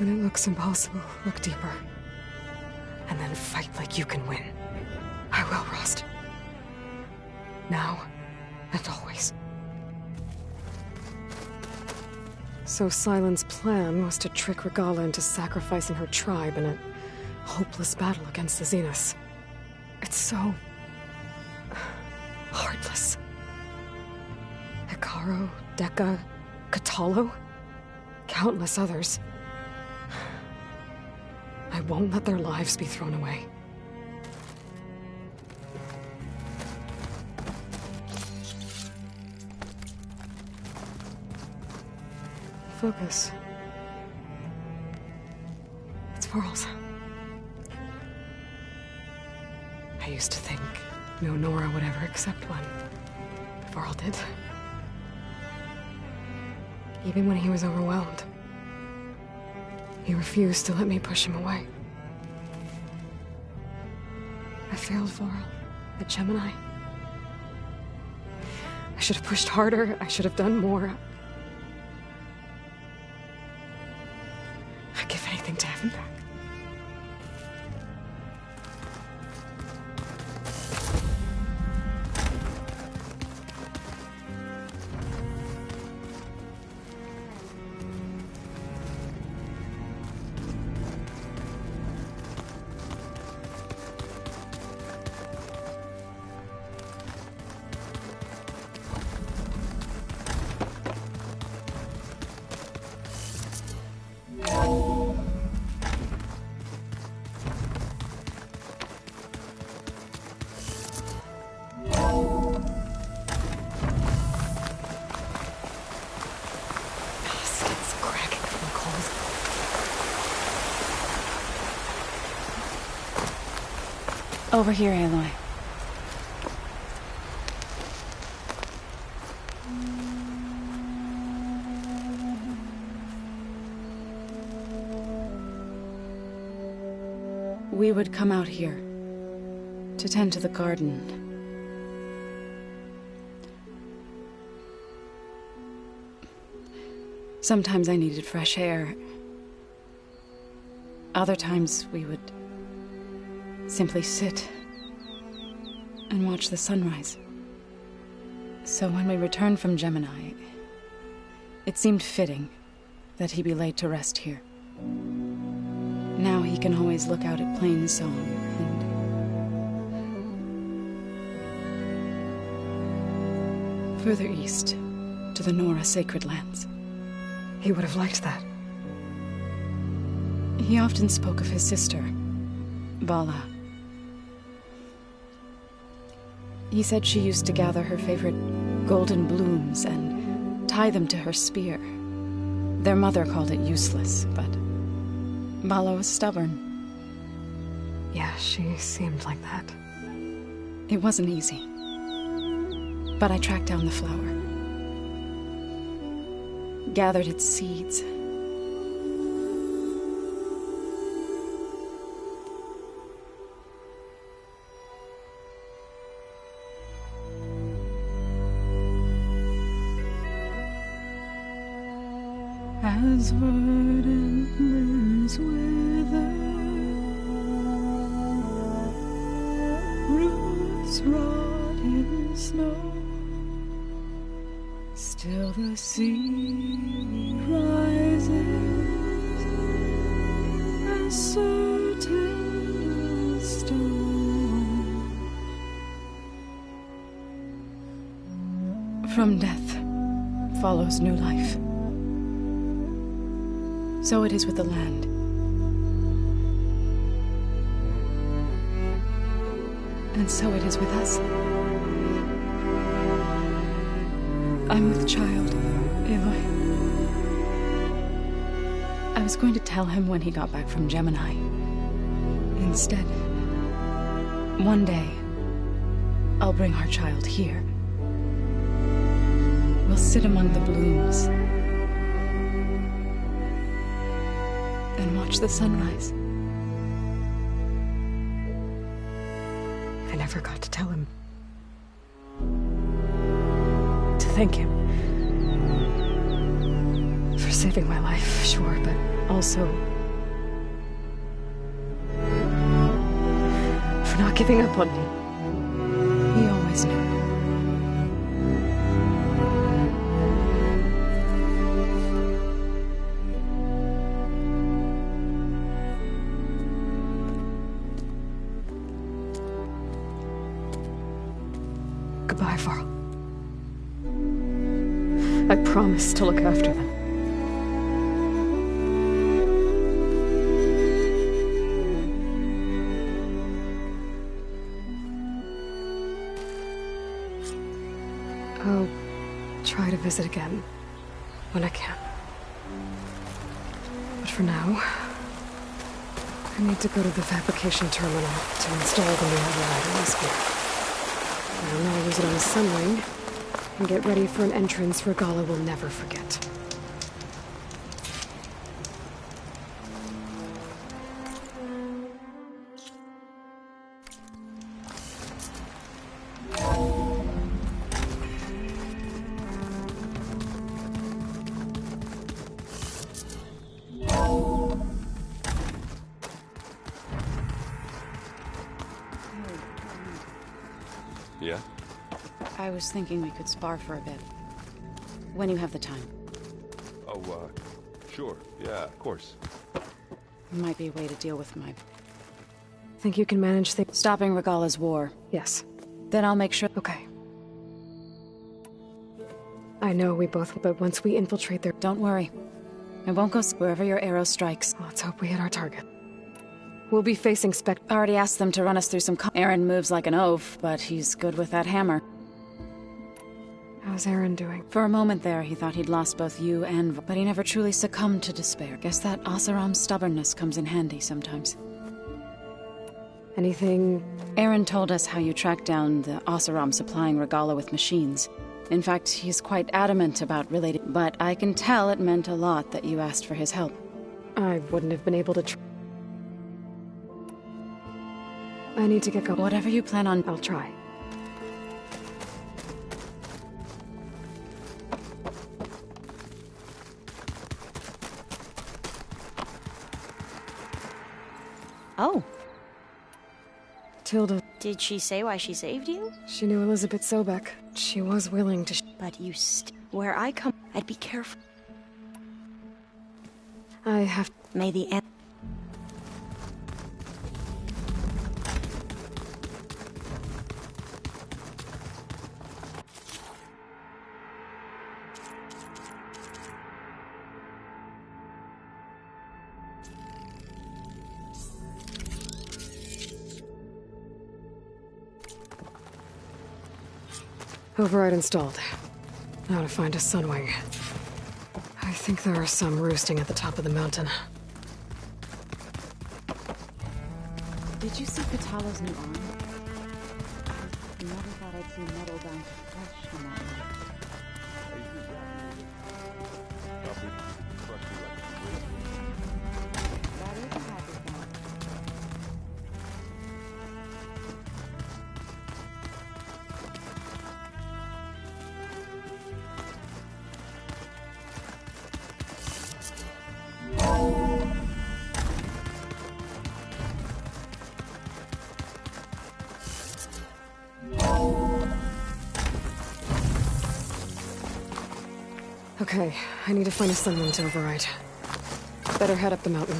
When it looks impossible, look deeper. And then fight like you can win. I will, Rost. Now and always. So Silen's plan was to trick Regala into sacrificing her tribe in a hopeless battle against the Zeniths. It's so... heartless. Hikaru, Dekka, Kotallo, countless others. I won't let their lives be thrown away. Focus. It's Varl's. I used to think no Nora would ever accept one. Varl did. Even when he was overwhelmed. He refused to let me push him away. I failed Varl at Gemini. I should have pushed harder. I should have done more. I'd give anything to have him back. Over here, Aloy. We would come out here to tend to the garden. Sometimes I needed fresh air. Other times we would simply sit and watch the sunrise. So when we returned from Gemini, it seemed fitting that he be laid to rest here. Now he can always look out at Plain Song and further east to the Nora Sacred Lands. He would have liked that. He often spoke of his sister, Vala. He said she used to gather her favorite golden blooms and tie them to her spear. Their mother called it useless, but Vala was stubborn. Yeah, she seemed like that. It wasn't easy. But I tracked down the flower. Gathered its seeds. As verdant limbs wither, roots rot in snow, still the sea rises as certain as stone. From death follows new life. So it is with the land. And so it is with us. I'm with child, Aloy. I was going to tell him when he got back from Gemini. Instead, one day, I'll bring our child here. We'll sit among the blooms and watch the sunrise. I never got to tell him. To thank him. For saving my life, sure, but also for not giving up on me. He always knew. Goodbye, Varl. I promise to look after them. I'll try to visit again when I can. But for now, I need to go to the fabrication terminal to install the new override on this gear. I'll now use it on a sunring and get ready for an entrance Regala will never forget. Yeah? I was thinking we could spar for a bit. When you have the time. Oh, sure. Yeah, of course. Might be a way to deal with my... Think you can manage things? Stopping Regala's war. Yes. Then I'll make sure... Okay. I know we both, but once we infiltrate their... Don't worry. I won't go wherever your arrow strikes. Let's hope we hit our target. We'll be facing Already asked them to run us through some... Aaron moves like an oaf, but he's good with that hammer. How's Aaron doing? For a moment there, he thought he'd lost both you and... But he never truly succumbed to despair. Guess that Oseram's stubbornness comes in handy sometimes. Anything... Aaron told us how you tracked down the Oseram supplying Regala with machines. In fact, he's quite adamant about relating, but I can tell it meant a lot that you asked for his help. I wouldn't have been able to I need to get going. Whatever you plan on, I'll try. Oh. Tilda. Did she say why she saved you? She knew Elizabeth Sobek. She was willing to... But you where I come, I'd be careful. I have... May the end... Override installed. Now to find a sunwing. I think there are some roosting at the top of the mountain. Did you see Patalo's new arm? I never thought I'd see metal down to flesh on that one. That is a happy thought. Okay, I need to find a sunwing to override. Better head up the mountain.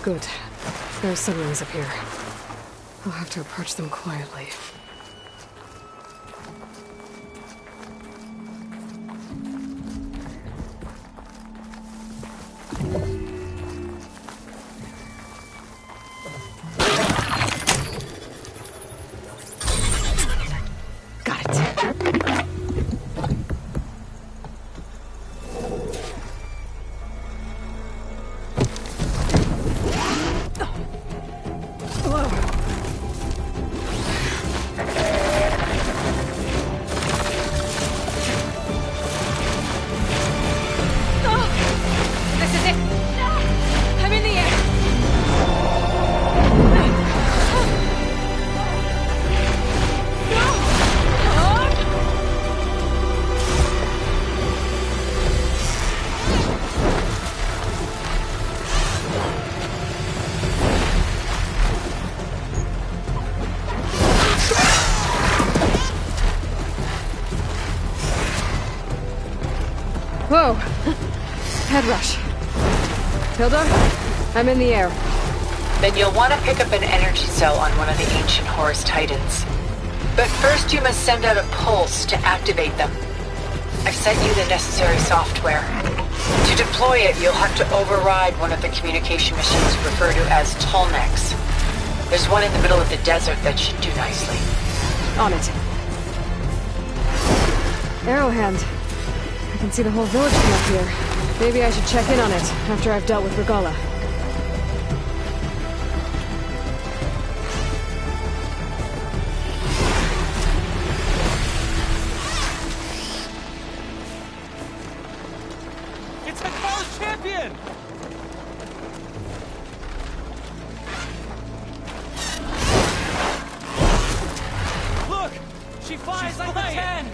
Good. There are sunwings up here. I'll have to approach them quietly. Whoa! Head rush. Tilda, I'm in the air. Then you'll want to pick up an energy cell on one of the ancient Horus Titans. But first you must send out a pulse to activate them. I've sent you the necessary software. To deploy it, you'll have to override one of the communication machines referred to as Tolnex. There's one in the middle of the desert that should do nicely. On it. Arrowhand. I can see the whole village from up here. Maybe I should check in on it after I've dealt with Regala. It's the college champion! Look! She flies like a 10!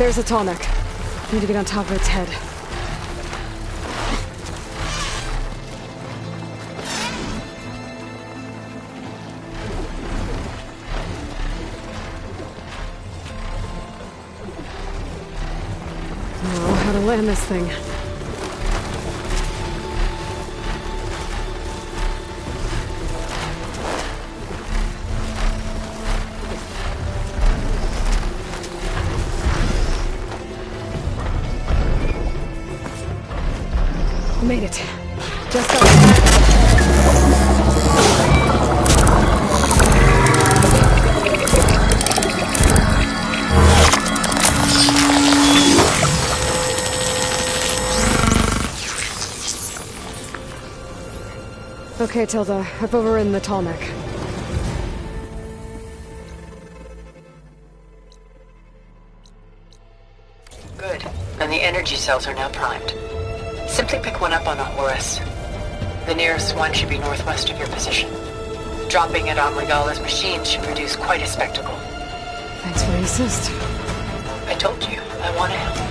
There's a tonic. Need to get on top of its head. Oh, how to land this thing. Made it. Just got Okay, Tilda. I've overridden the tall neck. Good. And the energy cells are now primed. Simply pick one up on a Horus. The nearest one should be northwest of your position. Dropping it on Regala's machine should produce quite a spectacle. Thanks for the assist. I told you, I want to help.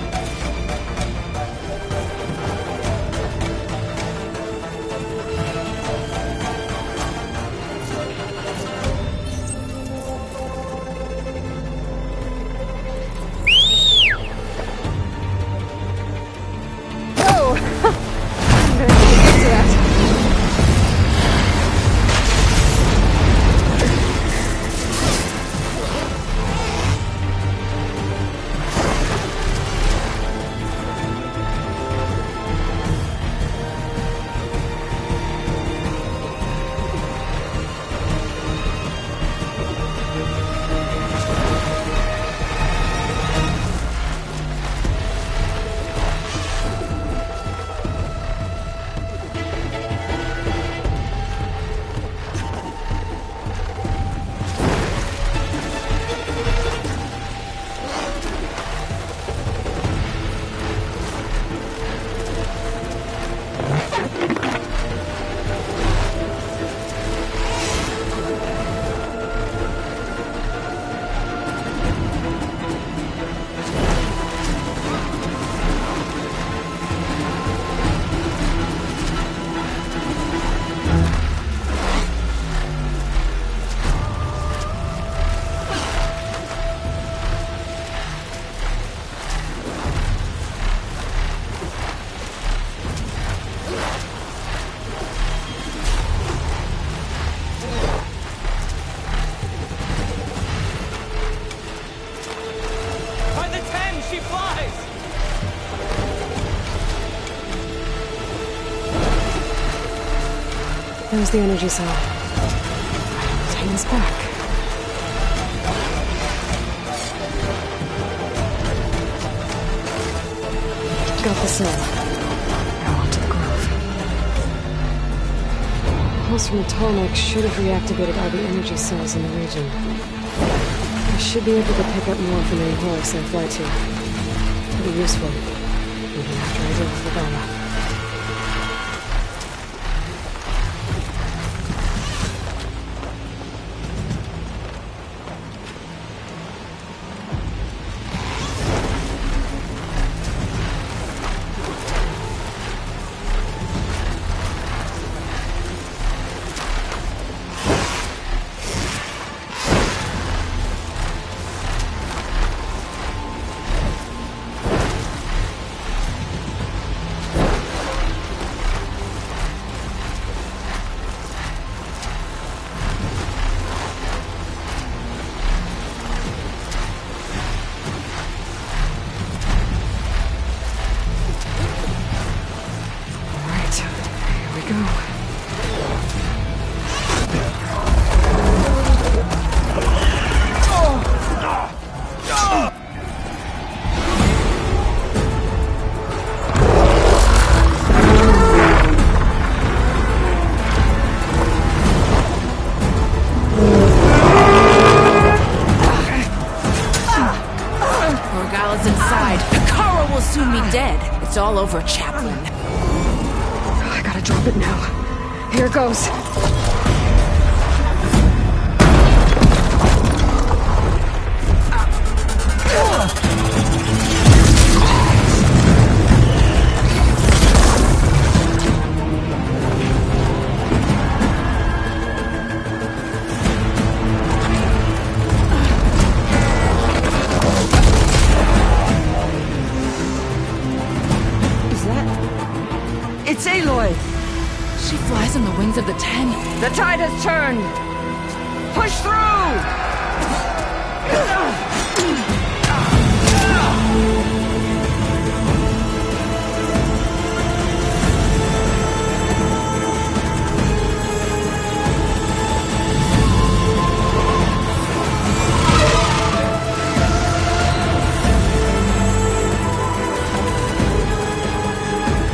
There's the energy cell. Titan's back. Got the cell. Now onto the grove. Pulse from the tonic should have reactivated all the energy cells in the region. I should be able to pick up more from any Horus I fly to. It'll be useful, even after I deal with Regala. It's all over, Chaplain. I gotta drop it now. Here goes. It's Aloy! She flies on the wings of the Ten. The tide has turned! Push through!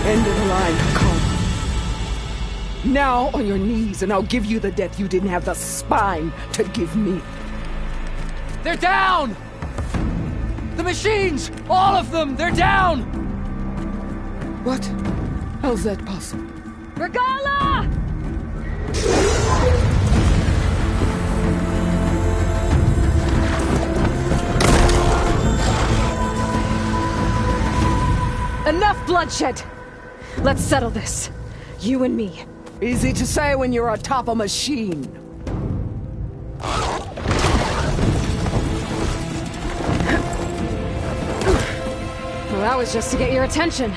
End of the line, come. Now on your knees, and I'll give you the death you didn't have the spine to give me. They're down! The machines! All of them! They're down! What? How's that possible? Regala! Enough bloodshed! Let's settle this. You and me. Easy to say when you're atop a machine. Well, that was just to get your attention.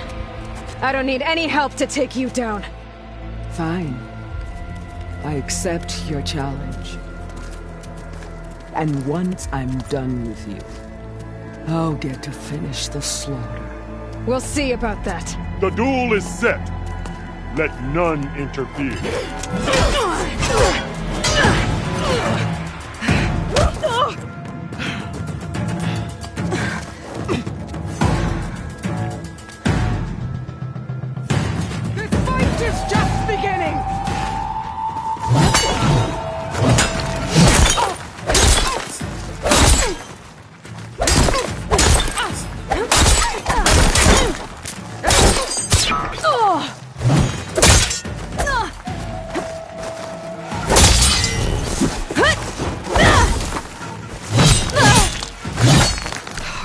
I don't need any help to take you down. Fine. I accept your challenge. And once I'm done with you, I'll get to finish the slaughter. We'll see about that. The duel is set. Let none interfere. This fight is just beginning!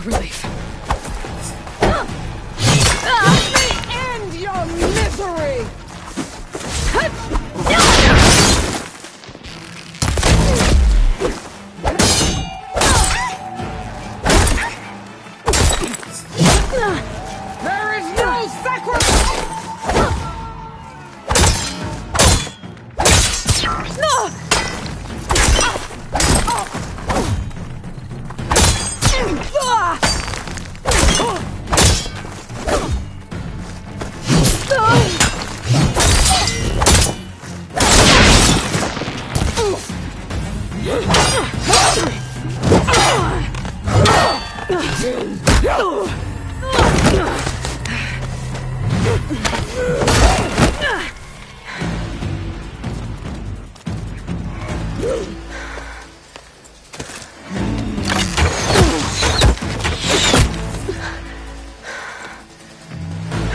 Relief. Let me end your misery! There is no sacrifice!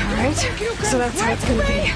Alright, so that's how it's gonna be.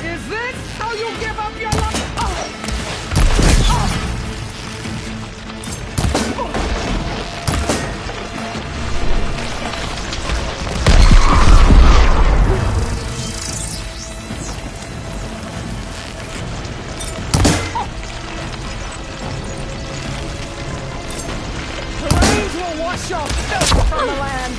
Is this how you give up your life? The rains will wash your filth from the land.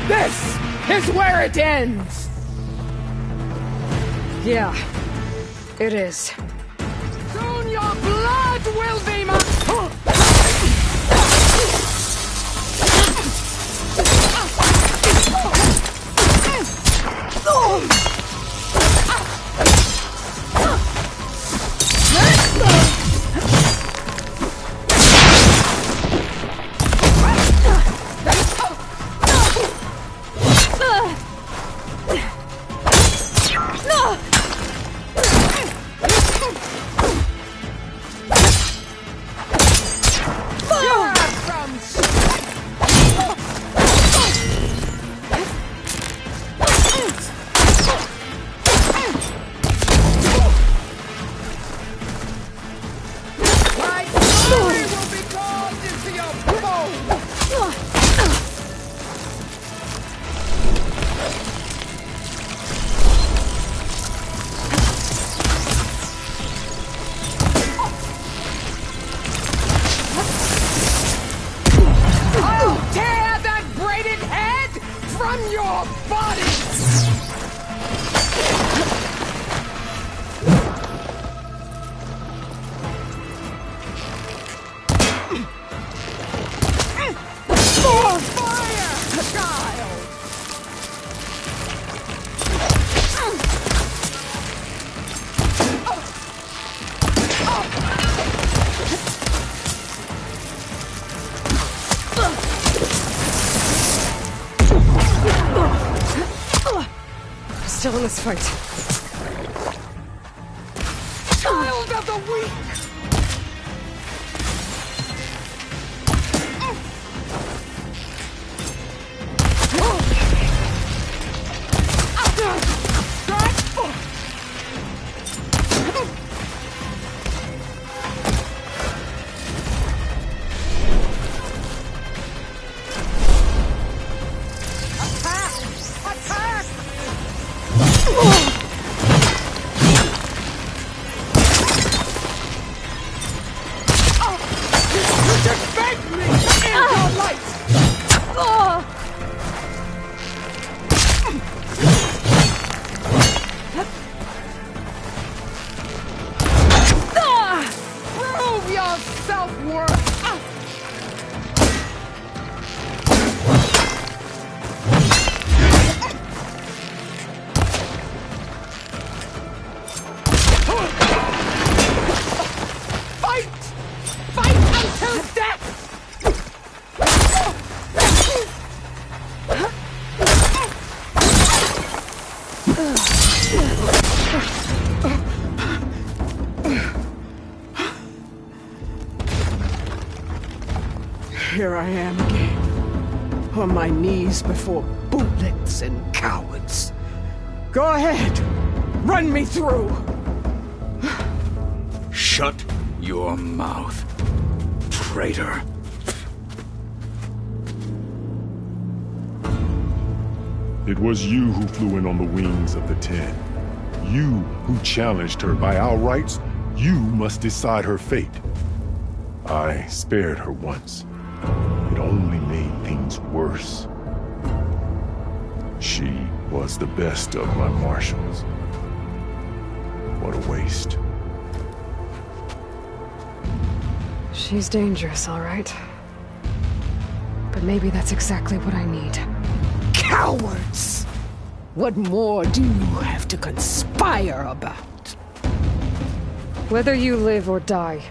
This is where it ends! Yeah, it is. Soon your blood will be my... this fight. Child of the weak! Prove your self-worth! Fight! Fight until death! Here I am again, on my knees before bootlicks and cowards. Go ahead, run me through. Shut your mouth, traitor. It was you who flew in on the wings of the 10. You who challenged her by our rights. You must decide her fate. I spared her once. It only made things worse. She was the best of my marshals. What a waste. She's dangerous, all right. But maybe that's exactly what I need. Cowards! What more do you have to conspire about? Whether you live or die.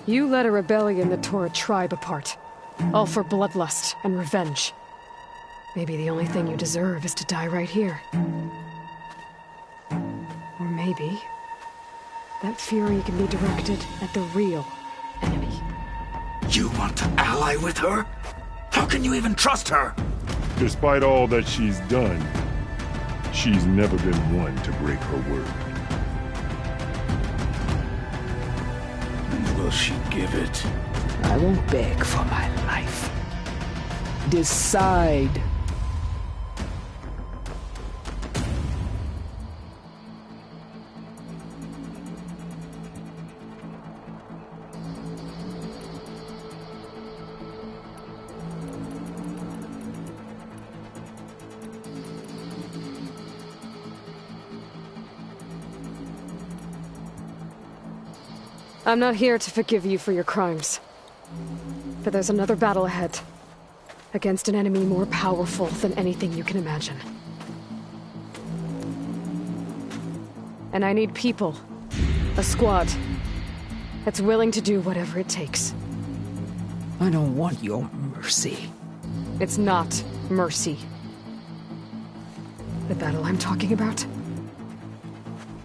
You led a rebellion that tore a tribe apart. All for bloodlust and revenge. Maybe the only thing you deserve is to die right here. Or maybe that fury can be directed at the real enemy. You want to ally with her? How can you even trust her? Despite all that she's done, she's never been one to break her word. Will she give it? I won't beg for my life. Decide. I'm not here to forgive you for your crimes. But there's another battle ahead. Against an enemy more powerful than anything you can imagine. And I need people. A squad. That's willing to do whatever it takes. I don't want your mercy. It's not mercy. The battle I'm talking about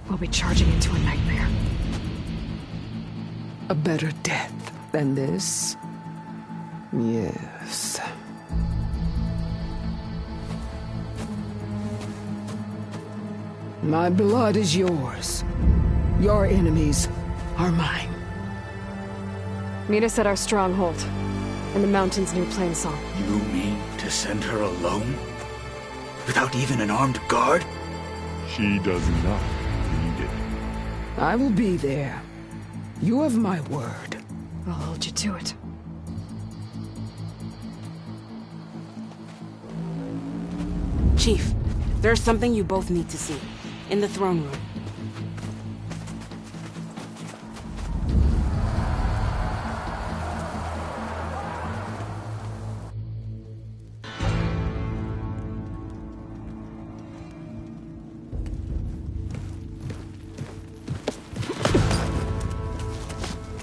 will be charging into a nightmare. A better death than this? Yes. My blood is yours. Your enemies are mine. Meet us at our stronghold, in the mountains near Plainsong. You mean to send her alone? Without even an armed guard? She does not need it. I will be there. You have my word. I'll hold you to it. Chief, there's something you both need to see. In the throne room.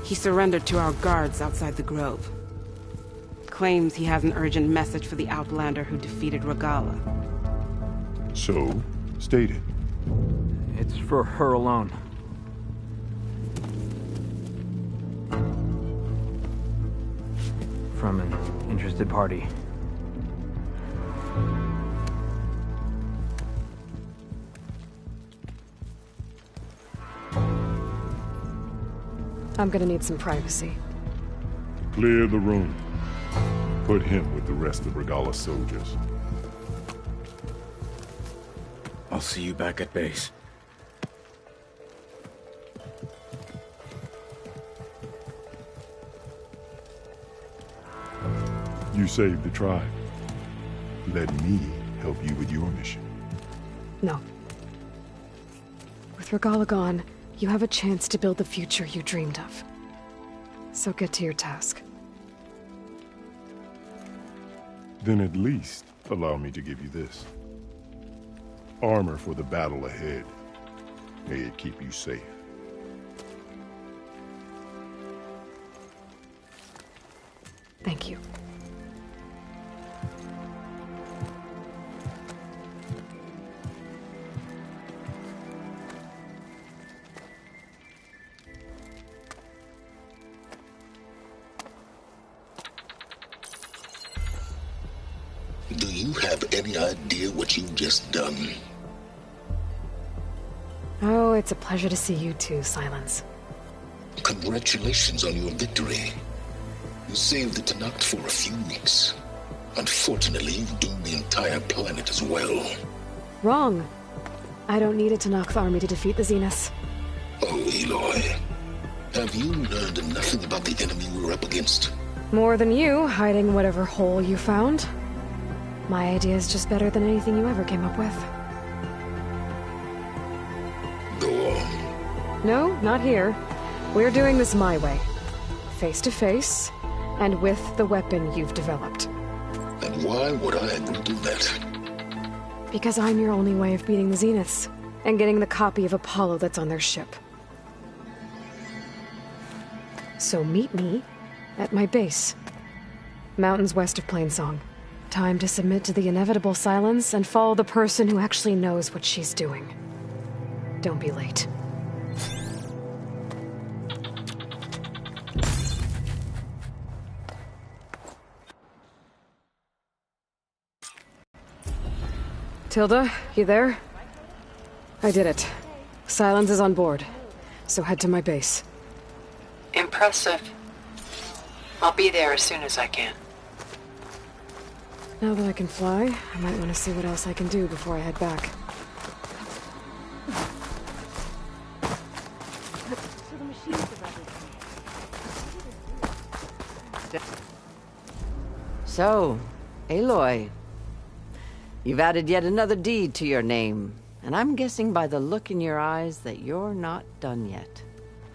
He surrendered to our guards outside the grove. Claims he has an urgent message for the Outlander who defeated Regala. So, state it. It's for her alone. From an interested party. I'm gonna need some privacy. Clear the room. Put him with the rest of Regala's soldiers. I'll see you back at base. You saved the tribe. Let me help you with your mission. No. With Regala gone, you have a chance to build the future you dreamed of. So get to your task. Then at least allow me to give you this. Armor for the battle ahead. May it keep you safe. Thank you. Do you have any idea what you've just done? Oh, it's a pleasure to see you too, Silence. Congratulations on your victory. You saved the Tanakh for a few weeks. Unfortunately, you've doomed the entire planet as well. Wrong. I don't need a Tanakh army to defeat the Zeniths. Oh, Aloy. Have you learned nothing about the enemy we're up against? More than you, hiding whatever hole you found. My idea is just better than anything you ever came up with. Go on. No, not here. We're doing this my way. Face to face, and with the weapon you've developed. And why would I agree to that? Because I'm your only way of beating the Zeniths, and getting the copy of Apollo that's on their ship. So meet me at my base. Mountains west of Plainsong. Time to submit to the inevitable silence and follow the person who actually knows what she's doing. Don't be late. Tilda, you there? I did it. Silence is on board, so head to my base. Impressive. I'll be there as soon as I can. Now that I can fly, I might want to see what else I can do before I head back. So, Aloy, you've added yet another deed to your name, and I'm guessing by the look in your eyes that you're not done yet.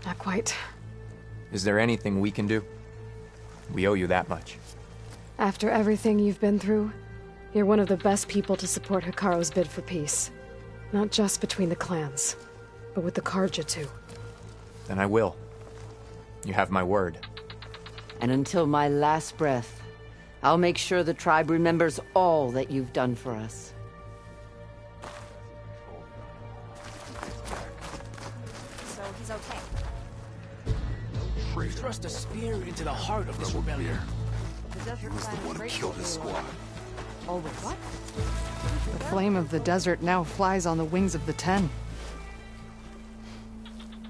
Not quite. Is there anything we can do? We owe you that much. After everything you've been through, you're one of the best people to support Hikaru's bid for peace. Not just between the clans, but with the Karja too. Then I will. You have my word. And until my last breath, I'll make sure the tribe remembers all that you've done for us. So he's okay. You thrust a spear into the heart of this rebellion. He was the one who killed his squad. Always. What? The flame of the desert now flies on the wings of the Ten.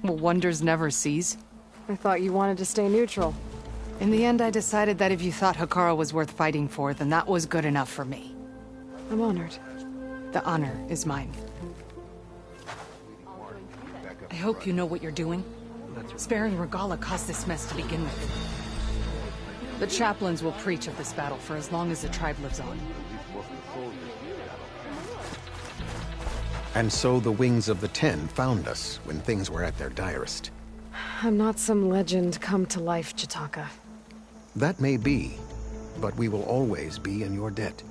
Will wonders never cease? I thought you wanted to stay neutral. In the end, I decided that if you thought Hikaru was worth fighting for, then that was good enough for me. I'm honored. The honor is mine. I hope you know what you're doing. Sparing Regala caused this mess to begin with. The chaplains will preach of this battle for as long as the tribe lives on. And so the wings of the Ten found us when things were at their direst. I'm not some legend come to life, Chitaka. That may be, but we will always be in your debt.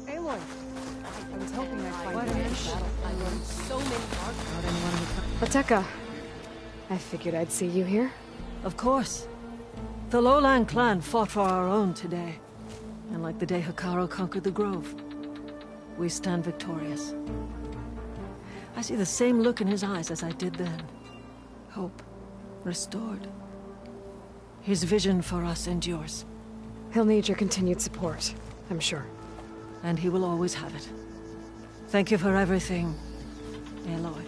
Aloy, I was hoping I'd find you in this battle. I learned so many parts about anyone who... Ateka, I figured I'd see you here. Of course. The Lowland clan fought for our own today. And like the day Hikaru conquered the Grove, we stand victorious. I see the same look in his eyes as I did then. Hope restored. His vision for us endures. He'll need your continued support, I'm sure. And he will always have it. Thank you for everything, Aloy.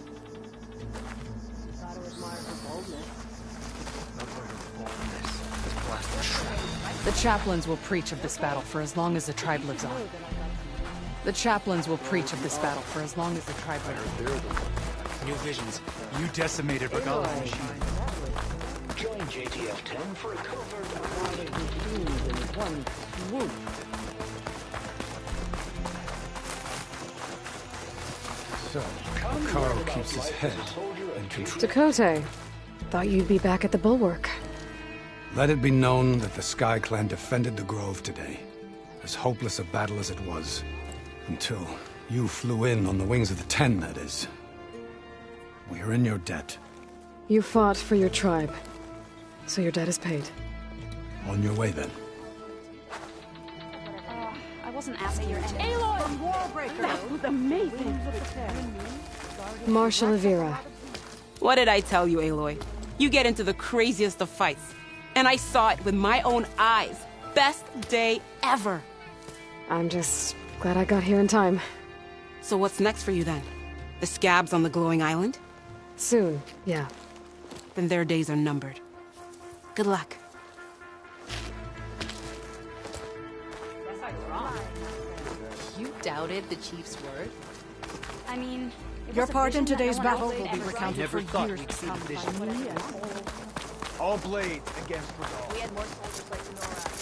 The chaplains will preach of this battle for as long as the tribe lives on. The chaplains will preach of this battle for as long as the tribe lives on. New visions. You decimated Regalla's machine. Join JTF-10 for a covert So, Carl keeps his head in control. Dakota, thought you'd be back at the Bulwark. Let it be known that the Sky Clan defended the Grove today, as hopeless a battle as it was. Until you flew in on the wings of the Ten, that is. We are in your debt. You fought for your tribe, so your debt is paid. On your way, then. I wasn't asking you to. Aloy! Warbreaker! That was amazing! Marshal Avira. What did I tell you, Aloy? You get into the craziest of fights. And I saw it with my own eyes. Best day ever. I'm just glad I got here in time. So what's next for you then? The scabs on the glowing island? Soon, yeah. Then their days are numbered. Good luck. You doubted the chief's word? I mean, your part in today's battle will be recounted for years to come. All blades against Regalla. We had more soldiers like Nora.